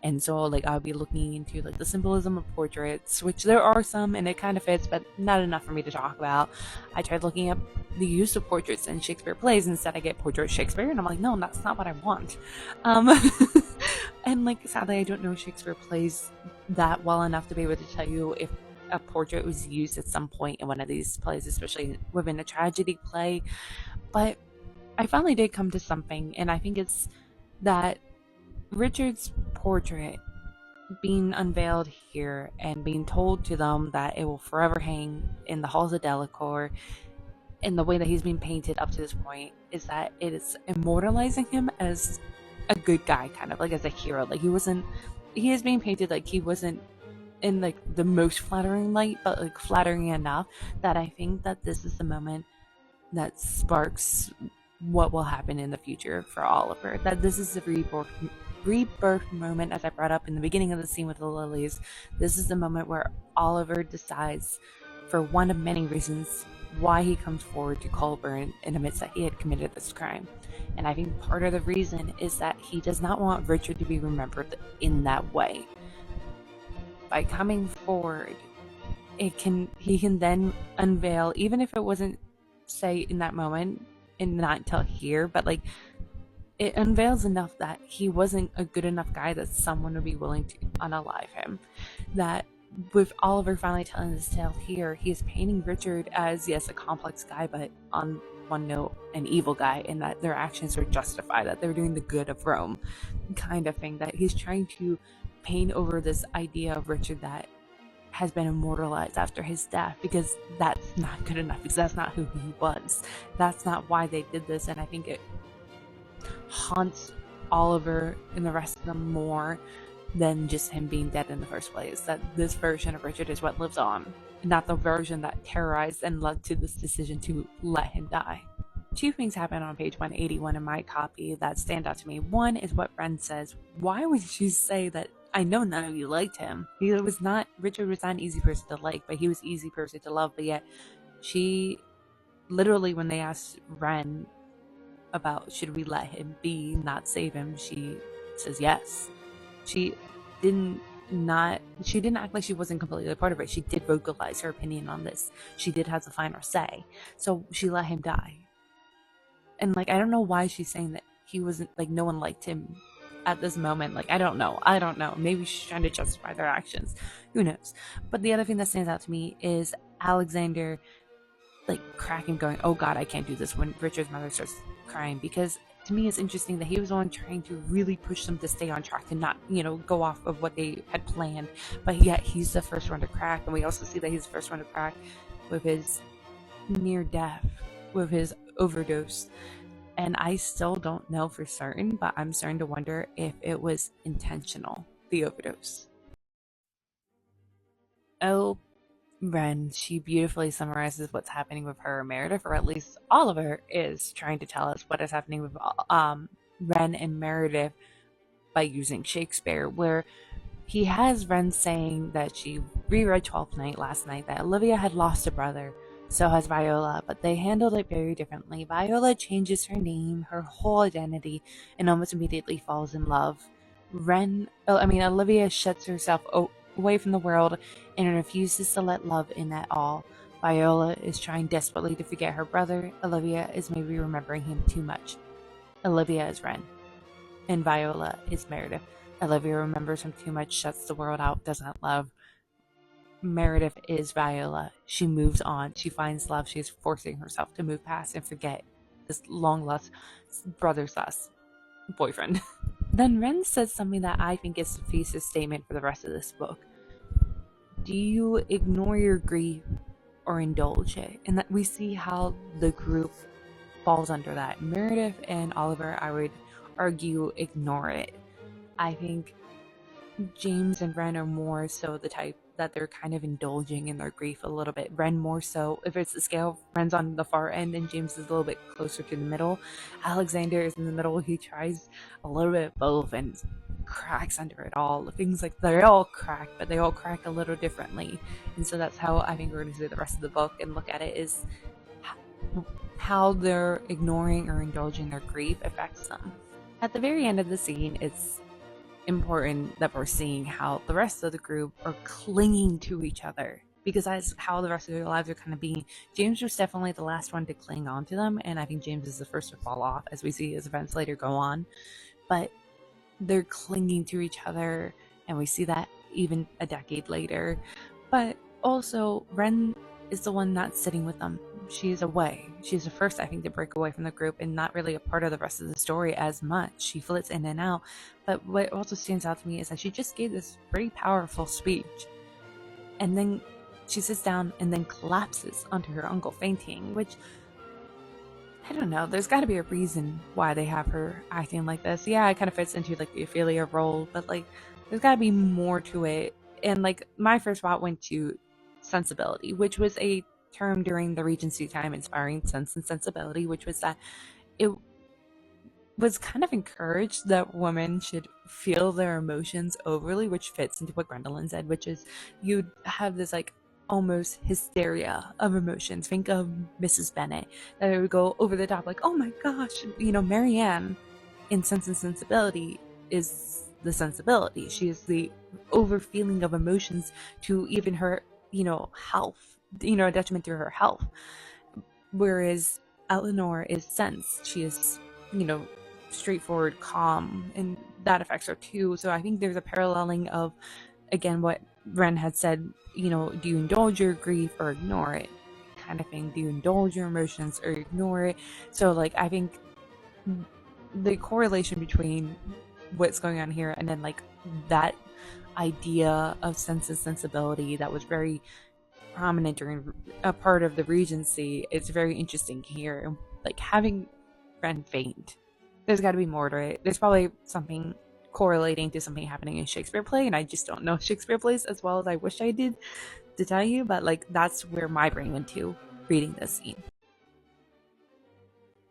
And so I'll be looking into the symbolism of portraits, which there are some and it kind of fits, but not enough for me to talk about. I tried looking up the use of portraits in Shakespeare plays. Instead I get portrait Shakespeare, and I'm like, no, that's not what I want. And sadly I don't know Shakespeare plays that well enough to be able to tell you if a portrait was used at some point in one of these plays, especially within a tragedy play. But I finally did come to something, and I think it's that Richard's portrait being unveiled here and being told to them that it will forever hang in the halls of Delacour, and the way that he's been painted up to this point is that it is immortalizing him as a good guy, kind of as a hero. He is being painted like he wasn't in the most flattering light, but flattering enough that I think that this is the moment that sparks what will happen in the future for Oliver. That this is the rebirth moment, as I brought up in the beginning of the scene with the lilies. This is the moment where Oliver decides, for one of many reasons, why he comes forward to Colburn and admits that he had committed this crime. And I think part of the reason is that he does not want Richard to be remembered in that way. By coming forward, he can then unveil, even if it wasn't, say, in that moment and not until here, but it unveils enough that he wasn't a good enough guy that someone would be willing to unalive him. That with Oliver finally telling this tale here, he is painting Richard as, yes, a complex guy, but on one note, an evil guy, and that their actions are justified, that they're doing the good of Rome kind of thing. That he's trying to pain over this idea of Richard that has been immortalized after his death, because that's not good enough, because that's not who he was. That's not why they did this, and I think it haunts Oliver and the rest of them more than just him being dead in the first place. That this version of Richard is what lives on, not the version that terrorized and led to this decision to let him die. Two things happen on page 181 in my copy that stand out to me. One is what Ren says. Why would she say that? I know none of you liked him. Richard was not an easy person to like, but he was an easy person to love. But yet, she literally, when they asked Ren about should we let him be, not save him, she says yes. She didn't act like she wasn't completely a part of it. She did vocalize her opinion on this. She did have the final say. So she let him die. And like, I don't know why she's saying that he wasn't, like, no one liked him at this moment. Like, I don't know. Maybe she's trying to justify their actions. Who knows? But the other thing that stands out to me is Alexander, like, cracking, going, oh God, I can't do this, when Richard's mother starts crying. Because to me, it's interesting that he was the one trying to really push them to stay on track, to not, go off of what they had planned. But yet he's the first one to crack. And we also see that he's the first one to crack with his near death, with his overdose. And I still don't know for certain, but I'm starting to wonder if it was intentional, the overdose. Oh, Ren, she beautifully summarizes what's happening with her. Meredith, or at least Oliver, is trying to tell us what is happening with Ren and Meredith by using Shakespeare, where he has Ren saying that she reread Twelfth Night last night, that Olivia had lost a brother. So has Viola, but they handled it very differently. Viola changes her name, her whole identity, and almost immediately falls in love. Olivia shuts herself away from the world and refuses to let love in at all. Viola is trying desperately to forget her brother. Olivia is maybe remembering him too much. Olivia is Ren, and Viola is Meredith. Olivia remembers him too much, shuts the world out, doesn't love. Meredith is Viola. She moves on. She finds love. She's forcing herself to move past and forget this long lost boyfriend. Then Ren says something that I think is the thesis statement for the rest of this book. Do you ignore your grief or indulge it? And that we see how the group falls under that. Meredith and Oliver, I would argue, ignore it. I think James and Ren are more so the type that they're kind of indulging in their grief a little bit. Ren more so, if it's the scale, Ren's on the far end and James is a little bit closer to the middle. Alexander is in the middle. He tries a little bit of both and cracks under it all. Things like, they all crack, but they all crack a little differently. And so that's how I think we're going to see the rest of the book and look at it, is how they're ignoring or indulging their grief affects them. At the very end of the scene, it's important that we're seeing how the rest of the group are clinging to each other, because that's how the rest of their lives are kind of being. James was definitely the last one to cling on to them, and I think James is the first to fall off as we see as events later go on. But they're clinging to each other, and we see that even a decade later. But also, Ren is the one not sitting with them. She's away. She's the first, I think, to break away from the group and not really a part of the rest of the story as much. She flits in and out. But what also stands out to me is that she just gave this pretty powerful speech. And then she sits down and then collapses onto her uncle, fainting, which, I don't know, there's got to be a reason why they have her acting like this. Yeah, it kind of fits into like the Ophelia role, but like there's got to be more to it. And like my first thought went to sensibility, which was a term during the Regency time, inspiring sense and sensibility, which was that it was kind of encouraged that women should feel their emotions overly, which fits into what Gwendolyn said, which is you'd have this like almost hysteria of emotions. Think of Mrs. Bennet, that it would go over the top, like, oh my gosh, Marianne in Sense and Sensibility is the sensibility. She is the over feeling of emotions to even her, health, a detriment to her health. Whereas Eleanor is sense. She is, straightforward, calm, and that affects her too. So I think there's a paralleling of, again, what Ren had said, do you indulge your grief or ignore it, kind of thing. Do you indulge your emotions or ignore it? So like, I think the correlation between what's going on here and then like that idea of sense and sensibility that was very prominent during a part of the Regency. It's very interesting here. And like having Ren faint, there's got to be more to it. There's probably something correlating to something happening in Shakespeare play, and I just don't know Shakespeare plays as well as I wish I did to tell you, but like that's where my brain went to reading this scene.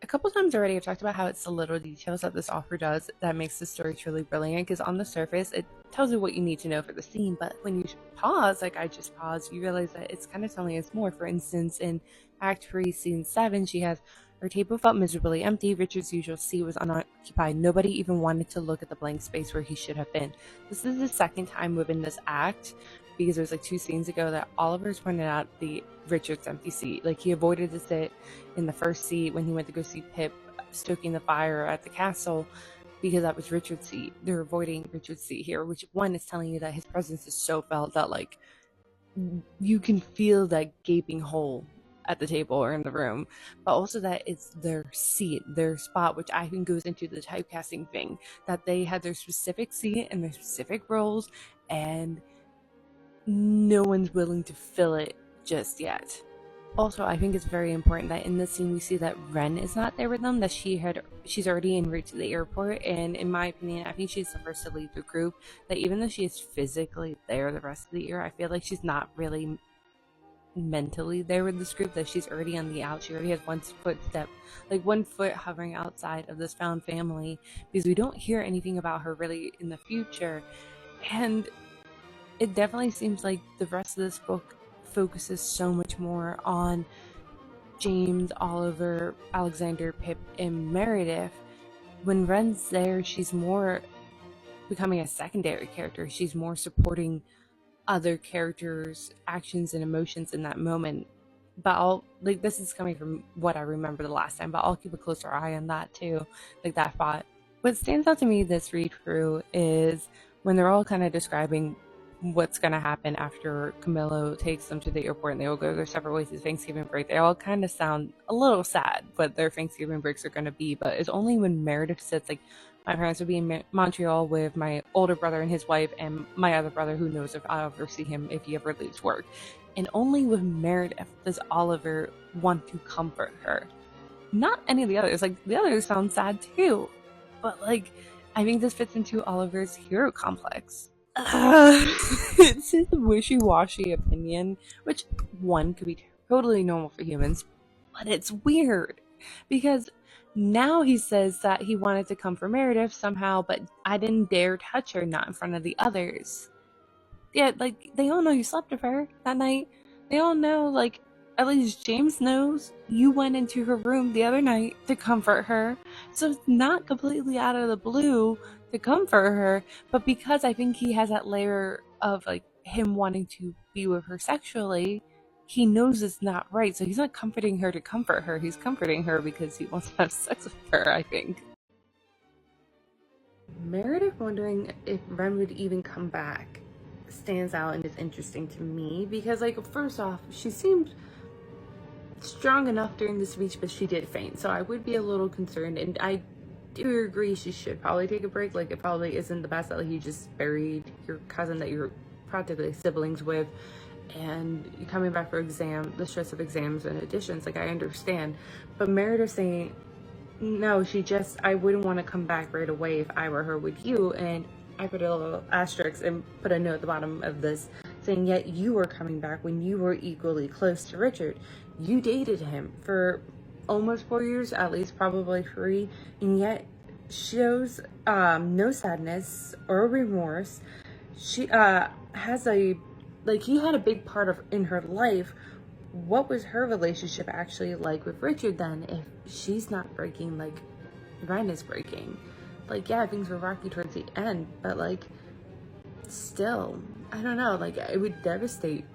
A couple times already I've talked about how it's the little details that this author does that makes the story truly brilliant, because on the surface it tells you what you need to know for the scene, but when you pause, like I just paused, you realize that it's kind of telling us more. For instance, in Act 3, Scene 7, she has her table felt miserably empty. Richard's usual seat was unoccupied. Nobody even wanted to look at the blank space where he should have been. This is the second time within this act, because there's like 2 scenes ago that Oliver's pointed out the Richard's empty seat. Like he avoided to sit in the first seat when he went to go see Pip stoking the fire at the castle because that was Richard's seat. They're avoiding Richard's seat here, which one is telling you that his presence is so felt that like you can feel that gaping hole at the table or in the room, but also that it's their seat, their spot, which I think goes into the typecasting thing, that they had their specific seat and their specific roles, and no one's willing to fill it just yet. Also, I think it's very important that in this scene we see that Ren is not there with them, that she's already en route to the airport, and in my opinion, I think she's the first to leave the group, that even though she is physically there the rest of the year, I feel like she's not really mentally there with this group, that she's already on the out. She already has one foot hovering outside of this found family, because we don't hear anything about her really in the future. And it definitely seems like the rest of this book focuses so much more on James, Oliver, Alexander, Pip, and Meredith. When Ren's there, she's more becoming a secondary character. She's more supporting other characters' actions and emotions in that moment. But this is coming from what I remember the last time, but I'll keep a closer eye on that too, like that thought. What stands out to me this read through is when they're all kind of describing what's going to happen after Camillo takes them to the airport and they all go their separate ways to Thanksgiving break. They all kind of sound a little sad what their Thanksgiving breaks are going to be, but it's only when Meredith sits, like, my parents would be in Montreal with my older brother and his wife and my other brother, who knows if I'll ever see him if he ever leaves work. And only with Meredith does Oliver want to comfort her. Not any of the others. Like, the others sound sad too. But, like, I think this fits into Oliver's hero complex. It's his wishy-washy opinion, which one could be totally normal for humans, but it's weird because now he says that he wanted to come for Meredith somehow, but I didn't dare touch her, not in front of the others. Yeah, like, they all know you slept with her that night. They all know, like, at least James knows you went into her room the other night to comfort her. So it's not completely out of the blue to comfort her, but because I think he has that layer of, like, him wanting to be with her sexually, he knows it's not right. So he's not comforting her to comfort her. He's comforting her because he wants to have sex with her, I think. Meredith wondering if Ren would even come back stands out and is interesting to me because, like, first off, she seemed strong enough during this speech, but she did faint, so I would be a little concerned, and I do agree she should probably take a break. Like, it probably isn't the best that, like, you just buried your cousin that you're practically siblings with, and you're coming back for the stress of exams and additions. Like, I understand, but Meredith saying, no, I wouldn't want to come back right away if I were her with you, and I put a little asterisk and put a note at the bottom of this saying, yet you were coming back when you were equally close to Richard. You dated him for almost 4 years, at least probably 3, and yet shows no sadness or remorse. She has he had a big part in her life. What was her relationship actually like with Richard then, if she's not breaking like Ren is breaking? Like, yeah, things were rocky towards the end, but, like, still, I don't know, like, it would devastate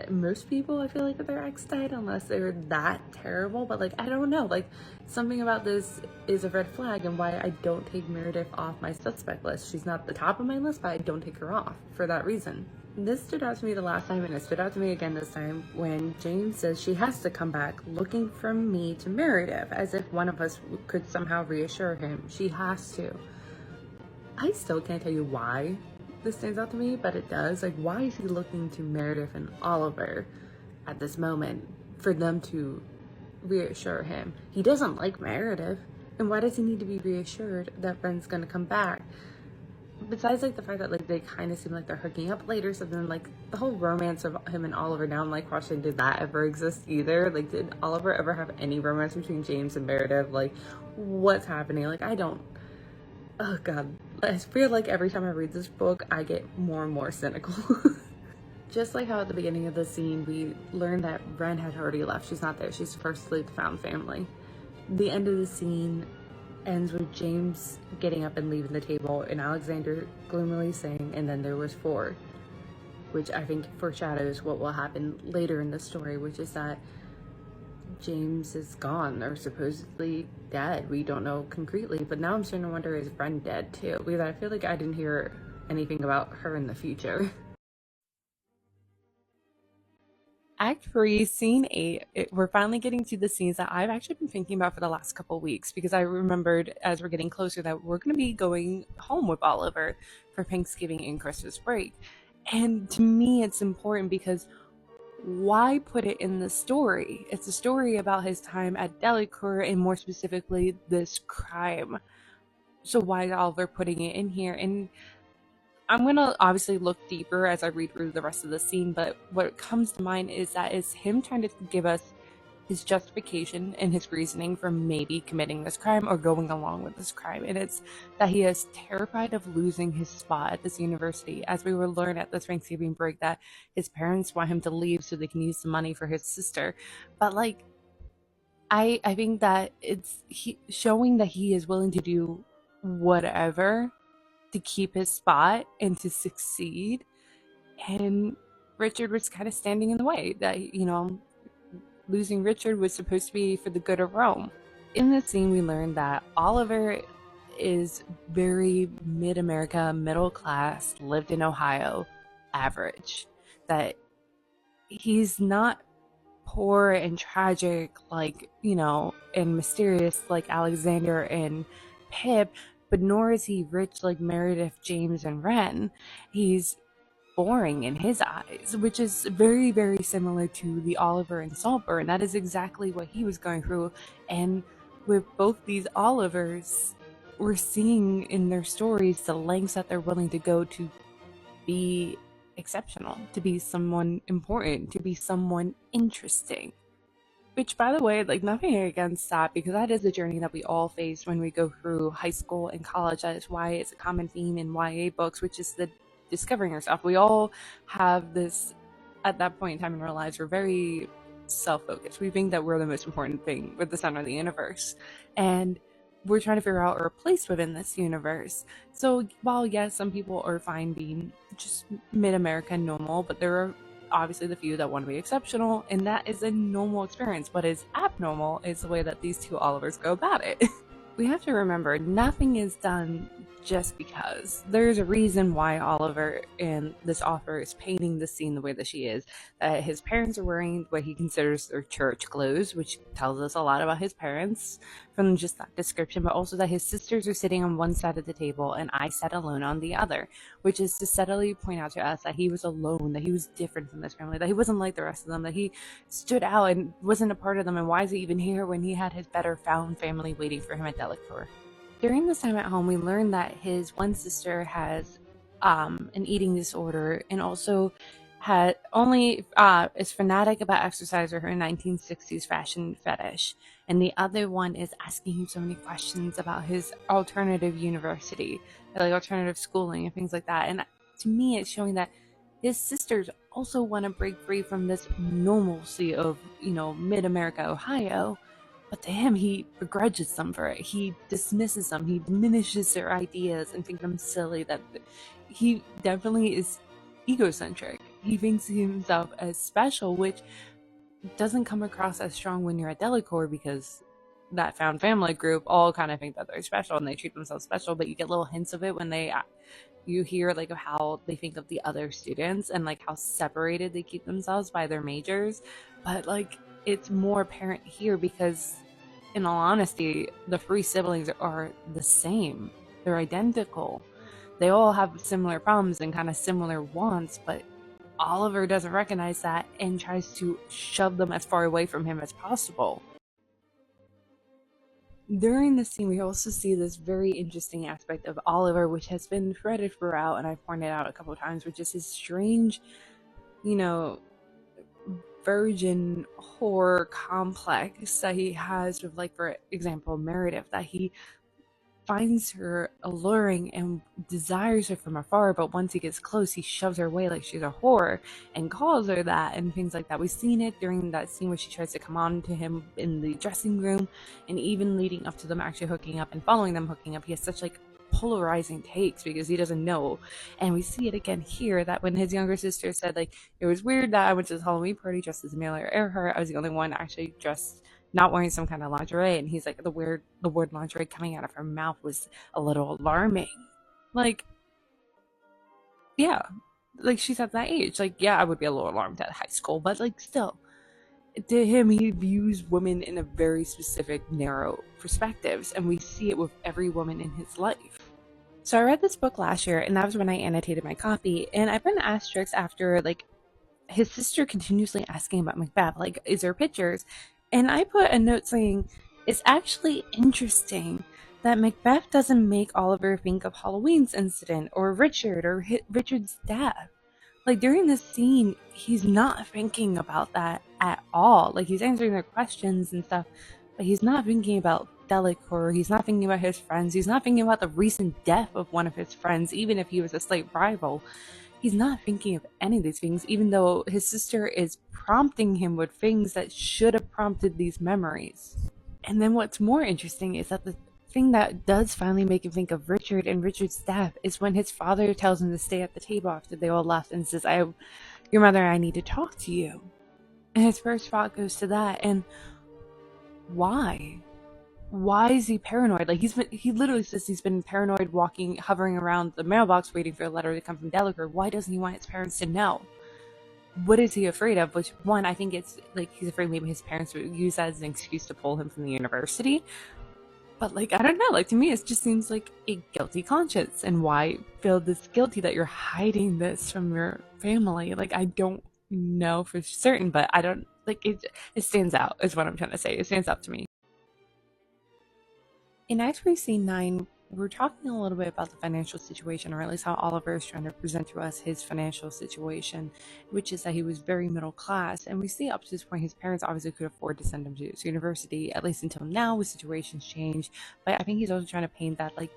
most people, I feel like, if their ex died, unless they were that terrible. But, like, I don't know, like, something about this is a red flag, and why I don't take Meredith off my suspect list. She's not the top of my list, but I don't take her off for that reason. This stood out to me the last time, and it stood out to me again this time when James says she has to come back, looking from me to Meredith, as if one of us could somehow reassure him. She has to. I still can't tell you why this stands out to me, but it does. Like, why is he looking to Meredith and Oliver at this moment for them to reassure him? He doesn't like Meredith, and why does he need to be reassured that Bren's gonna come back? Besides, like, the fact that, like, they kind of seem like they're hooking up later, so then, like, the whole romance of him and Oliver, now I'm, like, questioning, did that ever exist either? Like, did Oliver ever have any romance between James and Meredith? Like, what's happening? Like, I don't... Oh, God. I feel like every time I read this book, I get more and more cynical. Just like how at the beginning of the scene, we learned that Bren had already left. She's not there. She's first to leave the found family. The end of the scene ends with James getting up and leaving the table and Alexander gloomily saying, "And then there was four," which I think foreshadows what will happen later in the story, which is that James is gone or supposedly dead. We don't know concretely, but now I'm starting to wonder, is Bren dead too? Because I feel like I didn't hear anything about her in the future. Act 3, Scene 8, we're finally getting to the scenes that I've actually been thinking about for the last couple of weeks, because I remembered as we're getting closer that we're going to be going home with Oliver for Thanksgiving and Christmas break. And to me, it's important because why put it in the story? It's a story about his time at Delacour and more specifically this crime. So why is Oliver putting it in here? And I'm going to obviously look deeper as I read through the rest of the scene, but what comes to mind is that it's him trying to give us his justification and his reasoning for maybe committing this crime or going along with this crime. And it's that he is terrified of losing his spot at this university. As we will learn at this Thanksgiving break, that his parents want him to leave so they can use the money for his sister. But like, I think that it's showing that he is willing to do whatever to keep his spot and to succeed. And Richard was kind of standing in the way. That, losing Richard was supposed to be for the good of Rome. In this scene, we learned that Oliver is very mid-America, middle class, lived in Ohio, average. That he's not poor and tragic and mysterious like Alexander and Pip, but nor is he rich like Meredith, James, and Wren. He's boring in his eyes, which is very, very similar to the Oliver and Saltburn. That is exactly what he was going through. And with both these Olivers, we're seeing in their stories the lengths that they're willing to go to be exceptional, to be someone important, to be someone interesting. Which, by the way, like, nothing against that, because that is a journey that we all face when we go through high school and college. That is why it's a common theme in YA books, which is the discovering yourself. We all have this, at that point in time in our lives, we're very self-focused. We think that we're the most important thing, we're the center of the universe. And we're trying to figure out our place within this universe. So while, yes, some people are fine being just mid-America normal, but there are obviously the few that want to be exceptional, and that is a normal experience. What is abnormal is the way that these two Olivers go about it. We have to remember, nothing is done just because. There's a reason why Oliver and this author is painting the scene the way that she is. That his parents are wearing what he considers their church clothes, which tells us a lot about his parents from just that description, but also that his sisters are sitting on one side of the table and I sat alone on the other, which is to subtly point out to us that he was alone, that he was different from this family, that he wasn't like the rest of them, that he stood out and wasn't a part of them, and why is he even here when he had his better found family waiting for him at Delacour? During this time at home, we learned that his one sister has an eating disorder and also had only is fanatic about exercise or her 1960s fashion fetish. And the other one is asking him so many questions about his alternative university, like alternative schooling and things like that. And to me, it's showing that his sisters also want to break free from this normalcy of, mid-America, Ohio. But to him, he begrudges them for it. He dismisses them. He diminishes their ideas and thinks them silly. That he definitely is egocentric. He thinks himself as special, which doesn't come across as strong when you're at Delacour, because that found family group all kind of think that they're special and they treat themselves special. But you get little hints of it when you hear like of how they think of the other students and like how separated they keep themselves by their majors. But like, it's more apparent here because, in all honesty, the three siblings are the same. They're identical. They all have similar problems and kind of similar wants, but Oliver doesn't recognize that and tries to shove them as far away from him as possible. During this scene, we also see this very interesting aspect of Oliver, which has been threaded throughout, and I've pointed out a couple of times, which is his strange, you know, virgin horror complex that he has with, like, for example, Meredith, that he finds her alluring and desires her from afar, but once he gets close, he shoves her away like she's a whore and calls her that and things like that. We've seen it during that scene where she tries to come on to him in the dressing room, and even leading up to them actually hooking up and following them hooking up. He has such, like, polarizing takes because he doesn't know. And we see it again here, that when his younger sister said, like, it was weird that I went to this Halloween party dressed as Amelia Earhart, I was the only one actually dressed not wearing some kind of lingerie, and he's like, the word lingerie coming out of her mouth was a little alarming. Like, yeah, like, she's at that age. Like, yeah, I would be a little alarmed at high school, but, like, still, to him, he views women in a very specific, narrow perspectives, and we see it with every woman in his life. So I read this book last year, and that was when I annotated my copy, and I put an asterisk after, like, his sister continuously asking about Macbeth, like, is there pictures? And I put a note saying, it's actually interesting that Macbeth doesn't make Oliver think of Halloween's incident or Richard or Richard's death. Like, during this scene, he's not thinking about that at all. Like, he's answering their questions and stuff, but he's not thinking about Delacour. He's not thinking about his friends. He's not thinking about the recent death of one of his friends, even if he was a slight rival. He's not thinking of any of these things, even though his sister is prompting him with things that should have prompted these memories. And then what's more interesting is that the thing that does finally make him think of Richard and Richard's death is when his father tells him to stay at the table after they all left and says, your mother and I need to talk to you. And his first thought goes to that, and why? Why is he paranoid? Like, he literally says he's been paranoid hovering around the mailbox waiting for a letter to come from Delacour. Why doesn't he want his parents to know? What is he afraid of? Which, one, I think it's like he's afraid maybe his parents would use that as an excuse to pull him from the university. But, like, I don't know. Like, to me, it just seems like a guilty conscience. And why feel this guilty that you're hiding this from your family? Like, I don't know for certain, but I don't, like, it stands out is what I'm trying to say. It stands out to me. In Act 3, Scene 9, we're talking a little bit about the financial situation, or at least how Oliver is trying to present to us his financial situation, which is that he was very middle class. And we see up to this point his parents obviously could afford to send him to university, at least until now, with situations change. But I think he's also trying to paint that, like,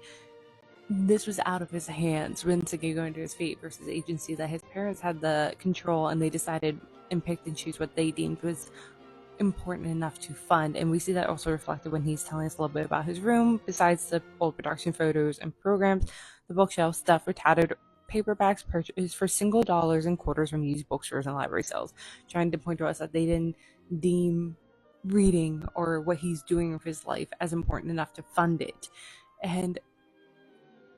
this was out of his hands, once again going to his fate versus agency, that his parents had the control and they decided and picked and choose what they deemed was important enough to fund. And we see that also reflected when he's telling us a little bit about his room. Besides the old production photos and programs, the bookshelf stuff were tattered paperbacks purchased for single dollars and quarters from used bookstores and library sales, trying to point to us that they didn't deem reading or what he's doing with his life as important enough to fund it. And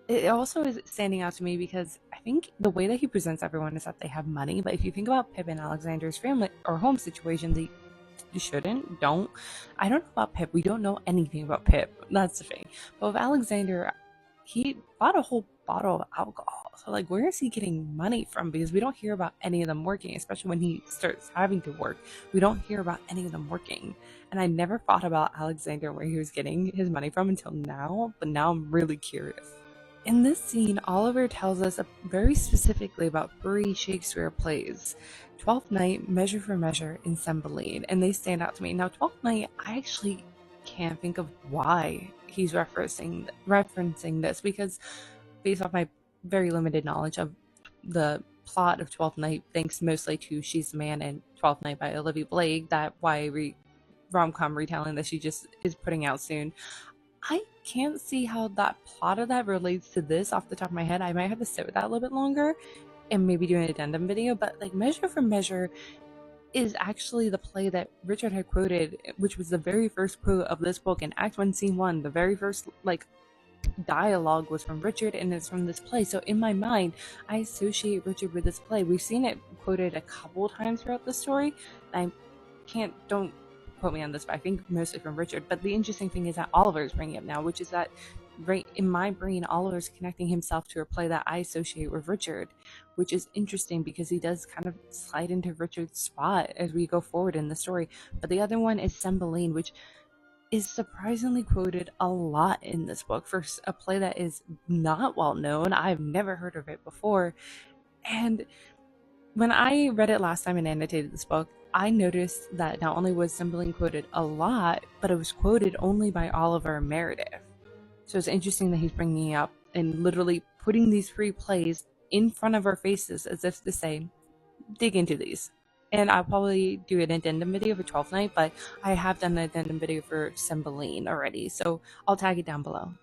it also is standing out to me because I think the way that he presents everyone is that they have money. But if you think about Pip and Alexander's family or home situation, you shouldn't, don't. I don't know about Pip. We don't know anything about Pip. That's the thing. But with Alexander, he bought a whole bottle of alcohol. So, like, where is he getting money from? Because we don't hear about any of them working, especially when he starts having to work. We don't hear about any of them working. And I never thought about Alexander, where he was getting his money from until now. But now I'm really curious. In this scene, Oliver tells us very specifically about 3 Shakespeare plays: Twelfth Night, Measure for Measure, and Cymbeline, and they stand out to me. Now, Twelfth Night, I actually can't think of why he's referencing this, because based off my very limited knowledge of the plot of Twelfth Night, thanks mostly to She's the Man and Twelfth Night by Olivia Blake, that YA rom-com retelling that she just is putting out soon. I can't see how that plot of that relates to this off the top of my head. I might have to sit with that a little bit longer and maybe do an addendum video, but, like, Measure for Measure is actually the play that Richard had quoted, which was the very first quote of this book in Act 1, Scene 1. The very first, like, dialogue was from Richard, and it's from this play. So in my mind, I associate Richard with this play. We've seen it quoted a couple times throughout the story. Don't quote me on this, but I think mostly from Richard. But the interesting thing is that Oliver is bringing it up now, which is that right in my brain, Oliver's connecting himself to a play that I associate with Richard, which is interesting because he does kind of slide into Richard's spot as we go forward in the story. But the other one is Cymbeline, which is surprisingly quoted a lot in this book for a play that is not well known. I've never heard of it before. And when I read it last time and annotated this book, I noticed that not only was Cymbeline quoted a lot, but it was quoted only by Oliver Meredith. So it's interesting that he's bringing it up and literally putting these three plays in front of our faces as if to say, dig into these. And I'll probably do an addendum video for 12th Night, but I have done an addendum video for Cymbeline already, so I'll tag it down below.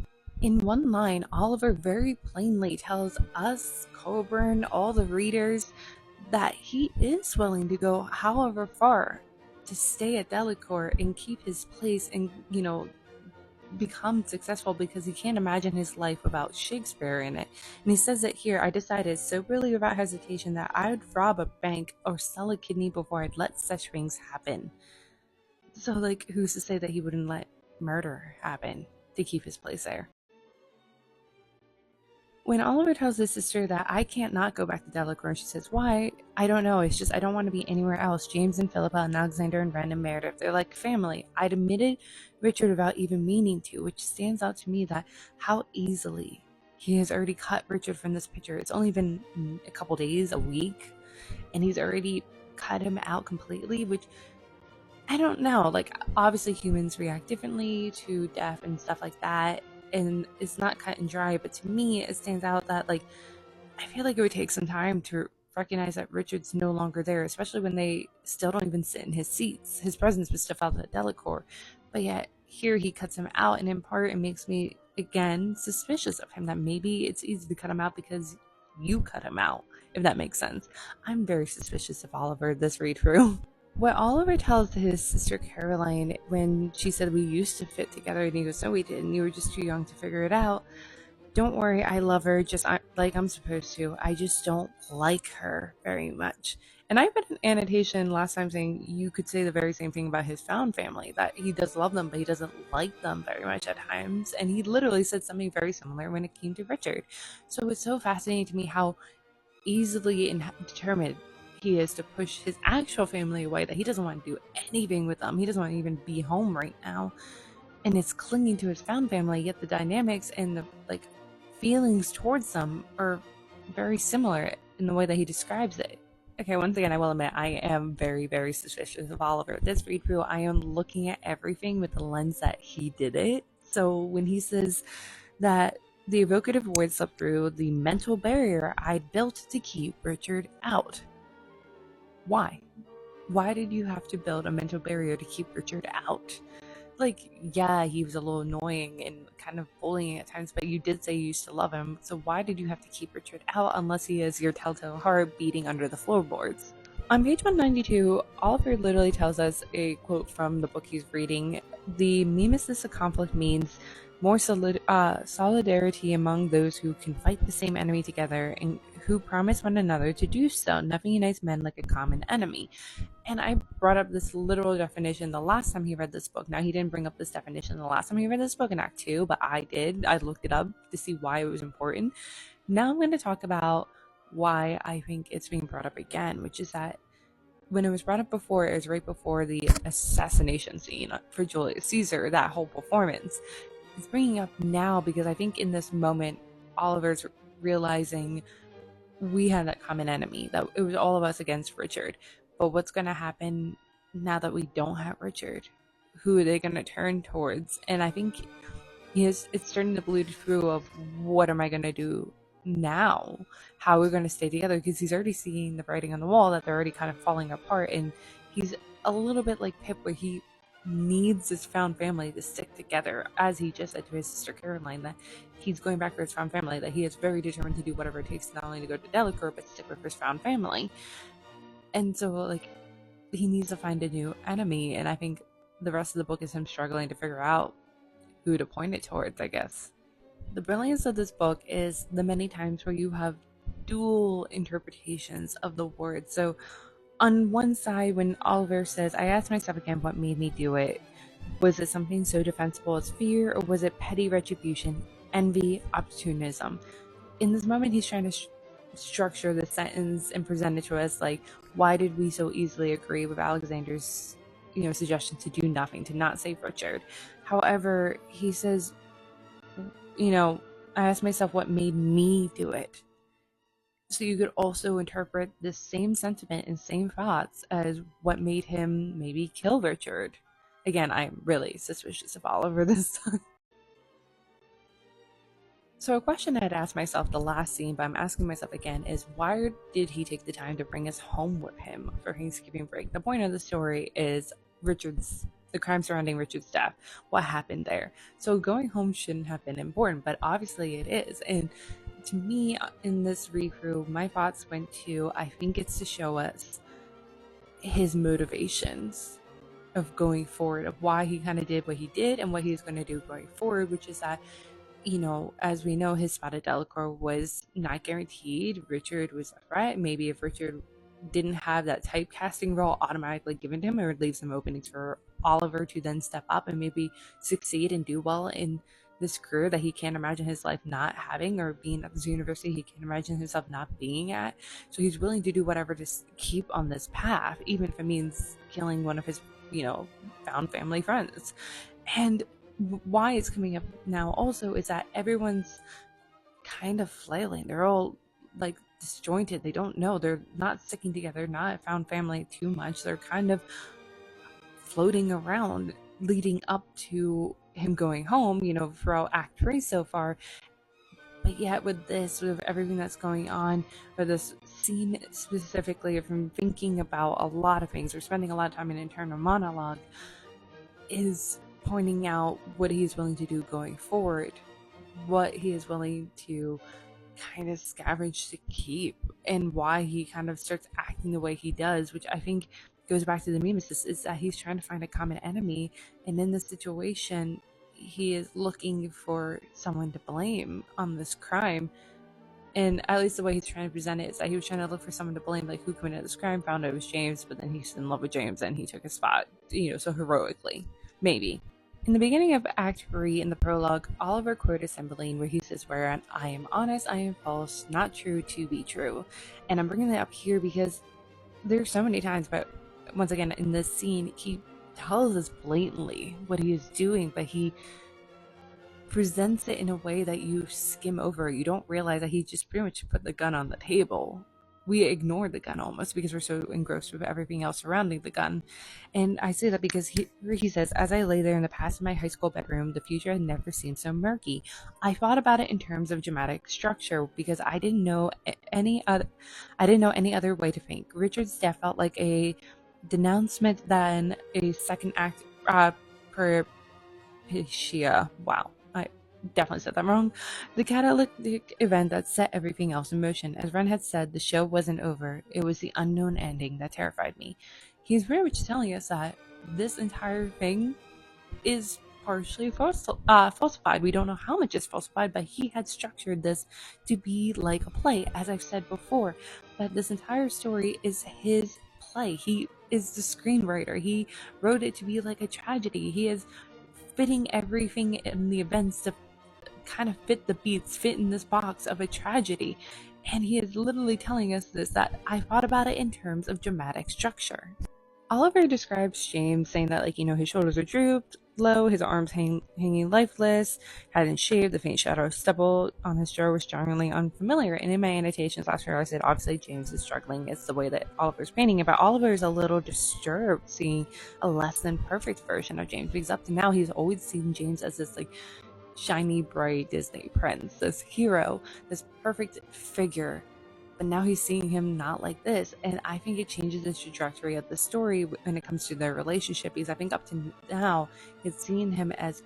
In one line, Oliver very plainly tells us, Coburn, all the readers, that he is willing to go however far to stay at Delacour and keep his place and, become successful because he can't imagine his life without Shakespeare in it. And he says it here, I decided soberly without hesitation that I would rob a bank or sell a kidney before I'd let such things happen. So, who's to say that he wouldn't let murder happen to keep his place there? When Oliver tells his sister that I can't not go back to Delacour, and she says, why? I don't know. It's just I don't want to be anywhere else. James and Philippa and Alexander and Ren and Meredith, they're like family. I'd admitted Richard without even meaning to, which stands out to me that how easily he has already cut Richard from this picture. It's only been a couple days, a week, and he's already cut him out completely, which I don't know. Obviously humans react differently to death and stuff like that. And it's not cut and dry, but to me, it stands out that, I feel like it would take some time to recognize that Richard's no longer there, especially when they still don't even sit in his seats. His presence was still felt at Delacour, but yet here he cuts him out, and in part it makes me, again, suspicious of him, that maybe it's easy to cut him out because you cut him out, if that makes sense. I'm very suspicious of Oliver this read through. What Oliver tells his sister Caroline when she said we used to fit together, and he goes, no, we didn't. You were just too young to figure it out. Don't worry, I love her just like I'm supposed to. I just don't like her very much. And I read an annotation last time saying you could say the very same thing about his found family, that he does love them, but he doesn't like them very much at times. And he literally said something very similar when it came to Richard. So it's so fascinating to me how easily and determined he is to push his actual family away, that he doesn't want to do anything with them. He doesn't want to even be home right now. And is clinging to his found family, yet the dynamics and the feelings towards them are very similar in the way that he describes it. Okay, once again, I will admit, I am very, very suspicious of Oliver. This read through, I am looking at everything with the lens that he did it. So when he says that the evocative words slip through the mental barrier I built to keep Richard out. Why? Why did you have to build a mental barrier to keep Richard out? Yeah, he was a little annoying and kind of bullying at times, but you did say you used to love him, so why did you have to keep Richard out unless he is your telltale heart beating under the floorboards? On page 192, Oliver literally tells us a quote from the book he's reading. The mimesis of conflict means more solidarity among those who can fight the same enemy together and who promise one another to do so. Nothing unites men like a common enemy. And I brought up this literal definition the last time he read this book. Now, he didn't bring up this definition the last time he read this book in Act 2, but I did. I looked it up to see why it was important. Now I'm going to talk about why I think it's being brought up again, which is that when it was brought up before, it was right before the assassination scene for Julius Caesar, that whole performance. It's bringing up now because I think in this moment, Oliver's realizing we had that common enemy, that it was all of us against Richard. But what's going to happen now that we don't have Richard? Who are they going to turn towards? And I think it's starting to bleed through of what am I going to do now? How are we going to stay together? Because he's already seeing the writing on the wall that they're already kind of falling apart. And he's a little bit like Pip, where he needs his found family to stick together, as he just said to his sister Caroline, that he's going back for his found family, that he is very determined to do whatever it takes, not only to go to Delacour, but stick with his found family. And so, he needs to find a new enemy, and I think the rest of the book is him struggling to figure out who to point it towards, I guess. The brilliance of this book is the many times where you have dual interpretations of the words. So on one side, when Oliver says, I asked myself again what made me do it. Was it something so defensible as fear, or was it petty retribution envy, opportunism. In this moment, he's trying to structure the sentence and present it to us like, why did we so easily agree with Alexander's, suggestion to do nothing, to not save Richard? However, he says, you know, I asked myself what made me do it. So you could also interpret the same sentiment and same thoughts as what made him maybe kill Richard. Again, I'm really suspicious of Oliver this time. So a question I had asked myself the last scene, but I'm asking myself again, is why did he take the time to bring us home with him for Thanksgiving break? The point of the story is the crime surrounding Richard's death, what happened there. So going home shouldn't have been important, but obviously it is. And to me, in this read-through, my thoughts went to, I think it's to show us his motivations of going forward, of why he kind of did what he did and what he's going to do going forward, which is that, as we know, his spot at Delacour was not guaranteed. Richard was a threat. Maybe if Richard didn't have that typecasting role automatically given to him, it would leave some openings for Oliver to then step up and maybe succeed and do well in this career that he can't imagine his life not having, or being at this university he can't imagine himself not being at. So he's willing to do whatever to keep on this path, even if it means killing one of his, found family friends. And why it's coming up now also is that everyone's kind of flailing. They're all like disjointed. They don't know. They're not sticking together, not found family too much. They're kind of floating around leading up to him going home, throughout Act 3 so far. But yet with everything that's going on, or this scene specifically, of him thinking about a lot of things, or spending a lot of time in internal monologue, is pointing out what he's willing to do going forward, what he is willing to kind of scavenge to keep, and why he kind of starts acting the way he does, which I think goes back to the mimesis, is that he's trying to find a common enemy, and in this situation he is looking for someone to blame on this crime. And at least the way he's trying to present it is that he was trying to look for someone to blame, like who committed this crime, found out it was James, but then he's in love with James and he took his spot, so heroically, maybe. In the beginning of Act 3, in the prologue, Oliver quoted Cymbeline where he says, wherein I am honest, I am false, not true to be true. And I'm bringing that up here because there's so many times, but once again, in this scene, he tells us blatantly what he is doing, but he presents it in a way that you skim over. You don't realize that he just pretty much put the gun on the table. We ignore the gun almost because we're so engrossed with everything else surrounding the gun. And I say that because he says, as I lay there in the past of my high school bedroom, the future had never seemed so murky. I thought about it in terms of dramatic structure because I didn't know any other way to think. Richard's death felt like a denouncement than a second act peripecia. Wow, I definitely said that wrong. The catalytic event that set everything else in motion. As Ren had said, the show wasn't over. It was the unknown ending that terrified me. He's very much telling us that this entire thing is partially falsified. We don't know how much is falsified, but he had structured this to be like a play, as I've said before. That this entire story is his play. He is the screenwriter. He wrote it to be like a tragedy. He is fitting everything in the events to kind of fit the beats, fit in this box of a tragedy. And he is literally telling us this, that I thought about it in terms of dramatic structure. Oliver describes James saying that, his shoulders are drooped low, his arms hanging lifeless, hadn't shaved, the faint shadow of stubble on his jaw was strongly unfamiliar. And in my annotations last year, I said, obviously, James is struggling. It's the way that Oliver's painting it, but Oliver is a little disturbed seeing a less than perfect version of James, because up to now, he's always seen James as this, shiny, bright Disney prince, this hero, this perfect figure. But now he's seeing him not like this, and I think it changes the trajectory of the story when it comes to their relationship, because I think up to now it's seen him as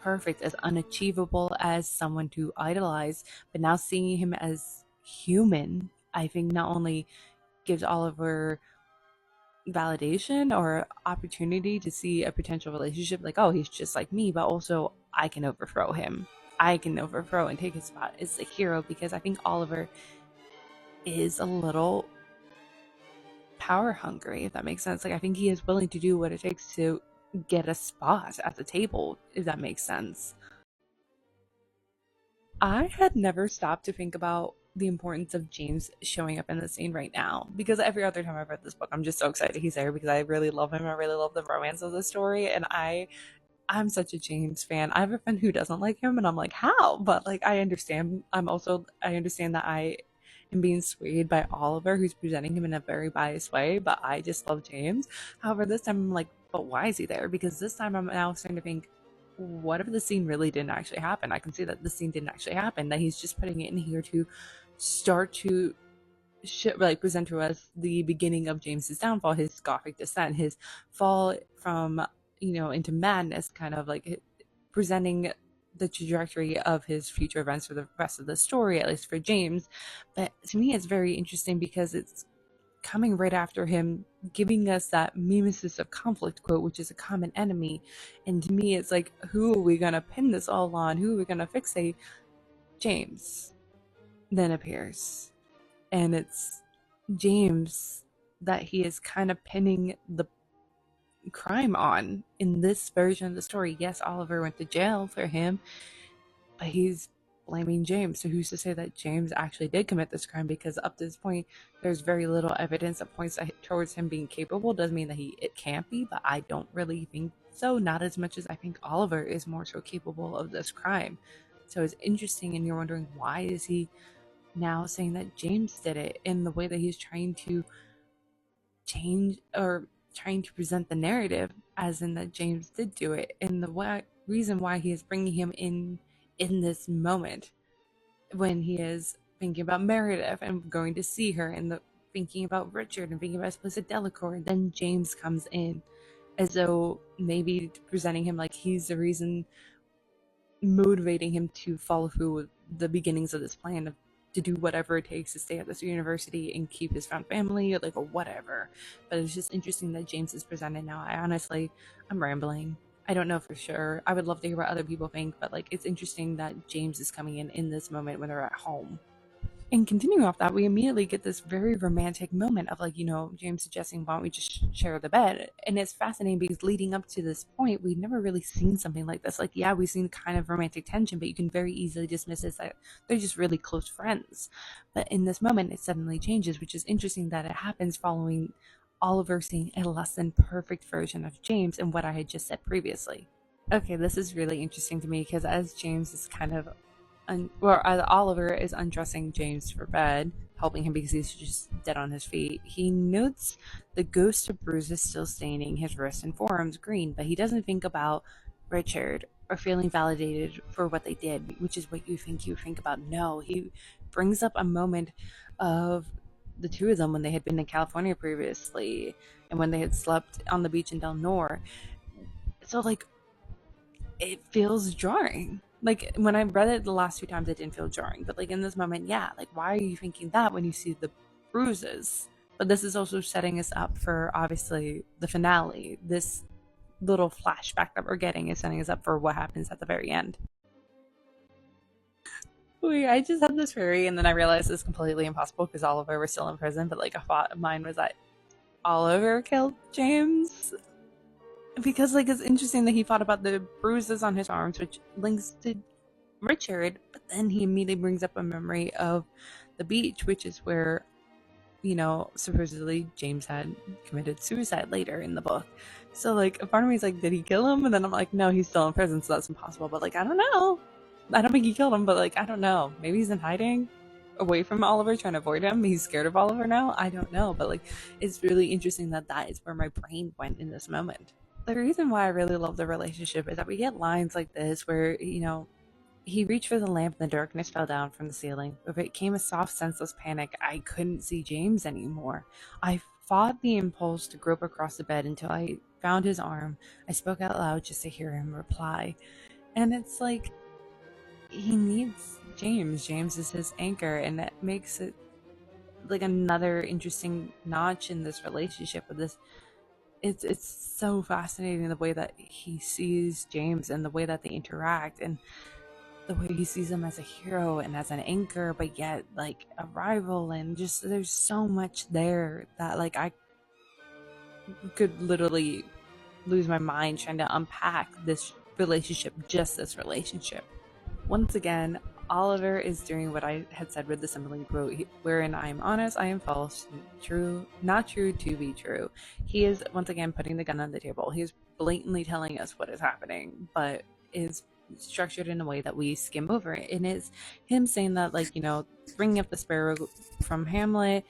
perfect, as unachievable, as someone to idolize, but now seeing him as human, I think not only gives Oliver validation or opportunity to see a potential relationship like, oh, he's just like me, but also I can overthrow him. I can overthrow and take his spot as a hero, because I think Oliver is a little power hungry, if that makes sense. I think he is willing to do what it takes to get a spot at the table, if that makes sense. I had never stopped to think about the importance of James showing up in the scene right now because every other time I've read this book, I'm just so excited he's there because I really love him. I really love the romance of the story, and I'm such a James fan. I have a friend who doesn't like him, and I'm like, how? But like, I understand. I understand that I am being swayed by Oliver, who's presenting him in a very biased way. But I just love James. However, this time I'm like, but why is he there? Because this time I'm now starting to think, what if the scene really didn't actually happen? I can see that the scene didn't actually happen. That he's just putting it in here to start to like present to us the beginning of James's downfall, his gothic descent, his fall from into madness, kind of like presenting the trajectory of his future events for the rest of the story, at least for James. But to me, it's very interesting because it's coming right after him giving us that mimesis of conflict quote, which is a common enemy. And to me, it's like, who are we gonna pin this all on? Who are we gonna fixate? James then appears, and it's James that he is kind of pinning the crime on in this version of the story. Yes, Oliver went to jail for him, but he's blaming James. So who's to say that James actually did commit this crime? Because up to this point, there's very little evidence that points towards him being capable. Doesn't mean that it can't be, but I don't really think so. Not as much as I think Oliver is more so capable of this crime. So it's interesting, and you're wondering, why is he now saying that James did it, in the way that he's trying to change or trying to present the narrative as in that James did do it, and the reason why he is bringing him in this moment when he is thinking about Meredith and going to see her, and thinking about Richard and thinking about Explicit Delacour, and then James comes in as though maybe presenting him like he's the reason, motivating him to follow through with the beginnings of this plan of to do whatever it takes to stay at this university and keep his found family, like, or whatever. But it's just interesting that James is presented now. I'm rambling. I don't know for sure. I would love to hear what other people think, but like, it's interesting that James is coming in this moment when they're at home. And continuing off that, we immediately get this very romantic moment of, like, James suggesting, why don't we just share the bed? And it's fascinating because leading up to this point, we've never really seen something like this. Like, yeah, we've seen kind of romantic tension, but you can very easily dismiss it as that they're just really close friends. But in this moment, it suddenly changes, which is interesting that it happens following Oliver seeing a less than perfect version of James and what I had just said previously. Okay, this is really interesting to me because as James is kind of as Oliver is undressing James for bed, helping him because he's just dead on his feet, he notes the ghost of bruises still staining his wrists and forearms green, but he doesn't think about Richard or feeling validated for what they did, which is what you think about. No, he brings up a moment of the two of them when they had been in California previously and when they had slept on the beach in Del Nor. So, like, it feels jarring. Like, when I read it the last two times, it didn't feel jarring. But like in this moment, yeah, like, why are you thinking that when you see the bruises? But this is also setting us up for, obviously, the finale. This little flashback that we're getting is setting us up for what happens at the very end. Wait, I just had this theory, and then I realized it's completely impossible because Oliver was still in prison. But like, a thought of mine was that Oliver killed James, because like, it's interesting that he thought about the bruises on his arms, which links to Richard, but then he immediately brings up a memory of the beach, which is where, supposedly James had committed suicide later in the book. So like, a part of me is like, did he kill him? And then I'm like, no, he's still in prison, so that's impossible. But like, I don't know. I don't think he killed him, but like, I don't know. Maybe he's in hiding away from Oliver, trying to avoid him. He's scared of Oliver now. I don't know. But like, it's really interesting that that is where my brain went in this moment. The reason why I really love the relationship is that we get lines like this where, he reached for the lamp and the darkness fell down from the ceiling. With it came a soft, senseless panic. I couldn't see James anymore. I fought the impulse to grope across the bed until I found his arm. I spoke out loud just to hear him reply. And it's like, he needs James. James is his anchor, and that makes it like another interesting notch in this relationship with this. It's so fascinating the way that he sees James and the way that they interact, and the way he sees him as a hero and as an anchor, but yet like a rival, and just there's so much there that like I could literally lose my mind trying to unpack this relationship, just this relationship. Once again, Oliver is doing what I had said with the sibling quote, wherein I am honest, I am false, true, not true to be true. He is once again putting the gun on the table. He is blatantly telling us what is happening, but is structured in a way that we skim over it. And it's him saying that, like, bringing up the sparrow from Hamlet,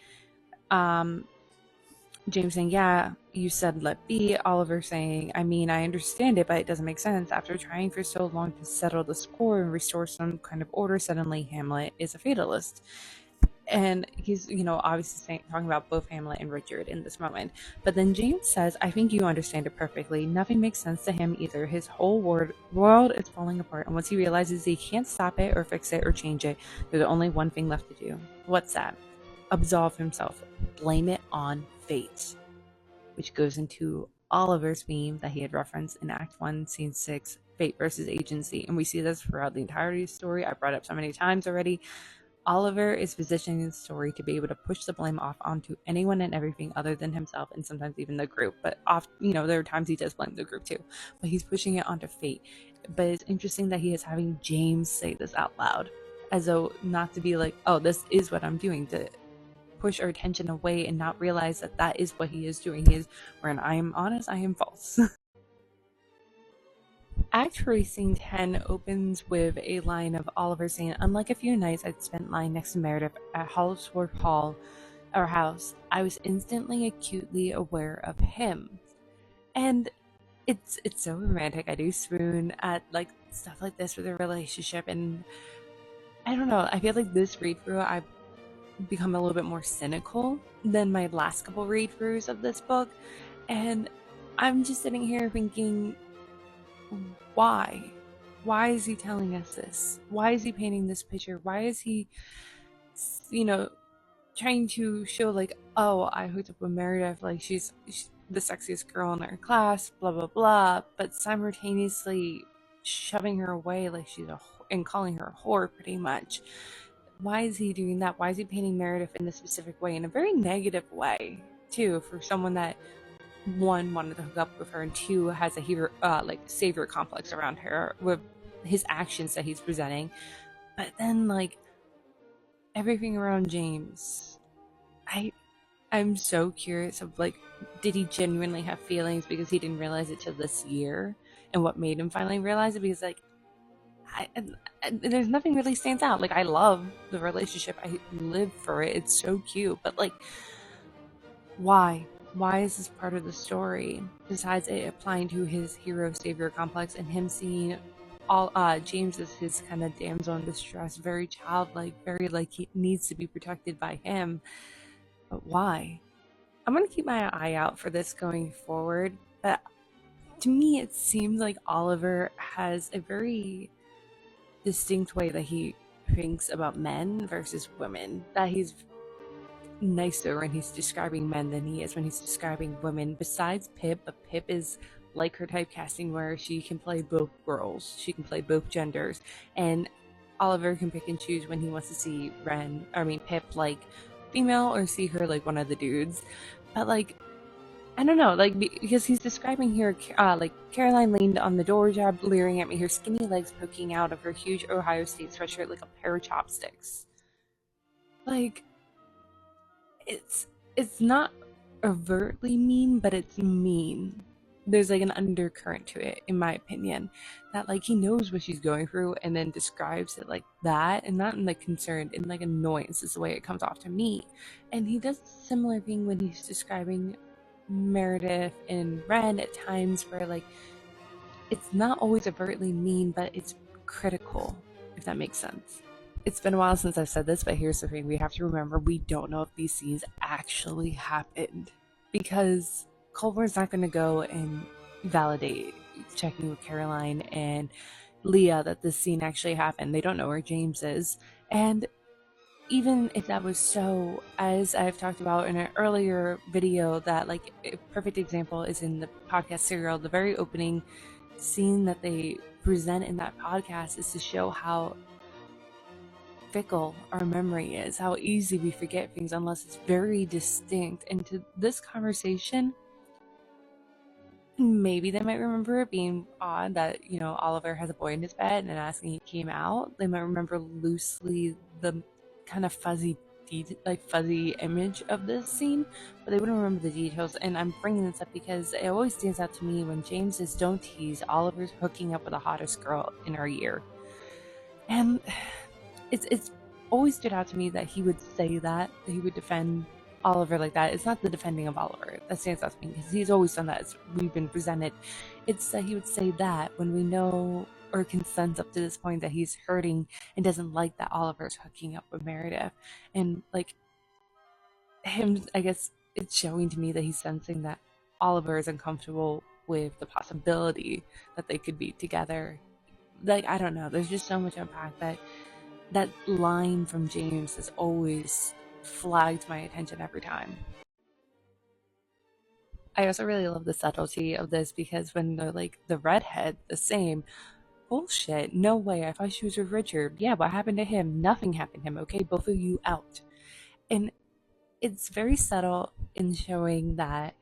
James saying, yeah, you said let be. Oliver saying, I mean, I understand it, but it doesn't make sense. After trying for so long to settle the score and restore some kind of order, suddenly Hamlet is a fatalist. And he's, obviously talking about both Hamlet and Richard in this moment. But then James says, I think you understand it perfectly. Nothing makes sense to him either. His whole world is falling apart. And once he realizes he can't stop it or fix it or change it, there's only one thing left to do. What's that? Absolve himself. Blame it on fate. Which goes into Oliver's theme that he had referenced in Act 1, Scene 6, fate versus agency. And we see this throughout the entirety of the story. I brought up so many times already. Oliver is positioning the story to be able to push the blame off onto anyone and everything other than himself, and sometimes even the group. But there are times he does blame the group too. But he's pushing it onto fate. But it's interesting that he is having James say this out loud, as though not to be like, oh, this is what I'm doing, to push our attention away and not realize that that is what he is doing. He is, when I am honest, I am false. Act 3, Scene 10 opens with a line of Oliver saying, unlike a few nights I'd spent lying next to Meredith at Hollisworth Hall, our house, I was instantly acutely aware of him. And it's so romantic. I do swoon at like stuff like this with a relationship, and I don't know, I feel like this read through I've become a little bit more cynical than my last couple read throughs of this book, and I'm just sitting here thinking, why is he telling us this? Why is he painting this picture? Why is he trying to show like, oh, I hooked up with Meredith, like she's the sexiest girl in our class, blah blah blah, but simultaneously shoving her away like she's and calling her a whore pretty much. Why is he doing that? Why is he painting Meredith in this specific way, in a very negative way too, for someone that, one, wanted to hook up with her, and two, has a hero savior complex around her with his actions that he's presenting? But then like everything around James, I'm so curious of like, did he genuinely have feelings because he didn't realize it till this year, and what made him finally realize it? Because like there's nothing really stands out. Like, I love the relationship, I live for it, it's so cute, but like, why is this part of the story, besides it applying to his hero savior complex and him seeing all James as his kind of damsel in distress, very childlike, very like he needs to be protected by him? But why? I'm gonna keep my eye out for this going forward, but to me it seems like Oliver has a very distinct way that he thinks about men versus women, that he's nicer when he's describing men than he is when he's describing women, besides Pip. But Pip is like her typecasting, where she can play both girls, she can play both genders, and Oliver can pick and choose when he wants to see Pip like female or see her like one of the dudes. But like, I don't know, like, because he's describing here, like, Caroline leaned on the door jab, leering at me, her skinny legs poking out of her huge Ohio State sweatshirt like a pair of chopsticks. Like, it's not overtly mean, but it's mean. There's like an undercurrent to it, in my opinion, that like he knows what she's going through and then describes it like that, and not in like concern, in like annoyance is the way it comes off to me. And he does a similar thing when he's describing Meredith and Ren at times, where like it's not always overtly mean, but it's critical, if that makes sense. It's been a while since I've said this, but here's the thing: we have to remember, we don't know if these scenes actually happened, because Colburn's not going to go and validate, checking with Caroline and Leah, that this scene actually happened. They don't know where James is. And even if that was so, as I've talked about in an earlier video, that like a perfect example is in the podcast Serial, the very opening scene that they present in that podcast is to show how fickle our memory is, how easy we forget things unless it's very distinct. And to this conversation, Maybe they might remember it being odd that, Oliver has a boy in his bed and asking he came out. They might remember loosely the kind of fuzzy image of this scene, but they wouldn't remember the details. And I'm bringing this up because it always stands out to me when James says, "Don't tease, Oliver's hooking up with the hottest girl in our year." And it's always stood out to me that he would say that he would defend Oliver like that. It's not the defending of Oliver that stands out to me because he's always done that as we've been presented. It's that he would say that when we know or can sense up to this point that he's hurting and doesn't like that Oliver's hooking up with Meredith. And like him, I guess it's showing to me that he's sensing that Oliver is uncomfortable with the possibility that they could be together. Like, I don't know, there's just so much unpack that line from James has always flagged my attention every time. I also really love the subtlety of this because when they're like the redhead, the same bullshit. No way. I thought she was with Richard. Yeah, what happened to him? Nothing happened to him. Okay, both of you out. And it's very subtle in showing that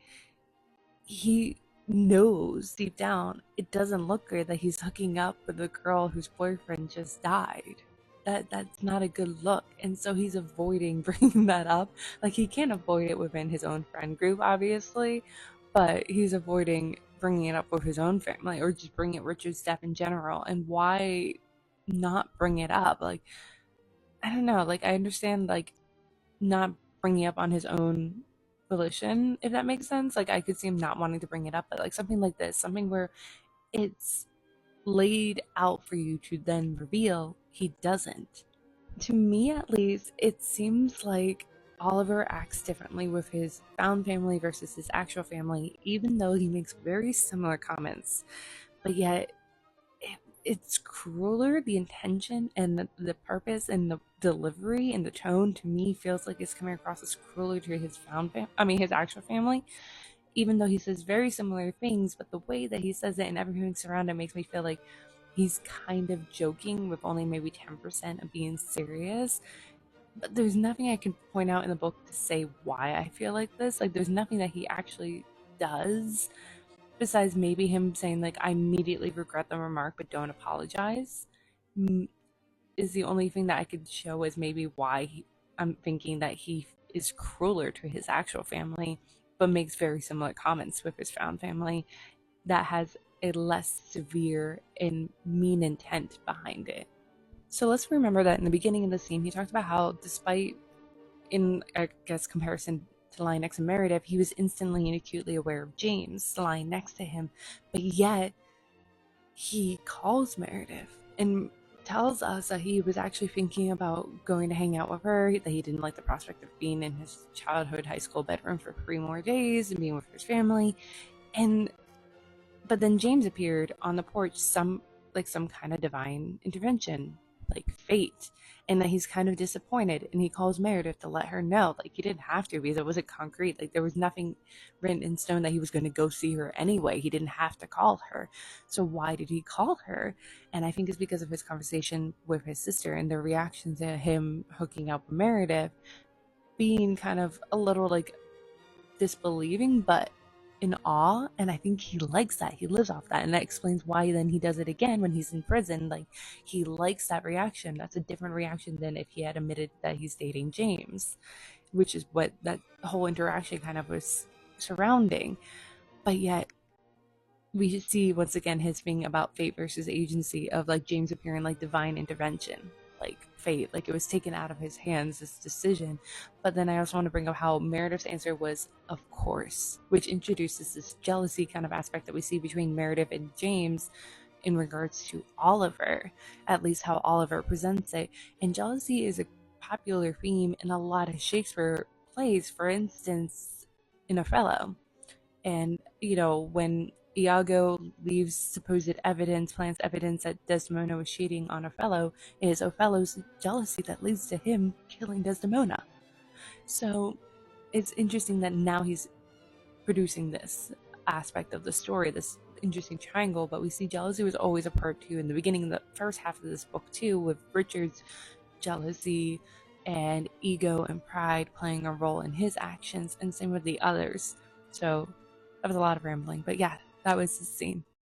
he knows deep down it doesn't look good that he's hooking up with a girl whose boyfriend just died. That's not a good look, and so he's avoiding bringing that up. Like, he can't avoid it within his own friend group, obviously, but he's avoiding bringing it up with his own family or just bringing it Richard's death in general. And why not bring it up? Like, I don't know. Like, I understand like not bringing up on his own volition, if that makes sense. Like, I could see him not wanting to bring it up, but like something like this, something where it's laid out for you to then reveal, he doesn't. To me, at least, it seems like Oliver acts differently with his found family versus his actual family, even though he makes very similar comments. But yet, it's crueler. The intention and the purpose and the delivery and the tone to me feels like it's coming across as crueler to his his actual family, even though he says very similar things. But the way that he says it and everything surrounding it makes me feel like he's kind of joking with only maybe 10% of being serious. But there's nothing I can point out in the book to say why I feel like this. Like, there's nothing that he actually does besides maybe him saying like, "I immediately regret the remark but don't apologize," is the only thing that I could show as maybe why I'm thinking that he is crueler to his actual family but makes very similar comments with his found family that has a less severe and mean intent behind it. So let's remember that in the beginning of the scene, he talked about how, despite, in I guess comparison to lying next to Meredith, he was instantly and acutely aware of James lying next to him, but yet he calls Meredith and tells us that he was actually thinking about going to hang out with her, that he didn't like the prospect of being in his childhood high school bedroom for 3 more days and being with his family. And but then James appeared on the porch, some kind of divine intervention, like fate, and that he's kind of disappointed. And he calls Meredith to let her know, like, he didn't have to because it wasn't concrete. Like, there was nothing written in stone that he was going to go see her anyway. He didn't have to call her. So why did he call her? And I think it's because of his conversation with his sister and their reaction to him hooking up with Meredith, being kind of a little like disbelieving, but in awe. And I think he likes that. He lives off that. And that explains why then he does it again when he's in prison. Like, he likes that reaction. That's a different reaction than if he had admitted that he's dating James, which is what that whole interaction kind of was surrounding. But yet, we see once again his thing about fate versus agency, of like James appearing like divine intervention, like fate, like it was taken out of his hands, this decision. But then I also want to bring up how Meredith's answer was of course, which introduces this jealousy kind of aspect that we see between Meredith and James in regards to Oliver, at least how Oliver presents it. And jealousy is a popular theme in a lot of Shakespeare plays, for instance in Othello. And when Iago leaves supposed evidence, plants evidence that Desdemona was cheating on Othello, it is Othello's jealousy that leads to him killing Desdemona. So it's interesting that now he's producing this aspect of the story, this interesting triangle, but we see jealousy was always a part too in the beginning of the first half of this book too, with Richard's jealousy and ego and pride playing a role in his actions, and same with the others. So that was a lot of rambling, but yeah, That was his scene.